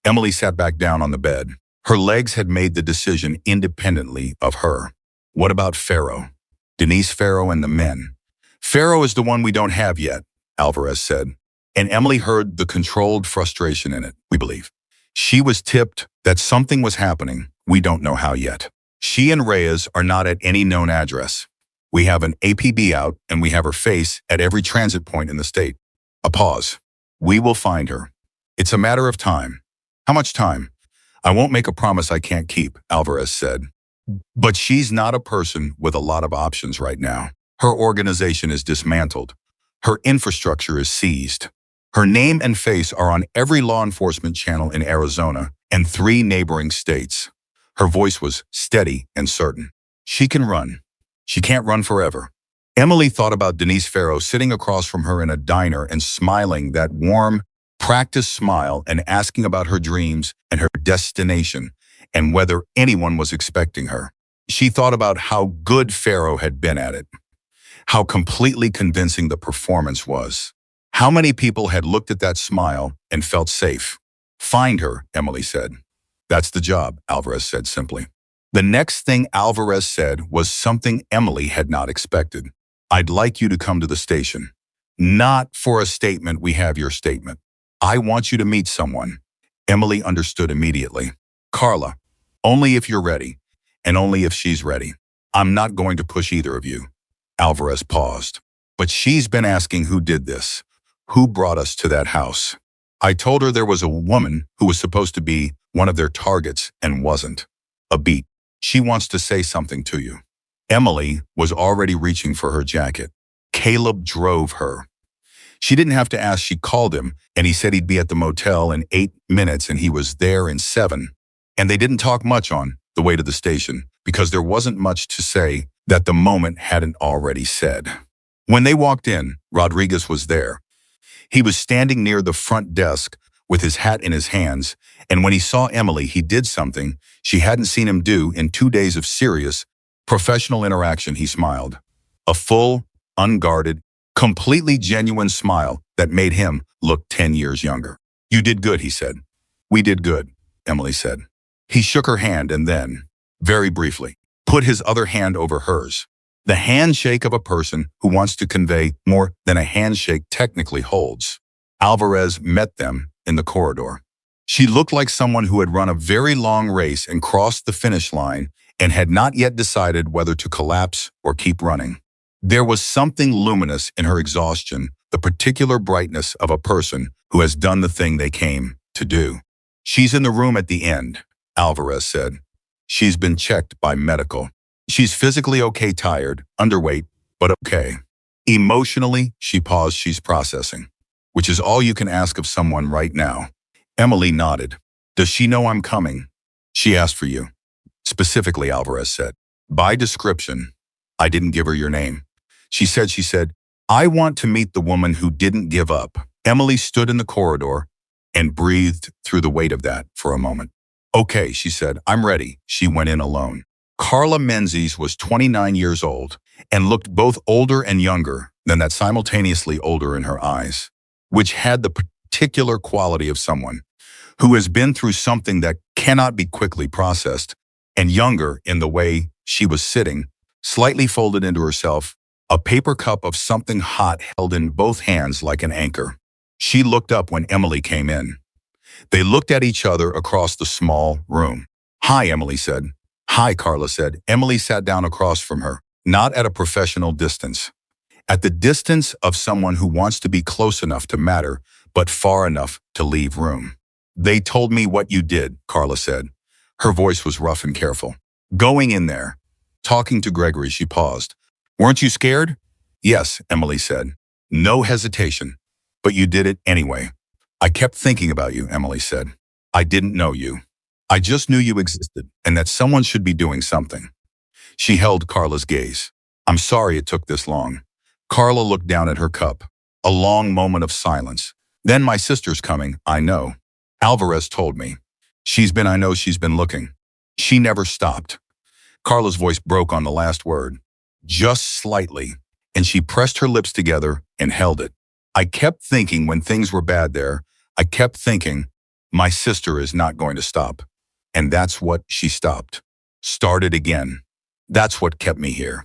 [SPEAKER 1] Emily sat back down on the bed. Her legs had made the decision independently of her. What about Farrow? Denise Farrow and the men. Farrow is the one we don't have yet, Alvarez said. And Emily heard the controlled frustration in it, we believe. She was tipped that something was happening. We don't know how yet. She and Reyes are not at any known address. We have an APB out and we have her face at every transit point in the state. A pause. We will find her. It's a matter of time. How much time? I won't make a promise I can't keep, Alvarez said. But she's not a person with a lot of options right now. Her organization is dismantled. Her infrastructure is seized. Her name and face are on every law enforcement channel in Arizona and 3 neighboring states. Her voice was steady and certain. She can run. She can't run forever. Emily thought about Denise Farrow sitting across from her in a diner and smiling that warm, practiced smile and asking about her dreams and her destination and whether anyone was expecting her. She thought about how good Pharaoh had been at it, how completely convincing the performance was. How many people had looked at that smile and felt safe? Find her, Emily said. That's the job, Alvarez said simply. The next thing Alvarez said was something Emily had not expected. I'd like you to come to the station. Not for a statement, we have your statement. I want you to meet someone. Emily understood immediately. Carla, only if you're ready, and only if she's ready. I'm not going to push either of you. Alvarez paused. But she's been asking who did this, who brought us to that house. I told her there was a woman who was supposed to be one of their targets and wasn't. A beat. She wants to say something to you. Emily was already reaching for her jacket. Caleb drove her. She didn't have to ask, she called him, and he said he'd be at the motel in 8 minutes and he was there in 7. And they didn't talk much on the way to the station because there wasn't much to say that the moment hadn't already said. When they walked in, Rodriguez was there. He was standing near the front desk with his hat in his hands, and when he saw Emily, he did something she hadn't seen him do in 2 days of serious, professional interaction. He smiled. A full, unguarded, completely genuine smile that made him look 10 years younger. You did good, he said. We did good, Emily said. He shook her hand and then, very briefly, put his other hand over hers. The handshake of a person who wants to convey more than a handshake technically holds. Alvarez met them in the corridor. She looked like someone who had run a very long race and crossed the finish line and had not yet decided whether to collapse or keep running. There was something luminous in her exhaustion, the particular brightness of a person who has done the thing they came to do. She's in the room at the end, Alvarez said. She's been checked by medical. She's physically okay, tired, underweight, but okay. Emotionally, she paused, she's processing, which is all you can ask of someone right now. Emily nodded. Does she know I'm coming? She asked for you. Specifically, Alvarez said. By description, I didn't give her your name. She said, I want to meet the woman who didn't give up. Emily stood in the corridor and breathed through the weight of that for a moment. Okay, she said, I'm ready. She went in alone. Carla Menzies was 29 years old and looked both older and younger than that, simultaneously older in her eyes, which had the particular quality of someone who has been through something that cannot be quickly processed, and younger in the way she was sitting, slightly folded into herself, a paper cup of something hot held in both hands like an anchor. She looked up when Emily came in. They looked at each other across the small room. Hi, Emily said. Hi, Carla said. Emily sat down across from her, not at a professional distance. At the distance of someone who wants to be close enough to matter, but far enough to leave room. They told me what you did, Carla said. Her voice was rough and careful. Going in there, talking to Gregory, she paused. Weren't you scared? Yes, Emily said. No hesitation. But you did it anyway. I kept thinking about you, Emily said. I didn't know you. I just knew you existed and that someone should be doing something. She held Carla's gaze. I'm sorry it took this long. Carla looked down at her cup. A long moment of silence. Then my sister's coming, I know. Alvarez told me. I know she's been looking. She never stopped. Carla's voice broke on the last word. Just slightly. And she pressed her lips together and held it. I kept thinking when things were bad there, I kept thinking, my sister is not going to stop. And that's what she stopped. Started again. That's what kept me here.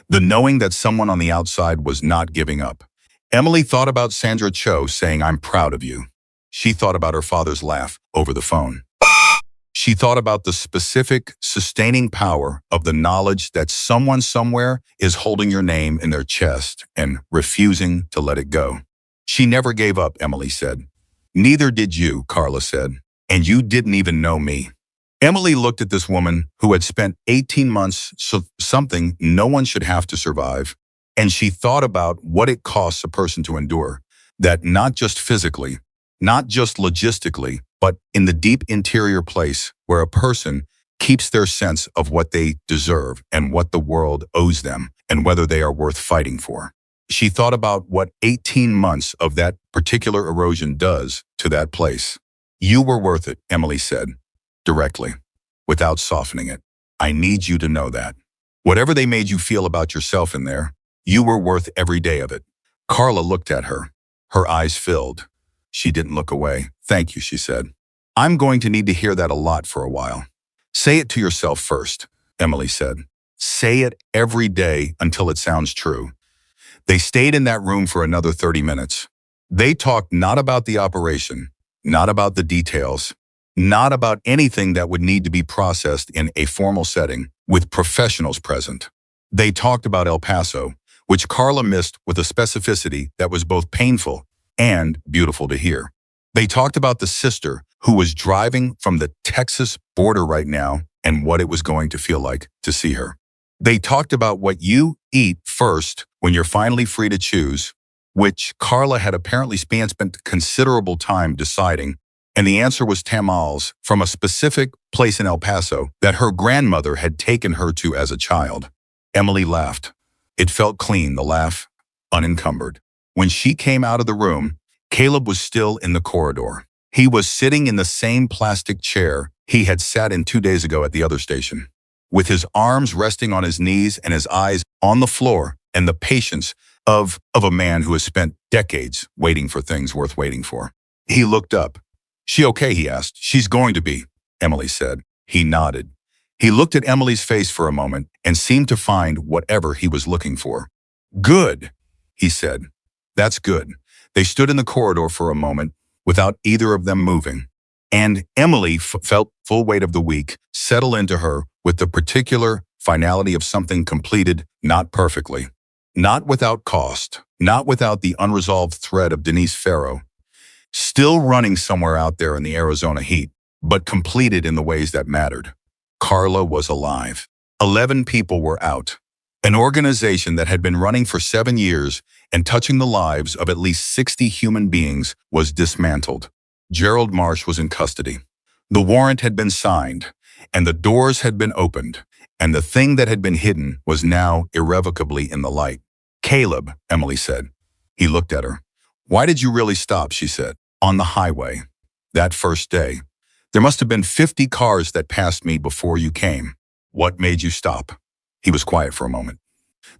[SPEAKER 1] The knowing that someone on the outside was not giving up. Emily thought about Sandra Cho saying, I'm proud of you. She thought about her father's laugh over the phone. She thought about the specific, sustaining power of the knowledge that someone somewhere is holding your name in their chest and refusing to let it go. She never gave up, Emily said. Neither did you, Carla said. And you didn't even know me. Emily looked at this woman who had spent 18 months, something no one should have to survive, and she thought about what it costs a person to endure, that not just physically, not just logistically, but in the deep interior place where a person keeps their sense of what they deserve and what the world owes them and whether they are worth fighting for. She thought about what 18 months of that particular erosion does to that place. You were worth it, Emily said, directly, without softening it. I need you to know that. Whatever they made you feel about yourself in there, you were worth every day of it." Carla looked at her. Her eyes filled. She didn't look away. "Thank you," she said. "I'm going to need to hear that a lot for a while." "Say it to yourself first," Emily said. "Say it every day until it sounds true." They stayed in that room for another 30 minutes. They talked not about the operation, not about the details, not about anything that would need to be processed in a formal setting with professionals present. They talked about El Paso, which Carla missed with a specificity that was both painful and beautiful to hear. They talked about the sister who was driving from the Texas border right now and what it was going to feel like to see her. They talked about what you eat first when you're finally free to choose, which Carla had apparently spent considerable time deciding, and the answer was tamales from a specific place in El Paso that her grandmother had taken her to as a child. Emily laughed. It felt clean, the laugh, unencumbered. When she came out of the room, Caleb was still in the corridor. He was sitting in the same plastic chair he had sat in 2 days ago at the other station, with his arms resting on his knees and his eyes on the floor, and the patience of a man who has spent decades waiting for things worth waiting for. He looked up. "She okay?" he asked. "She's going to be," Emily said. He nodded. He looked at Emily's face for a moment and seemed to find whatever he was looking for. "Good," he said. "That's good." They stood in the corridor for a moment without either of them moving, and Emily felt full weight of the week settle into her with the particular finality of something completed not perfectly, not without cost, not without the unresolved thread of Denise Farrow, still running somewhere out there in the Arizona heat, but completed in the ways that mattered. Carla was alive. 11 people were out. An organization that had been running for 7 years and touching the lives of at least 60 human beings was dismantled. Gerald Marsh was in custody. The warrant had been signed, and the doors had been opened, and the thing that had been hidden was now irrevocably in the light. "Caleb," Emily said. He looked at her. "Why did you really stop?" she said. "On the highway. That first day. There must have been 50 cars that passed me before you came. What made you stop?" He was quiet for a moment.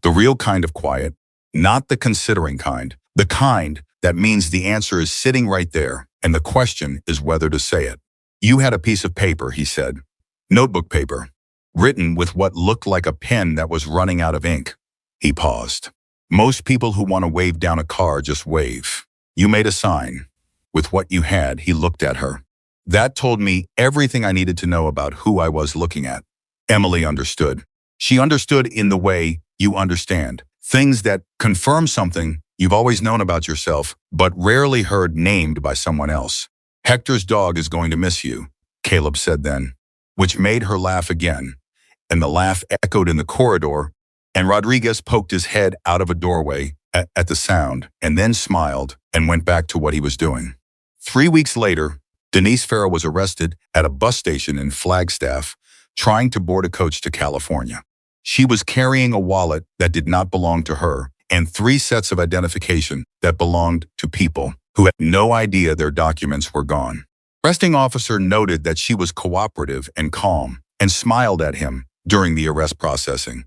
[SPEAKER 1] The real kind of quiet, not the considering kind, the kind that means the answer is sitting right there, and the question is whether to say it. "You had a piece of paper," he said. "Notebook paper, written with what looked like a pen that was running out of ink." He paused. "Most people who want to wave down a car just wave. You made a sign. With what you had," he looked at her. "That told me everything I needed to know about who I was looking at." Emily understood. She understood in the way you understand. Things that confirm something you've always known about yourself, but rarely heard named by someone else. "Hector's dog is going to miss you," Caleb said then, which made her laugh again, and the laugh echoed in the corridor, and Rodriguez poked his head out of a doorway at the sound, and then smiled and went back to what he was doing. 3 weeks later, Denise Farrow was arrested at a bus station in Flagstaff, trying to board a coach to California. She was carrying a wallet that did not belong to her and 3 sets of identification that belonged to people who had no idea their documents were gone. Arresting officer noted that she was cooperative and calm and smiled at him during the arrest processing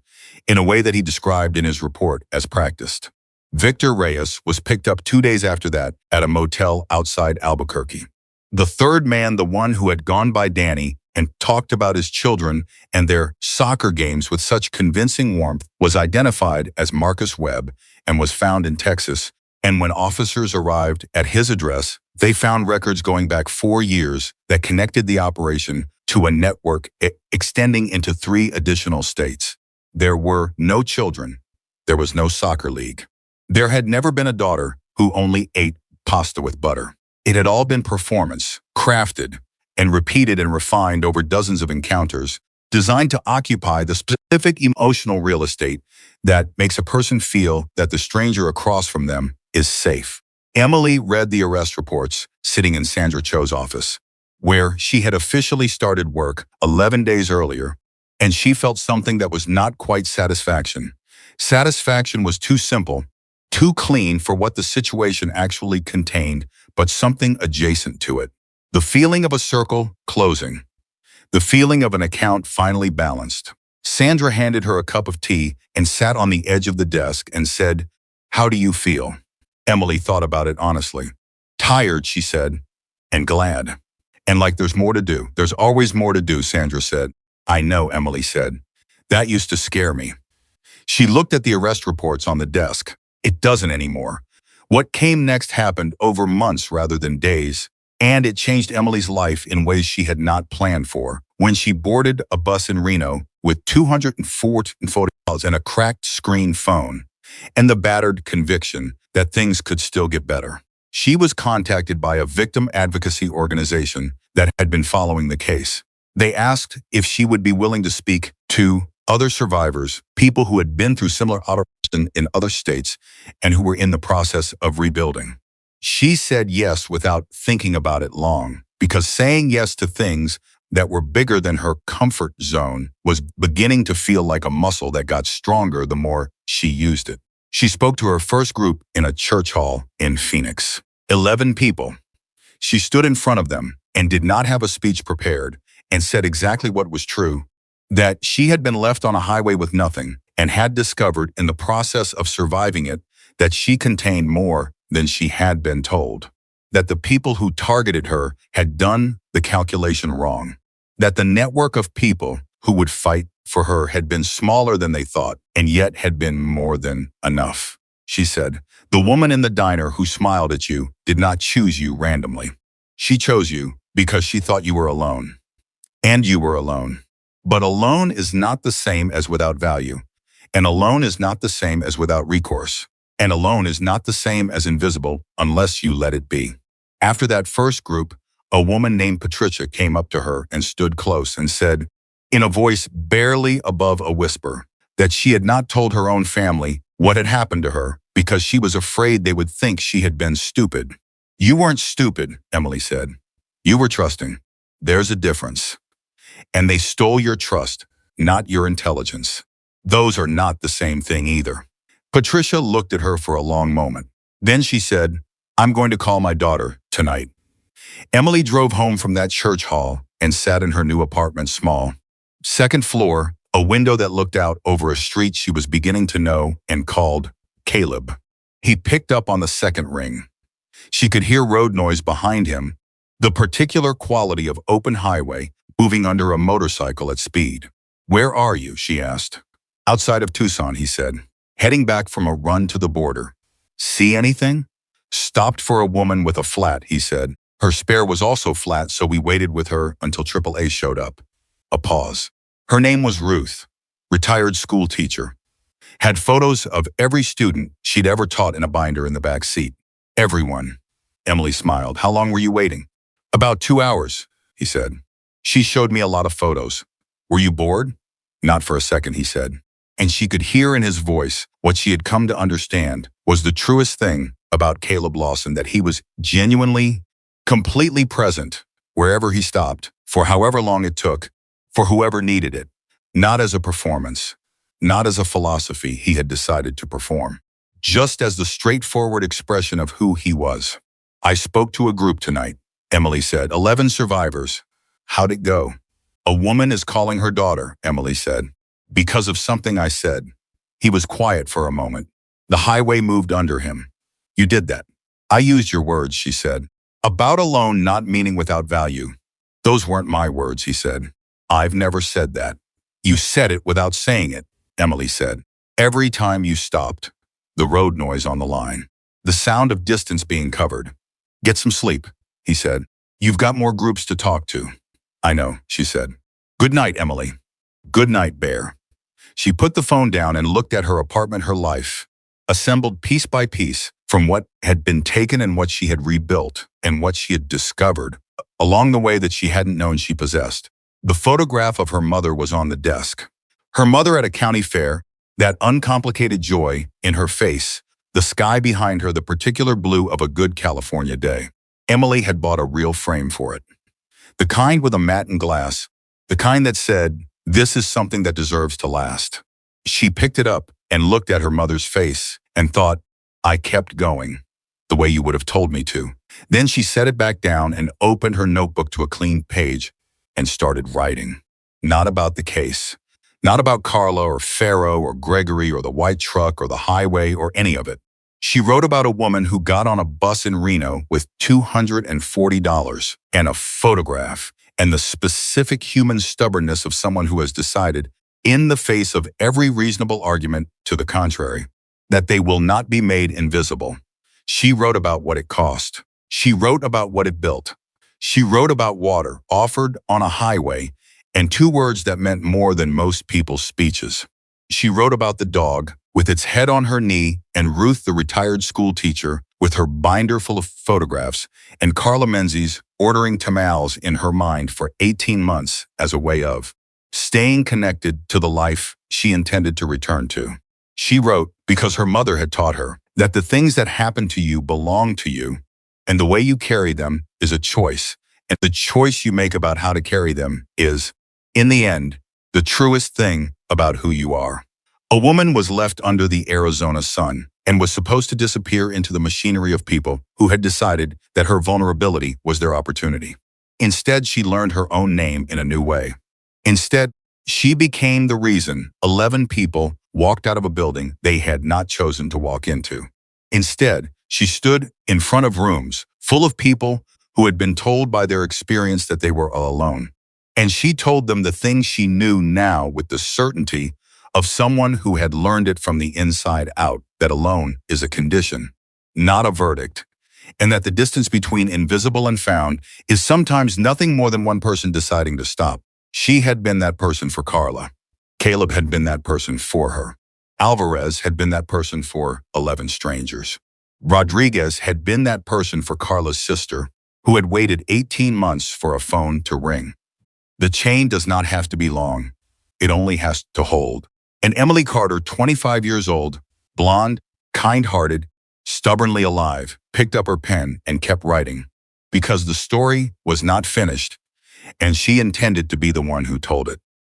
[SPEAKER 1] in a way that he described in his report as practiced. Victor Reyes was picked up 2 days after that at a motel outside Albuquerque. The third man, the one who had gone by Danny and talked about his children and their soccer games with such convincing warmth, was identified as Marcus Webb and was found in Texas. And when officers arrived at his address, they found records going back 4 years that connected the operation to a network extending into 3 additional states. There were no children. There was no soccer league. There had never been a daughter who only ate pasta with butter. It had all been performance, crafted, and repeated and refined over dozens of encounters, designed to occupy the specific emotional real estate that makes a person feel that the stranger across from them is safe. Emily read the arrest reports sitting in Sandra Cho's office, where she had officially started work 11 days earlier, and she felt something that was not quite satisfaction. Satisfaction was too simple, too clean for what the situation actually contained, but something adjacent to it. The feeling of a circle closing. The feeling of an account finally balanced. Sandra handed her a cup of tea and sat on the edge of the desk and said, "How do you feel?" Emily thought about it honestly. "Tired," she said, "and glad. And like there's more to do." "There's always more to do," Sandra said. "I know," Emily said. "That used to scare me." She looked at the arrest reports on the desk. It doesn't anymore. What came next happened over months rather than days, and it changed Emily's life in ways she had not planned for. When she boarded a bus in Reno with 204 photos and a cracked screen phone, and the battered conviction that things could still get better, she was contacted by a victim advocacy organization that had been following the case. They asked if she would be willing to speak to other survivors, people who had been through similar operation in other states and who were in the process of rebuilding. She said yes without thinking about it long, because saying yes to things that were bigger than her comfort zone was beginning to feel like a muscle that got stronger the more she used it. She spoke to her first group in a church hall in Phoenix. 11 people. She stood in front of them and did not have a speech prepared and said exactly what was true, that she had been left on a highway with nothing and had discovered in the process of surviving it that she contained more than she had been told, that the people who targeted her had done the calculation wrong, that the network of people who would fight for her had been smaller than they thought and yet had been more than enough. She said, "The woman in the diner who smiled at you did not choose you randomly. She chose you because she thought you were alone. And you were alone. But alone is not the same as without value. And alone is not the same as without recourse. And alone is not the same as invisible unless you let it be." After that first group, a woman named Patricia came up to her and stood close and said, in a voice barely above a whisper, that she had not told her own family what had happened to her because she was afraid they would think she had been stupid. "You weren't stupid," Emily said. "You were trusting. There's a difference. And they stole your trust, not your intelligence. Those are not the same thing either." Patricia looked at her for a long moment. Then she said, "I'm going to call my daughter tonight." Emily drove home from that church hall and sat in her new apartment, small. Second floor, a window that looked out over a street she was beginning to know, and called Caleb. He picked up on the second ring. She could hear road noise behind him, the particular quality of open highway moving under a motorcycle at speed. "Where are you?" she asked. "Outside of Tucson," he said, "heading back from a run to the border." "See anything?" "Stopped for a woman with a flat," he said. "Her spare was also flat, so we waited with her until AAA showed up." A pause. "Her name was Ruth, retired school teacher. Had photos of every student she'd ever taught in a binder in the back seat. Everyone." Emily smiled. "How long were you waiting?" "About 2 hours," he said. "She showed me a lot of photos." "Were you bored?" "Not for a second," he said. And she could hear in his voice what she had come to understand was the truest thing about Caleb Lawson, that he was genuinely, completely present wherever he stopped, for however long it took, for whoever needed it, not as a performance, not as a philosophy he had decided to perform, just as the straightforward expression of who he was. "I spoke to a group tonight," Emily said. 11 survivors. "How'd it go?" "A woman is calling her daughter," Emily said, "because of something I said." He was quiet for a moment. The highway moved under him. "You did that." "I used your words," she said. "About alone not meaning without value." "Those weren't my words," he said. "I've never said that." "You said it without saying it," Emily said. "Every time you stopped." The road noise on the line. The sound of distance being covered. "Get some sleep," he said. "You've got more groups to talk to." "I know," she said. "Good night, Emily." "Good night, Bear." She put the phone down and looked at her apartment, her life, assembled piece by piece from what had been taken and what she had rebuilt and what she had discovered along the way that she hadn't known she possessed. The photograph of her mother was on the desk. Her mother at a county fair, that uncomplicated joy in her face, the sky behind her, the particular blue of a good California day. Emily had bought a real frame for it. The kind with a matte and glass, the kind that said, "This is something that deserves to last." She picked it up and looked at her mother's face and thought, "I kept going, the way you would have told me to." Then she set it back down and opened her notebook to a clean page and started writing. Not about the case. Not about Carla or Pharaoh or Gregory or the white truck or the highway or any of it. She wrote about a woman who got on a bus in Reno with $240 and a photograph and the specific human stubbornness of someone who has decided, in the face of every reasonable argument to the contrary, that they will not be made invisible. She wrote about what it cost. She wrote about what it built. She wrote about water offered on a highway and two words that meant more than most people's speeches. She wrote about the dog with its head on her knee and Ruth, the retired school teacher, with her binder full of photographs, and Carla Menzies ordering tamales in her mind for 18 months as a way of staying connected to the life she intended to return to. She wrote because her mother had taught her that the things that happen to you belong to you, and the way you carry them is a choice, and the choice you make about how to carry them is, in the end, the truest thing about who you are. A woman was left under the Arizona sun and was supposed to disappear into the machinery of people who had decided that her vulnerability was their opportunity. Instead, she learned her own name in a new way. Instead, she became the reason 11 people walked out of a building they had not chosen to walk into. Instead, she stood in front of rooms full of people who had been told by their experience that they were all alone. And she told them the things she knew now with the certainty of someone who had learned it from the inside out, that alone is a condition, not a verdict, and that the distance between invisible and found is sometimes nothing more than one person deciding to stop. She had been that person for Carla. Caleb had been that person for her. Alvarez had been that person for 11 strangers. Rodriguez had been that person for Carla's sister, who had waited 18 months for a phone to ring. The chain does not have to be long. It only has to hold. And Emily Carter, 25 years old, blonde, kind-hearted, stubbornly alive, picked up her pen and kept writing, because the story was not finished, and she intended to be the one who told it.